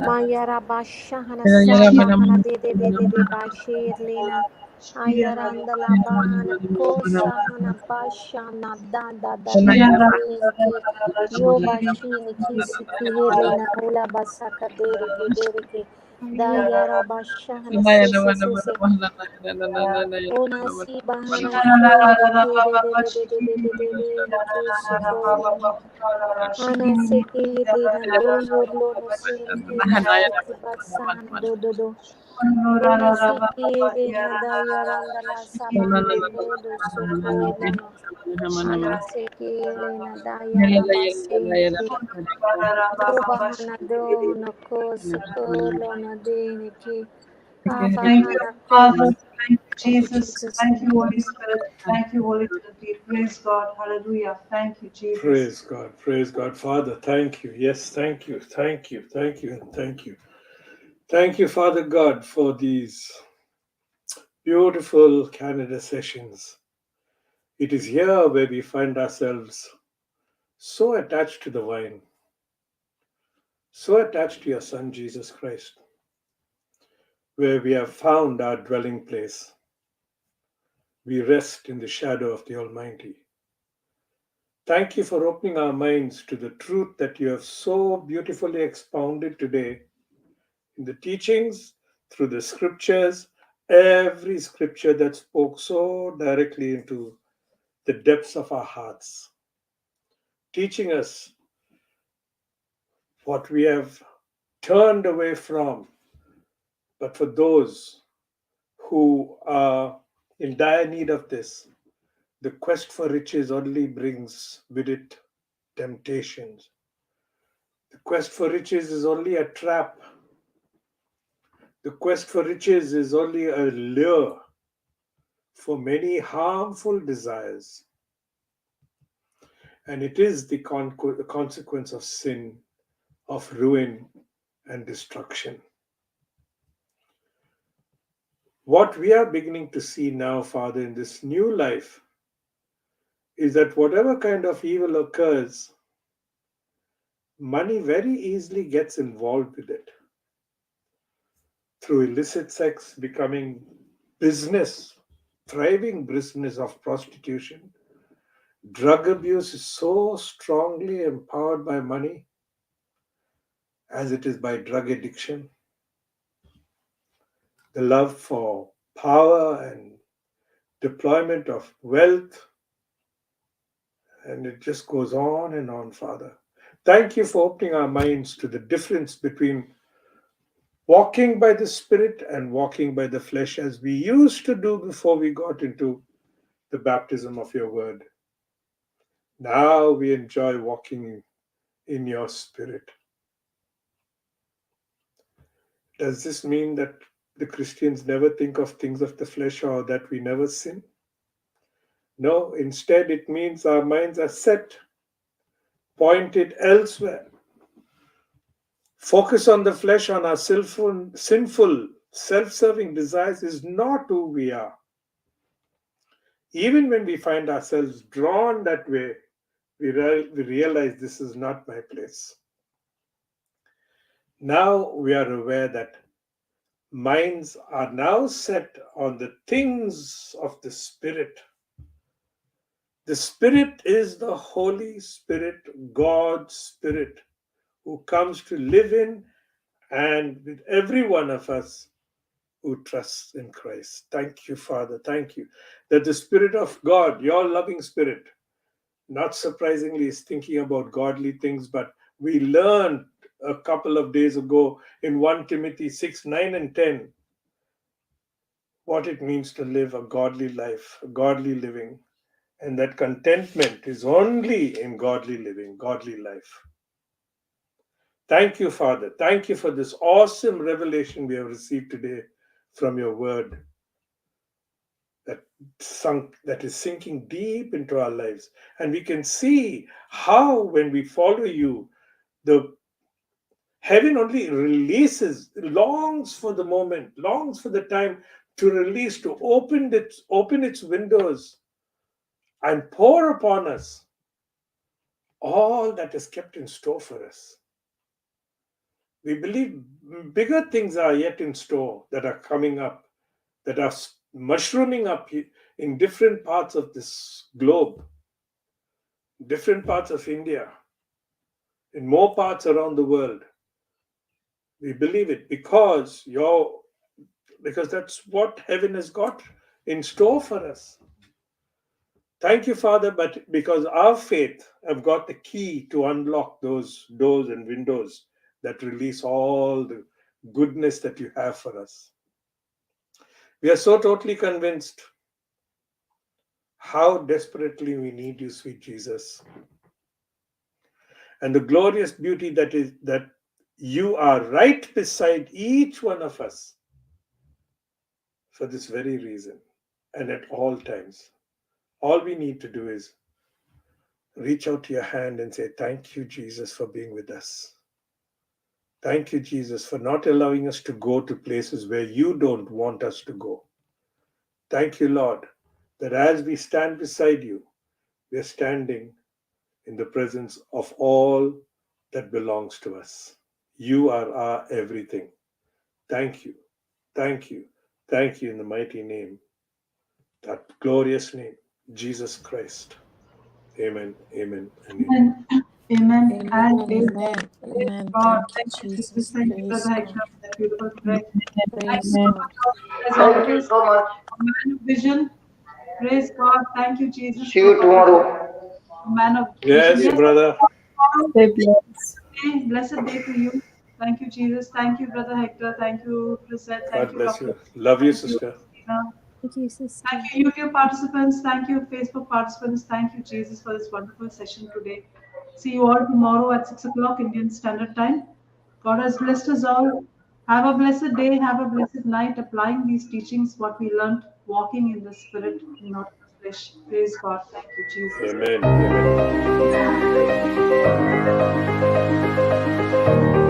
Mayara Bashahana Sabahana de Bashir Lena Ayaranda Labana Kosahana Bashana da Benke Yobashini Kisiki Helena Hula Basaka Dereke Dayara Bashahana se Ona si bahana de Kisukolona Ana sekili na do yorlo no sini kila siki basana do Ona sikili na da yaranda la sabahana do sokolo no Ana sekili na da yaraba seki Do bahana do no ko sokolo no dini ki Thank you, Abahana ko Father. Thank you, Thank you Jesus. Jesus Thank you, Holy Spirit. Thank you, Holy Trinity. Praise God. Hallelujah. Thank you, Jesus. Praise God. Praise God. Father, thank you. Yes, thank you. Thank you. Thank you. And thank you. Thank you, Father God, for these beautiful Canada sessions. It is here where we find ourselves so attached to the vine, so attached to your Son, Jesus Christ, where we have found our dwelling place. We rest in the shadow of the Almighty. Thank you for opening our minds to the truth that you have so beautifully expounded today in the teachings, through the scriptures, every scripture that spoke so directly into the depths of our hearts, teaching us what we have turned away from. But for those who are in dire need of this, the quest for riches only brings with it temptations. The quest for riches is only a trap. The quest for riches is only a lure for many harmful desires. And it is the consequence of sin, of ruin, and destruction. What we are beginning to see now, Father, in this new life is that whatever kind of evil occurs, money very easily gets involved with it. Through illicit sex becoming business, thriving business of prostitution, drug abuse is so strongly empowered by money as it is by drug addiction. The love for power and deployment of wealth, and it just goes on and on, Father. Thank you for opening our minds to the difference between walking by the Spirit and walking by the flesh as we used to do before we got into the baptism of your word. Now we enjoy walking in your Spirit. Does this mean that the Christians never think of things of the flesh or that we never sin? No, instead it means our minds are set, pointed elsewhere. Focus on the flesh, on our sinful, self-serving desires is not who we are. Even when we find ourselves drawn that way, we realize this is not my place. Now we are aware that minds are now set on the things of the Spirit. The Spirit is the Holy Spirit, God's Spirit, who comes to live in and with every one of us who trusts in Christ. Thank you, Father. Thank you that the Spirit of God, your loving Spirit, not surprisingly, is thinking about godly things. But we learned a couple of days ago in 1 Timothy 6, 9 and 10 what it means to live a godly life, a godly living. And that contentment is only in godly living, godly life. Thank you, Father. Thank you for this awesome revelation we have received today from your word that is sinking deep into our lives. And we can see how, when we follow you, the heaven only releases, longs for the moment, longs for the time to release, to open its windows and pour upon us all that is kept in store for us. We believe bigger things are yet in store that are coming up, that are mushrooming up in different parts of this globe, different parts of India, in more parts around the world. We believe it because that's what heaven has got in store for us. Thank you, Father, but because our faith have got the key to unlock those doors and windows that release all the goodness that you have for us. We are so totally convinced how desperately we need you, sweet Jesus. And the glorious beauty that is that you are right beside each one of us for this very reason and at all times. All we need to do is reach out to your hand and say, thank you, Jesus, for being with us. Thank you, Jesus, for not allowing us to go to places where you don't want us to go. Thank you, Lord, that as we stand beside you, we are standing in the presence of all that belongs to us. You are our everything. Thank you. Thank you. Thank you in the mighty name, that glorious name, Jesus Christ. Amen, amen, and amen. Amen. And Amen. amen. Amen. Praise Amen. God. Thank you, Thank you, Jesus. Jesus. Thank you, Praise Brother Hector, God. for that beautiful prayer. Thank you Praise so God. much, as Thank you always, so much. a man of vision. Praise God. Thank you, Jesus, See for you tomorrow. a man of vision. Yes, Yes, brother. tomorrow. Stay blessed. Blessed day to you. Thank you, Jesus. Thank you, Brother Hector. Thank you, Priscilla. Thank God you, bless Doctor. you. Love you, Thank you, sister. Christina. Thank you, sister. Thank you, YouTube participants. Thank you, Facebook participants. Thank you, Jesus, for this wonderful session today. See you all tomorrow at 6 o'clock Indian Standard Time. God has blessed us all. Have a blessed day. Have a blessed night. Applying these teachings, what we learned, walking in the Spirit, not in the flesh. Praise God. Thank you, Jesus. Amen. Amen.